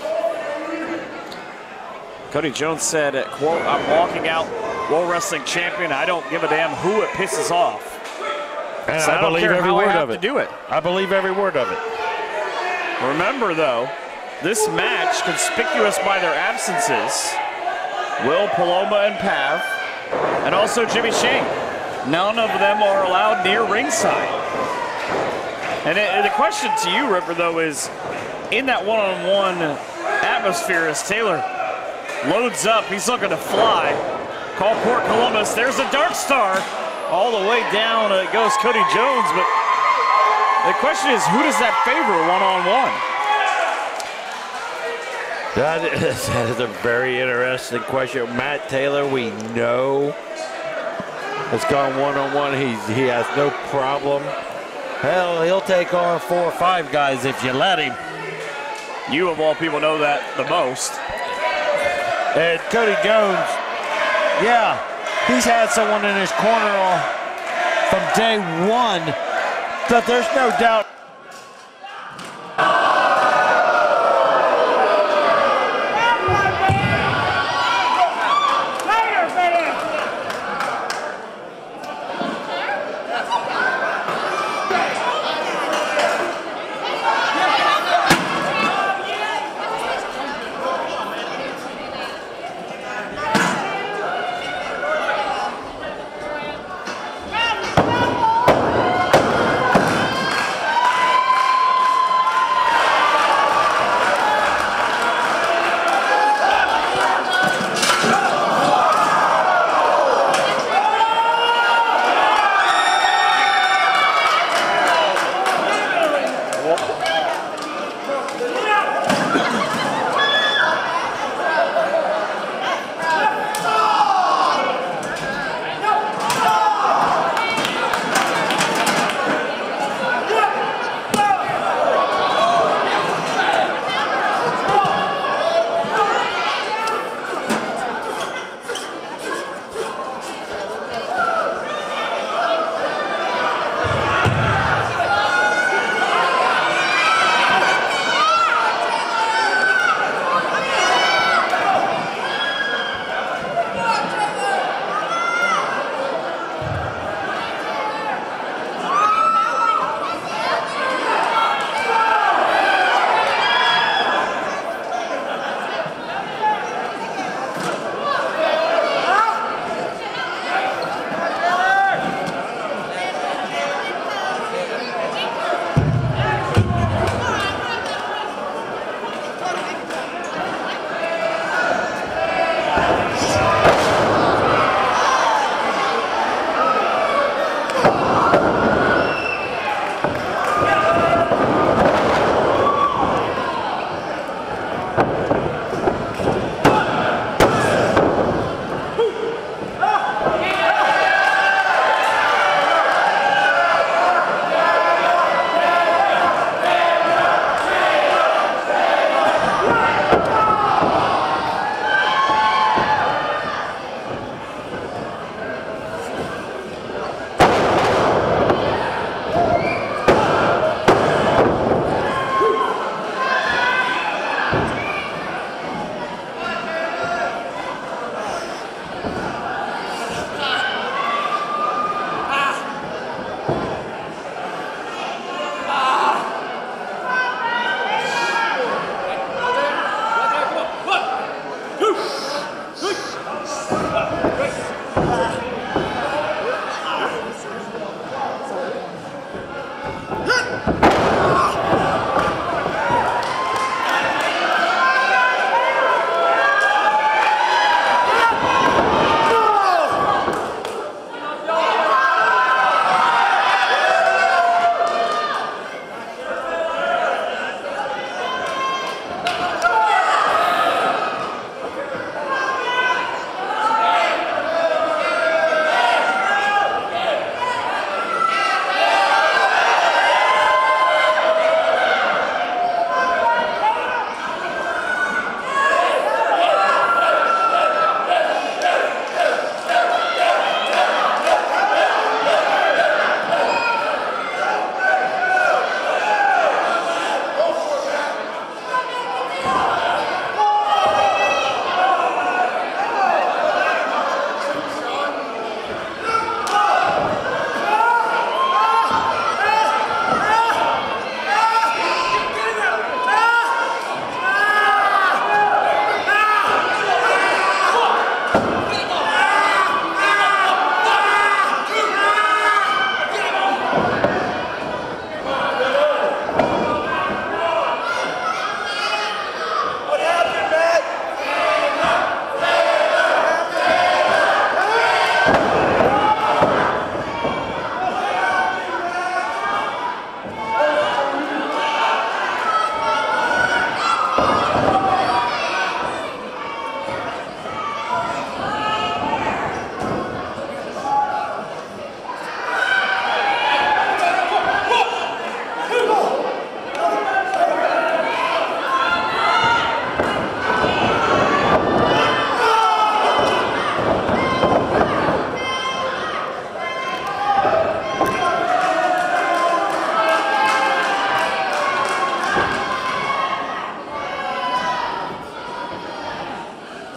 Cody Jones said, quote, I'm walking out World Wrestling Champion. I don't give a damn who it pisses off. And so I believe every word of it. To do it. I believe every word of it. Remember, though, this match, conspicuous by their absences, Will Paloma and Pav, and also Jimmy Shane. None of them are allowed near ringside. And the question to you, Ripper, though, is in that one-on-one atmosphere as Taylor loads up, he's looking to fly. Call Port Columbus. There's a Dark Star. All the way down goes Cody Jones, but the question is, who does that favor one-on-one? That is a very interesting question. Matt Taylor, we know, has gone one-on-one. He has no problem. Hell, he'll take on 4 or 5 guys if you let him. You, of all people, know that the most. And Cody Jones, yeah, he's had someone in his corner from day one, but there's no doubt.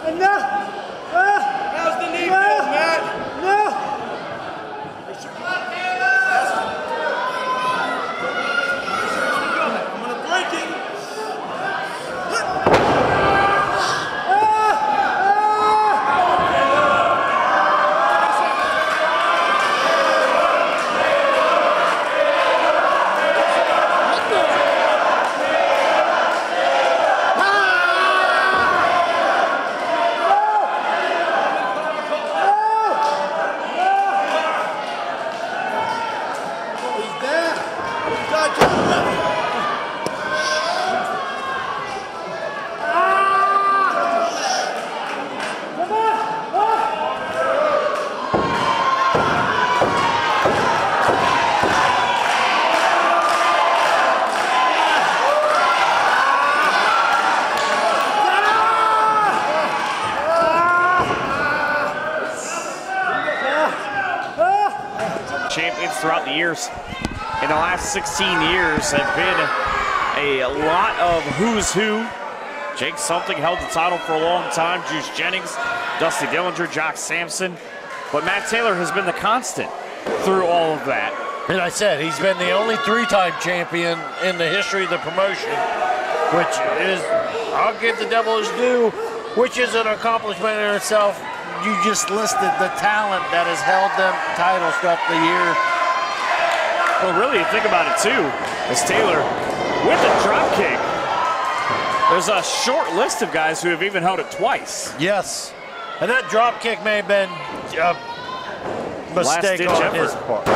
How's the knee feel, Matt? I'm gonna break it. Champions throughout the years. In the last 16 years have been a lot of who's who. Jake Something held the title for a long time. Juice Jennings, Dusty Dillinger, Jock Sampson. But Matt Taylor has been the constant through all of that. And I said, he's been the only three-time champion in the history of the promotion, which is, I'll give the devil his due, which is an accomplishment in itself. You just listed the talent that has held them titles throughout the year. Well, really, you think about it, too, as Taylor, with the drop kick, there's a short list of guys who have even held it twice. Yes. And that drop kick may have been a mistake on his part.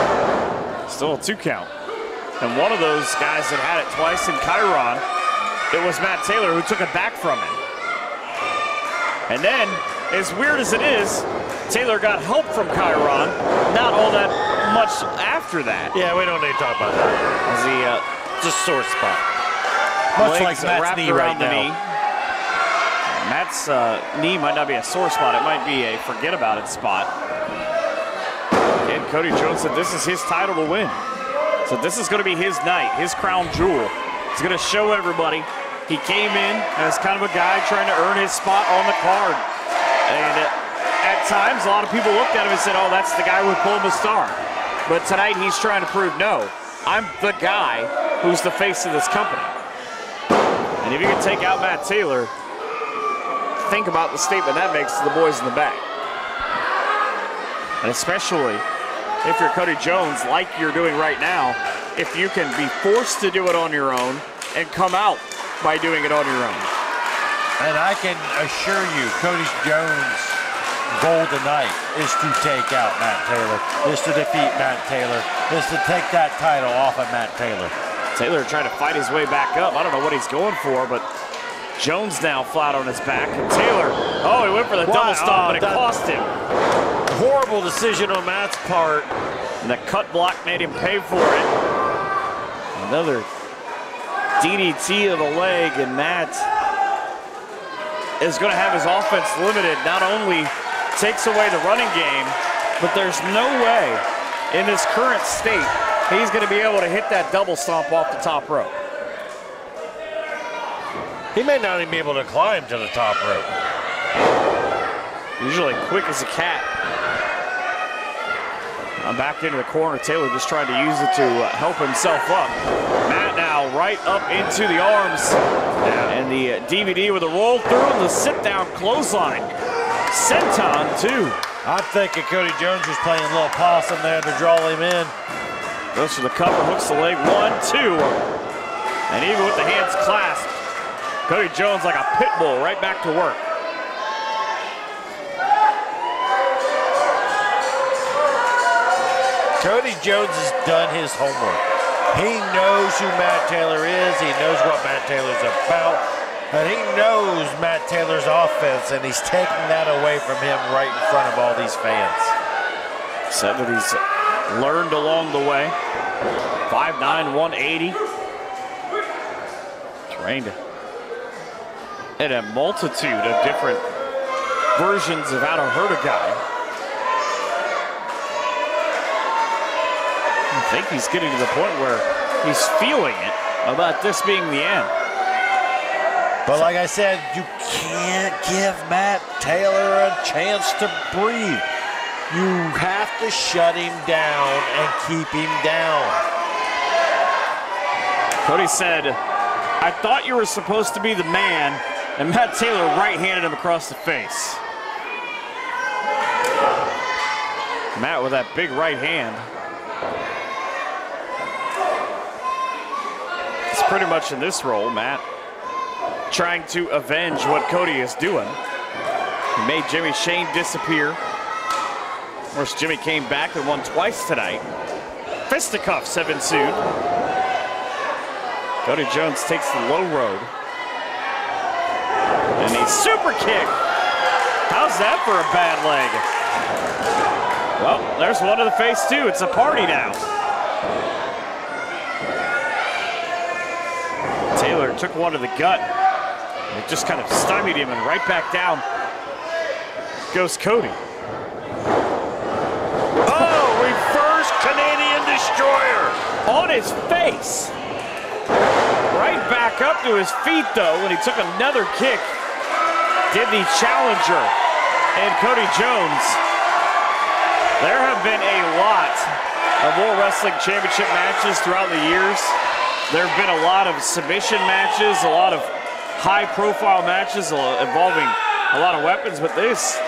Still a 2 count. And one of those guys that had it twice in Chiron, it was Matt Taylor who took it back from him. And then, as weird as it is, Taylor got help from Chiron, not all that much after that. Yeah, we don't need to talk about that. As he, just sore spot. Much like Matt's knee right now. Matt's knee might not be a sore spot. It might be a forget about it spot. And Cody Jones said this is his title to win. So this is going to be his night, his crown jewel. He's going to show everybody he came in as kind of a guy trying to earn his spot on the card. And at times, a lot of people looked at him and said, oh, that's the guy who pulled the star. But tonight, he's trying to prove, no, I'm the guy who's the face of this company. And if you can take out Matt Taylor, think about the statement that makes to the boys in the back. And especially if you're Cody Jones, like you're doing right now, if you can be forced to do it on your own and come out by doing it on your own. And I can assure you, Cody Jones' goal tonight is to take out Matt Taylor, is to defeat Matt Taylor, is to take that title off of Matt Taylor. Taylor trying to fight his way back up. I don't know what he's going for, but Jones now flat on his back. And Taylor, oh, he went for the double stomp, but it cost him. Horrible decision on Matt's part. And the cut block made him pay for it. Another DDT of the leg, and Matt is going to have his offense limited. Not only takes away the running game, but there's no way in his current state he's going to be able to hit that double stomp off the top rope. He may not even be able to climb to the top rope. Usually quick as a cat. I'm back into the corner. Taylor just trying to use it to help himself up. Matt now right up into the arms. And the DVD with a roll through and the sit-down clothesline. Senton, too. I'm thinking Cody Jones was playing a little possum there to draw him in. Goes for the cover, hooks the leg, 1, 2. And even with the hands clasped, Cody Jones like a pit bull right back to work. Cody Jones has done his homework. He knows who Matt Taylor is. He knows what Matt Taylor's about. And he knows Matt Taylor's offense, and he's taking that away from him right in front of all these fans. Said that he's learned along the way. 5'9", 180. Trained in a multitude of different versions of how to hurt a guy. I think he's getting to the point where he's feeling it about this being the end. But like I said, you can't give Matt Taylor a chance to breathe. You have to shut him down and keep him down. Cody said, I thought you were supposed to be the man, and Matt Taylor right-handed him across the face. Matt with that big right hand. It's pretty much in this role, Matt trying to avenge what Cody is doing. He made Jimmy Shane disappear. Of course, Jimmy came back and won twice tonight. Fisticuffs have ensued. Cody Jones takes the low road. And a super kick. How's that for a bad leg? Well, there's one to the face too. It's a party now. Taylor took one to the gut. It just kind of stymied him, and right back down goes Cody. Oh, reverse Canadian Destroyer on his face. Right back up to his feet, though, when he took another kick. Did the challenger and Cody Jones. There have been a lot of World Wrestling Championship matches throughout the years. There have been a lot of submission matches, a lot of high-profile matches involving a lot of weapons, but this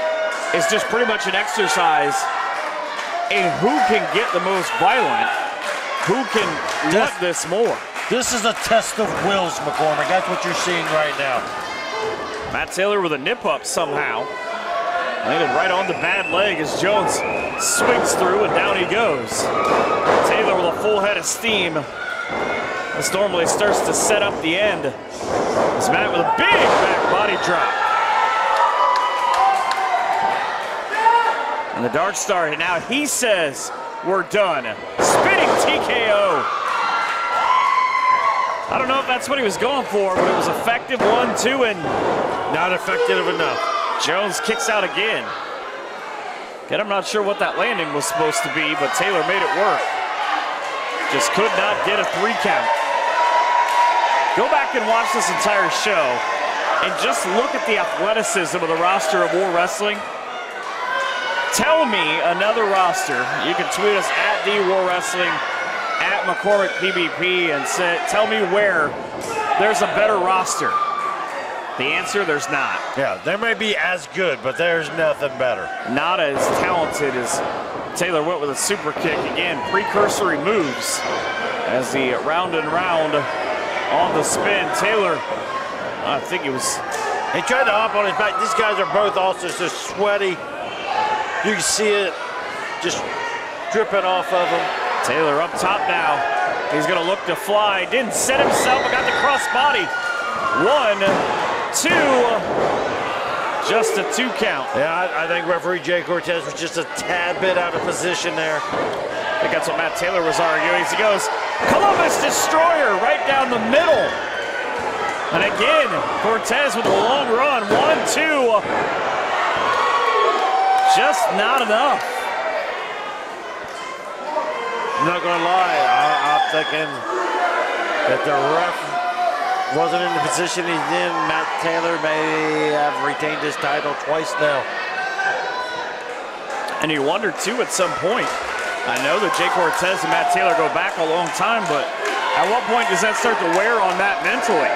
is just pretty much an exercise in who can get the most violent, who can want this more. This is a test of wills, McCormick. That's what you're seeing right now. Matt Taylor with a nip-up somehow. Landed right on the bad leg as Jones swings through, and down he goes. Taylor with a full head of steam. This normally starts to set up the end. It's Matt with a big back body drop. And the Dark Star, now he says, we're done. Spinning TKO. I don't know if that's what he was going for, but it was effective. 1, 2, and not effective enough. Jones kicks out again. Again, I'm not sure what that landing was supposed to be, but Taylor made it work. Just could not get a 3 count. Go back and watch this entire show and just look at the athleticism of the roster of War Wrestling. Tell me another roster. You can tweet us at @DWarWrestling, at McCormick PBP, and tell me where there's a better roster. The answer, there's not. Yeah, they may be as good, but there's nothing better. Not as talented as Taylor went with a super kick. Again, precursory moves as the round and round on the spin. Taylor, I think he was... He tried to hop on his back. These guys are both also just sweaty. You can see it just dripping off of him. Taylor up top now. He's going to look to fly. Didn't set himself, but got the cross body. 1, 2, just a 2 count. Yeah, I think referee Jay Cortez was just a tad bit out of position there. I think that's what Matt Taylor was arguing. He goes, Columbus Destroyer right down the middle. And again, Cortez with a long run. 1, 2. Just not enough. I'm not going to lie. I'm thinking that the ref wasn't in the position he's in. Matt Taylor may have retained his title twice now. And you wonder, too, at some point. I know that Jay Cortez and Matt Taylor go back a long time, but at what point does that start to wear on Matt mentally?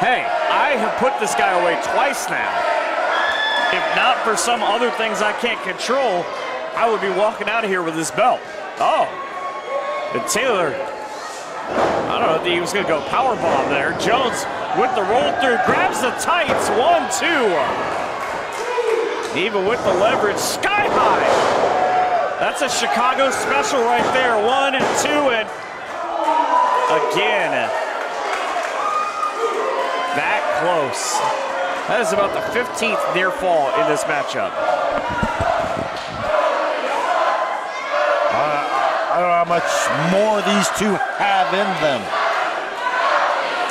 Hey, I have put this guy away twice now. If not for some other things I can't control, I would be walking out of here with this belt. Oh, and Taylor, I don't know if he was going to go powerbomb there. Jones with the roll through, grabs the tights. 1, 2. Even with the leverage, sky high. That's a Chicago special right there. 1 and 2, and again, that close. That is about the 15th near fall in this matchup. I don't know how much more these two have in them.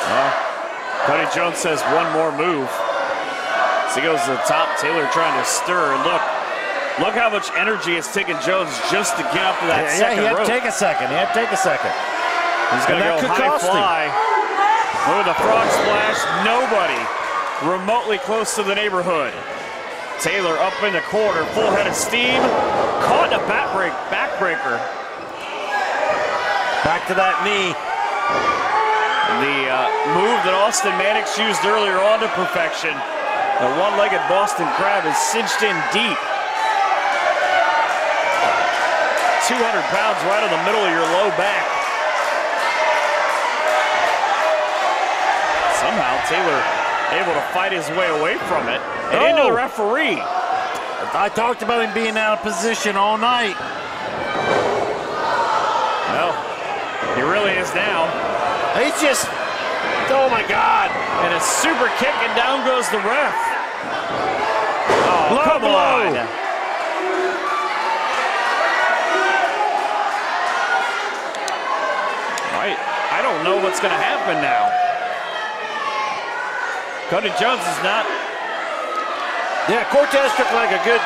Well, Cody Jones says one more move. So he goes to the top. Taylor trying to stir. And look how much energy it's taken Jones just to get up to that second rope. He had to take a second. He had to take a second. He's going to go high fly. With a frog splash. Nobody remotely close to the neighborhood. Taylor up in the corner, full head of steam, caught in a backbreaker. Back to that knee. The move that Austin Mannix used earlier on to perfection. The one-legged Boston Crab is cinched in deep. 200 pounds right in the middle of your low back. Somehow Taylor able to fight his way away from it and into the referee. I talked about him being out of position all night. No, he really is now. He's just, oh my God. And a super kick and down goes the ref. Oh, Low come blow. on. I don't know what's going to happen now. Cody Jones is not. Yeah, Cortez took like a good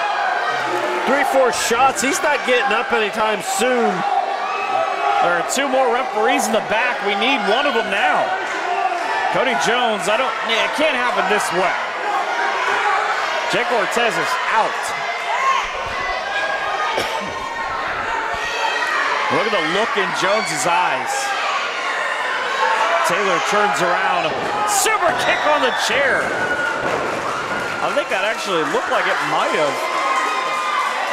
3-4 shots. He's not getting up anytime soon. There are two more referees in the back. We need one of them now. Cody Jones, it can't happen this way. Jake Cortez is out. Look at the look in Jones's eyes. Taylor turns around. Super kick on the chair. I think that actually looked like it might have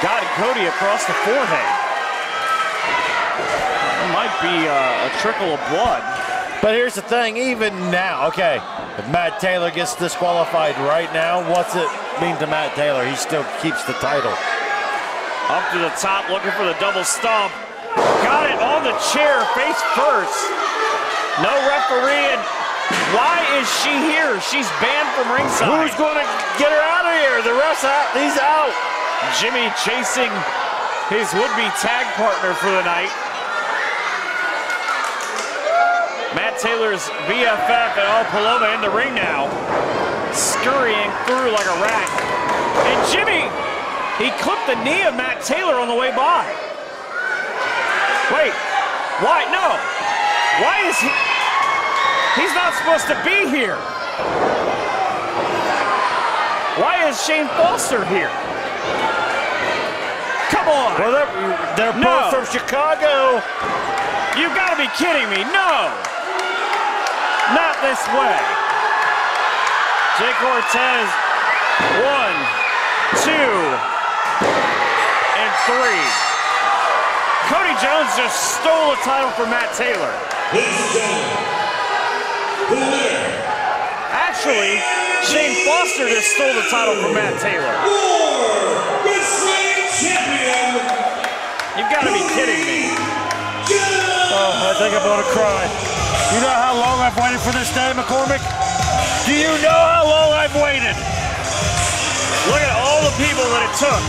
gotten Cody across the forehead. It might be a trickle of blood. But here's the thing, even now, okay, if Matt Taylor gets disqualified right now, what's it mean to Matt Taylor? He still keeps the title. Up to the top, looking for the double stomp. Got it on the chair, face first. No referee, and why is she here? She's banned from ringside. Who's going to get her out of here? The ref's out. He's out. Jimmy chasing his would-be tag partner for the night. Matt Taylor's BFF and Al Paloma in the ring now, scurrying through like a rat. And Jimmy, he clipped the knee of Matt Taylor on the way by. Wait, why? No. Why is he? He's not supposed to be here. Why is Shane Foster here? Come on. Well, they're both from Chicago. You gotta be kidding me. No. Not this way. Jake Cortez, 1, 2, and 3. Cody Jones just stole the title from Matt Taylor. Actually, Shane Foster just stole the title from Matt Taylor. You've got to be kidding me. Oh, I think I'm going to cry. You know how long I've waited for this day, McCormick? Do you know how long I've waited? Look at all the people that it took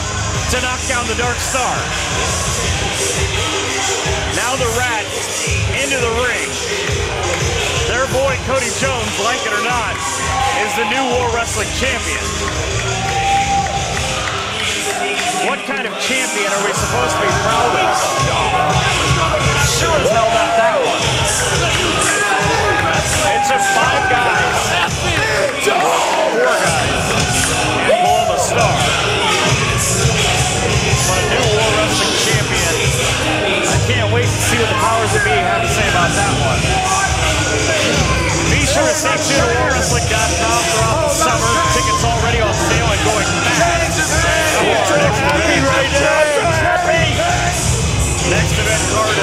to knock down the Dark Star. Now the Rats into the ring. Their boy Cody Jones, like it or not, is the new War Wrestling Champion. What kind of champion are we supposed to be proud of? Sure as hell not that one. It took 5 guys, 4 guys, and Paloma Star. But a new War Wrestling Champion. I can't wait to see what the powers that be have to say about that one. Be sure to stay tuned to WarWrestling.com throughout the summer. Tickets already on sale and going fast. Happy right now. Next event card,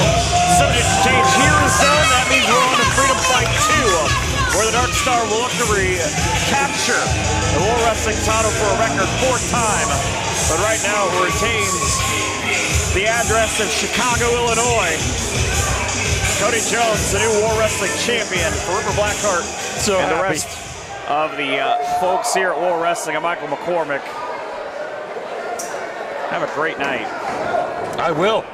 subject to change here is done. That means we're on to Freedom Fight 2, where the Dark Star will look to recapture the War Wrestling title for a record 4th time. But right now it retains the address of Chicago, Illinois. Cody Jones, the new War Wrestling Champion for Ripper Blackheart. So and happy. The rest of the folks here at War Wrestling. I'm Michael McCormick. Have a great night. I will.